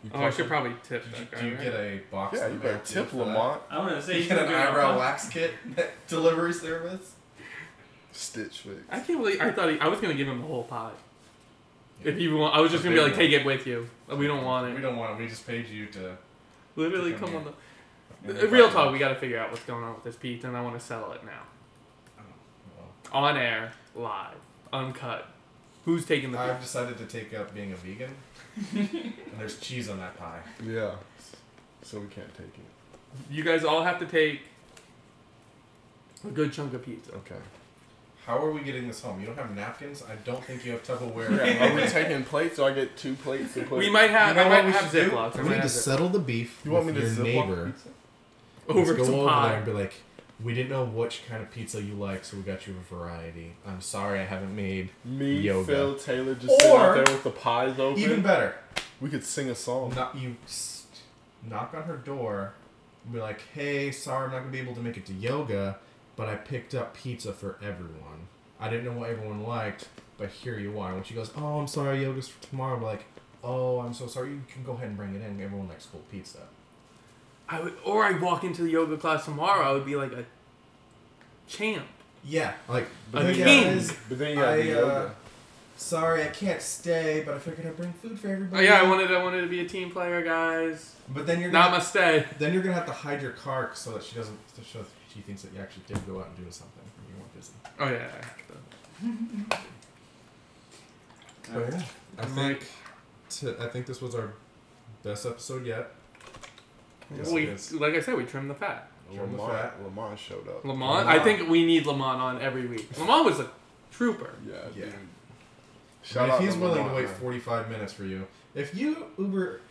Speaker 1: You
Speaker 3: Oh, I
Speaker 1: pluck
Speaker 3: should
Speaker 1: them.
Speaker 3: probably tip that guy.
Speaker 4: Do you
Speaker 3: right?
Speaker 4: get a box?
Speaker 1: Yeah,
Speaker 4: of
Speaker 1: you better
Speaker 4: milk
Speaker 1: tip
Speaker 4: for that?
Speaker 1: Lamont.
Speaker 2: I'm gonna say
Speaker 4: You get an eyebrow wax kit delivery service.
Speaker 1: Stitch fix.
Speaker 3: I can't believe I thought I was gonna give him the whole pie. If you want, I was just gonna be like, take it with you. We don't want it.
Speaker 4: We don't want it. We just paid you to.
Speaker 3: Literally,
Speaker 4: to
Speaker 3: come on.
Speaker 4: here.
Speaker 3: Real talk, we got to figure out what's going on with this pizza, and I want to settle it now.
Speaker 4: Well,
Speaker 3: On air, live, uncut. Who's taking the
Speaker 4: I've
Speaker 3: pizza?
Speaker 4: decided to take up being a vegan, and there's cheese on that pie.
Speaker 1: Yeah. So we can't take it.
Speaker 3: You guys all have to take a good chunk of pizza.
Speaker 1: Okay.
Speaker 4: How are we getting this home? You don't have napkins? I don't think you have Tupperware.
Speaker 1: Yeah, are we taking plates? So I get 2 plates to put.
Speaker 3: We might have.
Speaker 1: You know
Speaker 3: I
Speaker 1: what
Speaker 3: might
Speaker 1: we
Speaker 3: have
Speaker 1: should do?
Speaker 3: Ziplocs. I
Speaker 7: We
Speaker 3: might
Speaker 7: need
Speaker 3: have
Speaker 7: to
Speaker 3: Ziplocs.
Speaker 7: settle the beef
Speaker 1: You want me
Speaker 7: with
Speaker 1: to
Speaker 7: your
Speaker 1: zip
Speaker 7: neighbor.
Speaker 1: pizza?
Speaker 3: Over
Speaker 7: Let's
Speaker 3: some
Speaker 7: go over
Speaker 3: pie.
Speaker 7: there and be like, we didn't know which kind of pizza you like, so we got you a variety. I'm sorry I haven't made
Speaker 1: Me,
Speaker 7: yoga.
Speaker 1: Phil, Taylor, just sitting
Speaker 4: Or-
Speaker 1: out there with the pies open.
Speaker 4: Even better,
Speaker 1: We could sing a song.
Speaker 4: knock on her door and be like, hey, sorry I'm not going to be able to make it to yoga, but I picked up pizza for everyone. I didn't know what everyone liked, but here you are. When she goes, oh, I'm sorry, yoga's for tomorrow, I'm like, oh, I'm so sorry, you can go ahead and bring it in. Everyone likes cold pizza.
Speaker 3: Or I walk into the yoga class tomorrow. I would be like a champ.
Speaker 4: Yeah, like,
Speaker 3: A
Speaker 4: hey,
Speaker 3: king.
Speaker 4: guys,
Speaker 1: But then you gotta do yoga.
Speaker 4: sorry I can't stay, but I figured I'd bring food for
Speaker 3: Oh
Speaker 4: everybody.
Speaker 3: yeah, I wanted to be a team player, guys.
Speaker 4: But then you're
Speaker 3: Not
Speaker 4: gonna,
Speaker 3: my stay.
Speaker 4: then you're gonna have to hide your car so that she doesn't, so she thinks that you actually did go out and do something when you weren't busy.
Speaker 3: Oh yeah.
Speaker 4: But yeah, I think this was our best episode yet. Yes, it is.
Speaker 3: Like I said, we trimmed the fat.
Speaker 1: Lamont showed up.
Speaker 3: Lamont? I think we need Lamont on every week. Lamont was a trooper.
Speaker 1: Yeah.
Speaker 4: Yeah.
Speaker 1: Shout
Speaker 4: if
Speaker 1: out
Speaker 4: he's
Speaker 1: to
Speaker 4: willing
Speaker 1: Lamont,
Speaker 4: to wait
Speaker 1: man.
Speaker 4: 45 minutes for you, if you Uber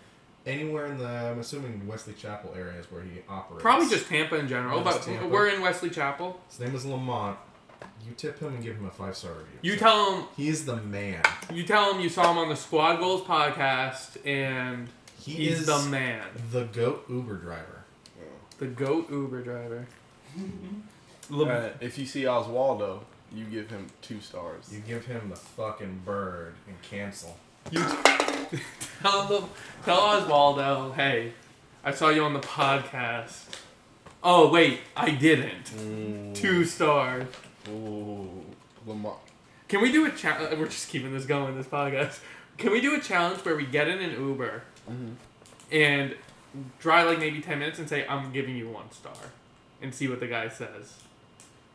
Speaker 4: anywhere in the, I'm assuming Wesley Chapel area is where he operates.
Speaker 3: Probably just Tampa in general,
Speaker 4: Yeah,
Speaker 3: but
Speaker 4: just Tampa.
Speaker 3: we're in Wesley Chapel.
Speaker 4: His name is Lamont. You tip him and give him a 5-star review.
Speaker 3: You tell him
Speaker 4: He's the man.
Speaker 3: you saw him on the Squad Goals podcast, and he's
Speaker 4: is
Speaker 3: the man.
Speaker 4: the GOAT Uber driver.
Speaker 3: The GOAT Uber driver.
Speaker 1: If you see Oswaldo, you give him 2 stars.
Speaker 4: You give him the fucking bird and cancel.
Speaker 3: Tell Oswaldo, hey, I saw you on the podcast. Oh, wait, I didn't.
Speaker 1: Ooh.
Speaker 3: 2 stars.
Speaker 1: Ooh, Lamont.
Speaker 3: Can we do a challenge? We're just keeping this going, this podcast. Can we do a challenge where we get in an Uber and drive like maybe 10 minutes and say, I'm giving you 1 star, and see what the guy says?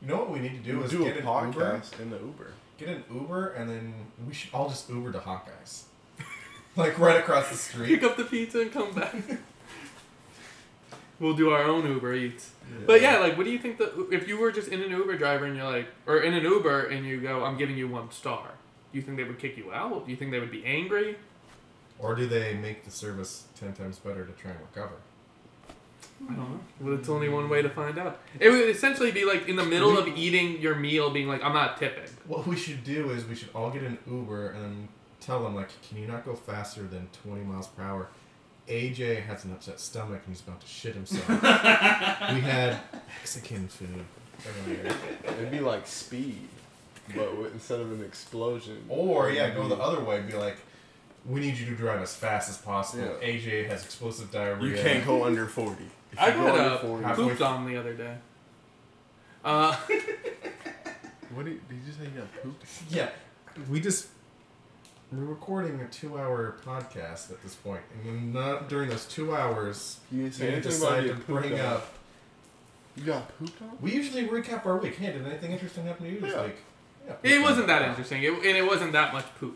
Speaker 4: You know what we need to do is
Speaker 1: do
Speaker 4: get
Speaker 1: a
Speaker 4: an
Speaker 1: podcast
Speaker 4: Uber.
Speaker 1: in the Uber.
Speaker 4: Get an Uber, and then we should all just Uber to Hawkeyes. Like right across the street.
Speaker 3: Pick up the pizza and come back. We'll do our own Uber Eats. Yeah. But yeah, like, what do you think if you were just in an Uber driver and you're like, or in an Uber and you go, I'm giving you 1 star, do you think they would kick you out? Do you think they would be angry?
Speaker 4: Or do they make the service 10 times better to try and recover?
Speaker 3: I don't know. Well, it's only one way to find out. It would essentially be like in the middle of eating your meal being like, I'm not tipping.
Speaker 4: What we should do is we should all get an Uber and then tell them, like, can you not go faster than 20 miles per hour? AJ has an upset stomach and he's about to shit himself. We had Mexican food earlier.
Speaker 1: It'd be like Speed, but instead of an explosion.
Speaker 4: Or, yeah, go the other way. Be like, we need you to drive as fast as possible.
Speaker 1: Yeah.
Speaker 4: AJ has explosive diarrhea.
Speaker 1: You can't go under 40. If
Speaker 3: I
Speaker 1: you go under
Speaker 3: got
Speaker 1: 40,
Speaker 3: pooped on the other day.
Speaker 1: What did you say you got pooped?
Speaker 4: Yeah. We're recording a 2-hour podcast at this point, and not during those 2 hours,
Speaker 1: You didn't say
Speaker 4: we
Speaker 1: anything
Speaker 4: decide
Speaker 1: about
Speaker 4: to
Speaker 1: getting pooped
Speaker 4: bring
Speaker 1: on.
Speaker 4: up.
Speaker 1: You got pooped on?
Speaker 4: We usually recap our week. Hey, did anything interesting happen to you this
Speaker 1: Yeah.
Speaker 4: week? Yeah,
Speaker 3: It wasn't that interesting, and it wasn't that much poop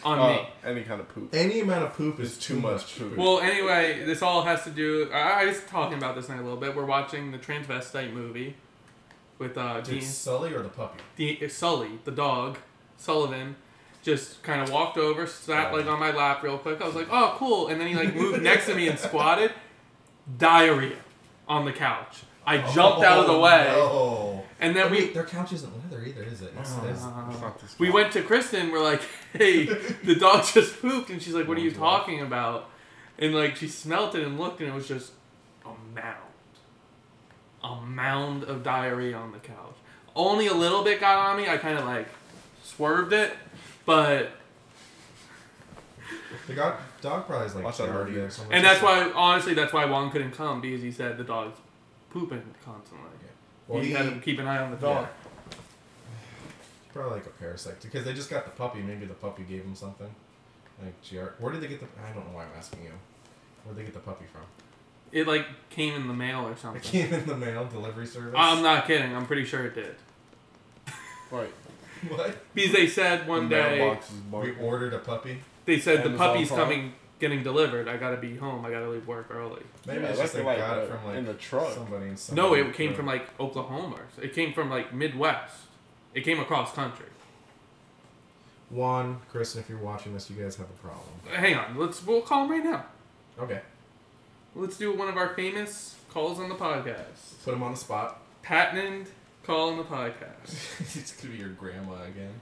Speaker 3: on me.
Speaker 1: Any kind of poop.
Speaker 4: Any amount of poop is
Speaker 1: It's
Speaker 4: too
Speaker 1: too
Speaker 4: much
Speaker 1: much
Speaker 4: poop.
Speaker 3: Well, anyway, this all has to do. I was talking about this night a little bit. We're watching the transvestite movie with
Speaker 4: Did Sully or the puppy?
Speaker 3: Sully, the dog, Sullivan. Just kind of walked over, sat like on my lap real quick. I was like, "Oh, cool!" And then he like moved next to me and squatted. Diarrhea on the couch. I jumped out of the way,
Speaker 4: No.
Speaker 3: and then
Speaker 4: Their couch isn't leather either, is it? It's
Speaker 1: not this
Speaker 3: we
Speaker 1: guy.
Speaker 3: went to Kristen. We're like, "Hey, the dog just pooped," and she's like, "What are you talking about?" And like she smelt it and looked, and it was just a mound of diarrhea on the couch. Only a little bit got on me. I kind of like swerved it, but
Speaker 4: the dog probably is like
Speaker 1: Watch out,
Speaker 4: dirty or
Speaker 1: Marty.
Speaker 4: something.
Speaker 3: and that's why honestly that's why Juan couldn't come because he said the dog's pooping constantly.
Speaker 4: Well,
Speaker 3: he had to keep an eye on the dog.
Speaker 4: Yeah. Probably like a parasite because they just got the puppy. Maybe the puppy gave him something. Like where did they get the? I don't know why I'm asking you. Where did they get the puppy from?
Speaker 3: It like came in the mail or
Speaker 4: It
Speaker 3: something.
Speaker 4: came in the mail delivery service.
Speaker 3: I'm not kidding. I'm pretty sure it did.
Speaker 1: Right.
Speaker 4: What?
Speaker 3: Because they said one
Speaker 1: The
Speaker 3: day
Speaker 1: mailbox is
Speaker 4: We
Speaker 1: barking.
Speaker 4: ordered a puppy.
Speaker 3: they said the
Speaker 1: Amazon
Speaker 3: puppy's
Speaker 1: Prime.
Speaker 3: coming, getting delivered. I gotta be home. I gotta leave work early.
Speaker 4: Maybe
Speaker 1: Yeah,
Speaker 4: it's just
Speaker 1: like
Speaker 4: they
Speaker 1: like,
Speaker 4: got it from like
Speaker 1: in the truck.
Speaker 4: somebody. In
Speaker 3: No,
Speaker 4: somebody
Speaker 3: it came from like Oklahoma. It came from like Midwest. It came across country.
Speaker 4: Juan, Kristen, if you're watching this, you guys have a problem.
Speaker 3: Hang on, we'll call him right now.
Speaker 4: Okay.
Speaker 3: Let's do one of our famous calls on the podcast.
Speaker 4: Put him on the spot.
Speaker 3: Patented call on the podcast.
Speaker 4: It's gonna be your grandma again.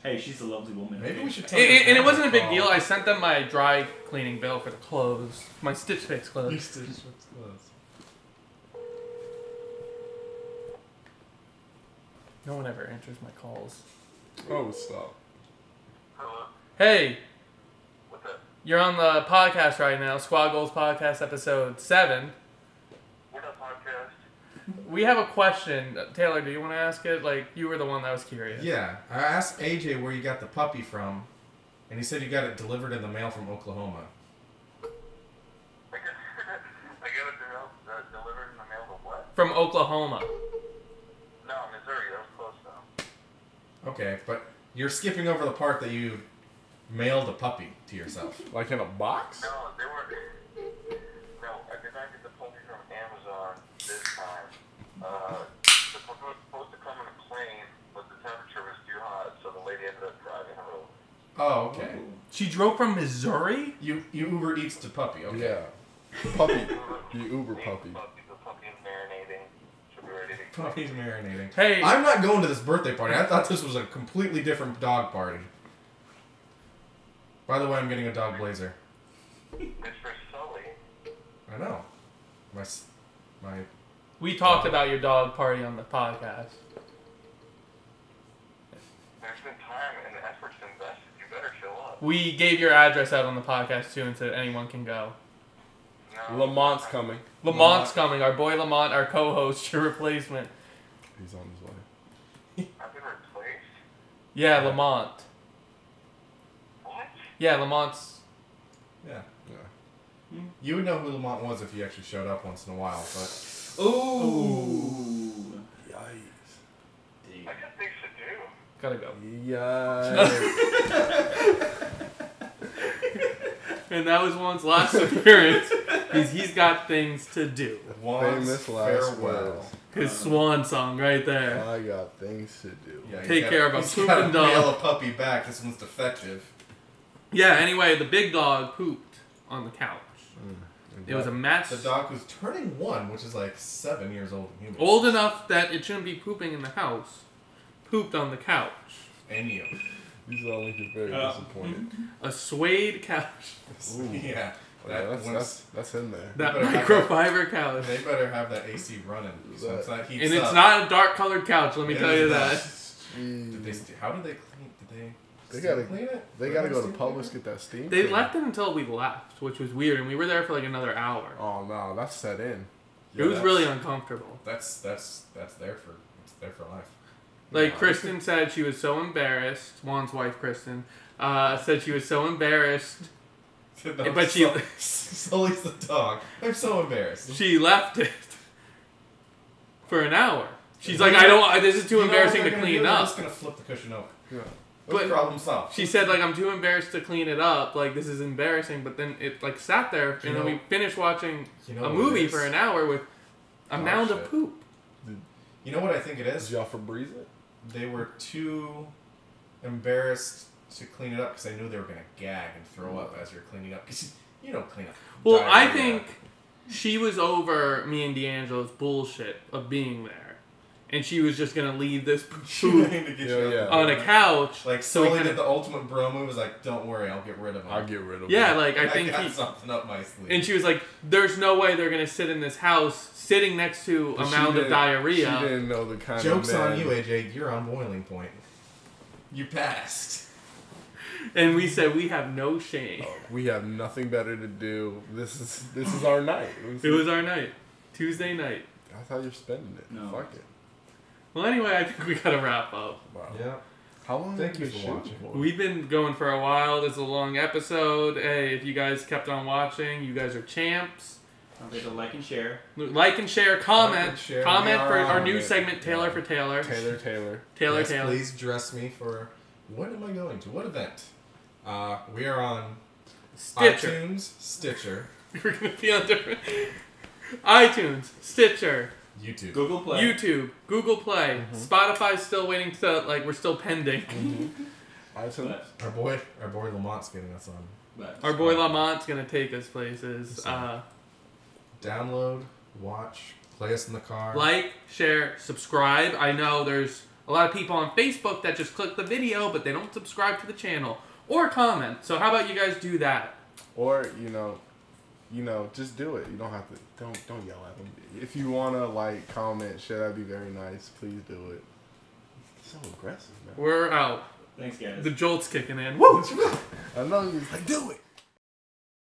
Speaker 2: Hey, she's a lovely woman.
Speaker 4: Maybe
Speaker 2: okay?
Speaker 4: we should tell
Speaker 3: And
Speaker 4: your
Speaker 3: it
Speaker 4: grandma
Speaker 3: wasn't a
Speaker 4: to
Speaker 3: big
Speaker 4: call.
Speaker 3: deal. I sent them my dry cleaning bill for the clothes, my Stitch Fix
Speaker 4: You
Speaker 3: clothes.
Speaker 4: still just what's close.
Speaker 3: No one ever answers my calls.
Speaker 1: Oh, stop.
Speaker 8: Hello.
Speaker 3: Hey,
Speaker 8: What's up?
Speaker 3: you're on the podcast right now, Squad Goals Podcast, episode 7.
Speaker 8: What up, podcast?
Speaker 3: We have a question. Taylor, do you want to ask it? Like, you were the one that was curious.
Speaker 4: Yeah, I asked AJ where you got the puppy from, and he said you got it delivered in the mail from Oklahoma.
Speaker 8: I got it delivered in the mail to what?
Speaker 3: From Oklahoma.
Speaker 8: No, Missouri. That was close though.
Speaker 4: Okay, but you're skipping over the part that you mailed a puppy to yourself.
Speaker 1: Like in a box?
Speaker 8: No, they were. No, I did not get the
Speaker 3: She drove from Missouri?
Speaker 4: You Uber Eats to puppy, okay.
Speaker 1: Yeah. Puppy. You Uber puppy.
Speaker 8: The puppy's marinating. Should be ready to
Speaker 4: Puppy's marinating.
Speaker 3: Hey.
Speaker 4: I'm not going to this birthday party. I thought this was a completely different dog party. By the way, I'm getting a dog blazer.
Speaker 8: It's for Sully.
Speaker 4: I know. My
Speaker 3: We talked about your dog party on the podcast.
Speaker 8: There's been time and efforts invested. You better show up.
Speaker 3: We gave your address out on the podcast too and said anyone can go.
Speaker 8: No.
Speaker 1: Lamont's coming.
Speaker 3: Lamont's coming. Our boy Lamont, our co-host, your replacement.
Speaker 1: He's on his way.
Speaker 8: I've been replaced?
Speaker 3: Yeah, Lamont.
Speaker 8: What?
Speaker 3: Yeah, Lamont's.
Speaker 4: yeah.
Speaker 1: Yeah.
Speaker 4: You would know who Lamont was if he actually showed up once in a while, but
Speaker 2: Ooh.
Speaker 1: Yikes.
Speaker 8: I got things to do.
Speaker 3: Gotta go.
Speaker 1: Yikes.
Speaker 3: And that was Juan's last appearance. He's got things to do.
Speaker 4: Juan's
Speaker 1: Famous last
Speaker 4: farewell.
Speaker 1: words.
Speaker 3: His swan song right there.
Speaker 1: I got things to do.
Speaker 4: Yeah,
Speaker 3: Take care of a
Speaker 4: he's
Speaker 3: pooping
Speaker 4: gotta
Speaker 3: dog.
Speaker 4: mail a puppy back. This one's defective.
Speaker 3: Yeah, anyway, the big dog pooped on the couch. It was a mess.
Speaker 4: The dog who's turning 1, which is like 7 years old in humans.
Speaker 3: Old enough that it shouldn't be pooping in the house. Pooped on the couch.
Speaker 4: And you.
Speaker 1: You sound like you're very disappointed.
Speaker 3: A suede couch.
Speaker 1: Ooh.
Speaker 4: Yeah.
Speaker 1: Yeah,
Speaker 4: That
Speaker 1: that's in there.
Speaker 3: That
Speaker 4: better have
Speaker 3: microfiber couch.
Speaker 4: They better have that AC running. So it's not heats
Speaker 3: And it's
Speaker 4: up.
Speaker 3: not a dark colored couch, let me
Speaker 4: It
Speaker 3: tell
Speaker 4: is
Speaker 3: you
Speaker 4: not.
Speaker 3: that.
Speaker 4: Did they how did they clean?
Speaker 1: They
Speaker 4: still
Speaker 1: gotta
Speaker 4: clean it?
Speaker 1: They
Speaker 4: Put
Speaker 1: gotta
Speaker 4: it
Speaker 1: go
Speaker 4: on
Speaker 1: to
Speaker 4: steam
Speaker 1: Publix
Speaker 4: paper?
Speaker 1: get that steam.
Speaker 3: They
Speaker 1: cleaner.
Speaker 3: left it until we left, which was weird, and we were there for like another hour.
Speaker 1: Oh no, that's set in.
Speaker 3: It
Speaker 4: Yeah,
Speaker 3: was
Speaker 4: that's-
Speaker 3: really uncomfortable.
Speaker 4: That's there for life.
Speaker 3: Like
Speaker 1: Yeah.
Speaker 3: Kristen said, she was so embarrassed. Juan's wife, Kristen, said she was so embarrassed. But she-
Speaker 4: Sully's the dog. I'm so embarrassst.
Speaker 3: She left it for an hour. She's like, I don't. This is too embarrassing to clean
Speaker 4: They're
Speaker 3: up.
Speaker 4: just gonna flip the cushion over.
Speaker 1: Yeah.
Speaker 3: But-
Speaker 4: Problem solved.
Speaker 3: She said, like, I'm too embarrassed to clean it up. Like, this is embarrassing. But then it like sat there,
Speaker 4: You
Speaker 3: and then
Speaker 4: know-
Speaker 3: we finished watching
Speaker 4: You know
Speaker 3: a
Speaker 4: what
Speaker 3: movie
Speaker 4: it is?
Speaker 3: for an hour with a
Speaker 4: Dog
Speaker 3: mound of
Speaker 4: shit.
Speaker 3: poop.
Speaker 4: You know what I think it
Speaker 1: Did
Speaker 4: is?
Speaker 1: y'all Febreze it?
Speaker 4: They were too embarrassed to clean it up because they knew they were gonna gag and throw up as you're cleaning up. Because you don't clean up.
Speaker 3: Well, I
Speaker 4: diarrhea.
Speaker 3: think she was over me and D'Angelo's bullshit of being there. And she was just going to leave this
Speaker 4: She
Speaker 3: poop
Speaker 4: wanted to get
Speaker 1: Yeah,
Speaker 4: you
Speaker 1: yeah.
Speaker 4: up.
Speaker 3: on a couch.
Speaker 4: Like
Speaker 3: so we
Speaker 4: Sully
Speaker 3: kinda-
Speaker 4: did the ultimate bro move. Was like, don't worry, I'll get rid of him.
Speaker 1: I'll get rid of
Speaker 3: Yeah,
Speaker 1: it.
Speaker 3: like, I think
Speaker 4: got
Speaker 3: he...
Speaker 4: something up my sleeve.
Speaker 3: And she was like, there's no way they're going to sit in this house sitting next to
Speaker 1: But
Speaker 3: a
Speaker 1: she
Speaker 3: mound of
Speaker 1: didn't-
Speaker 3: diarrhea.
Speaker 1: She didn't know the kind
Speaker 4: Joke's
Speaker 1: of man.
Speaker 4: on you, AJ. You're on boiling point. You passed.
Speaker 3: And we said, we have no shame.
Speaker 1: We have nothing better to do. This is our night.
Speaker 3: It was our night. Tuesday night.
Speaker 1: That's how you're spending it.
Speaker 2: No.
Speaker 1: Fuck it.
Speaker 3: Well, anyway, I think we got to wrap up.
Speaker 1: Wow.
Speaker 4: Yeah.
Speaker 1: How long
Speaker 4: Thank
Speaker 1: have
Speaker 4: you
Speaker 1: been
Speaker 4: for
Speaker 1: shooting
Speaker 4: watching.
Speaker 1: for?
Speaker 3: We've been going for a while. This is a long episode. Hey, if you guys kept on watching, you guys are champs.
Speaker 2: Don't forget to like and share.
Speaker 3: Like and share, comment.
Speaker 4: and share.
Speaker 3: Comment
Speaker 4: We
Speaker 3: for
Speaker 4: are
Speaker 3: our
Speaker 4: on
Speaker 3: new
Speaker 4: it.
Speaker 3: segment, Taylor
Speaker 4: Yeah.
Speaker 3: for Taylor.
Speaker 1: Taylor.
Speaker 3: Taylor,
Speaker 4: Yes,
Speaker 3: Taylor.
Speaker 4: please dress me for. What am I going to? What event? We are on
Speaker 3: Stitcher.
Speaker 4: iTunes, Stitcher,
Speaker 3: We're going to be on different... iTunes, Stitcher,
Speaker 4: YouTube.
Speaker 2: Google Play.
Speaker 3: YouTube, Google Play. Spotify's still waiting to, like, we're still pending.
Speaker 1: iTunes.
Speaker 2: But,
Speaker 4: Our boy Lamont's getting us on.
Speaker 2: but
Speaker 3: Our boy Lamont's going to take us places.
Speaker 4: Download, watch, play us in the car.
Speaker 3: Like, share, subscribe. I know there's a lot of people on Facebook that just click the video, but they don't subscribe to the channel. Or comment. So how about you guys do that?
Speaker 1: Or just do it. You don't have to. Don't yell at them. If you wanna like comment, share, that'd be very nice. Please do it. So aggressive, man.
Speaker 3: We're out.
Speaker 2: thanks, guys.
Speaker 3: The jolt's kicking in. Woo!
Speaker 1: I know you're like, do it.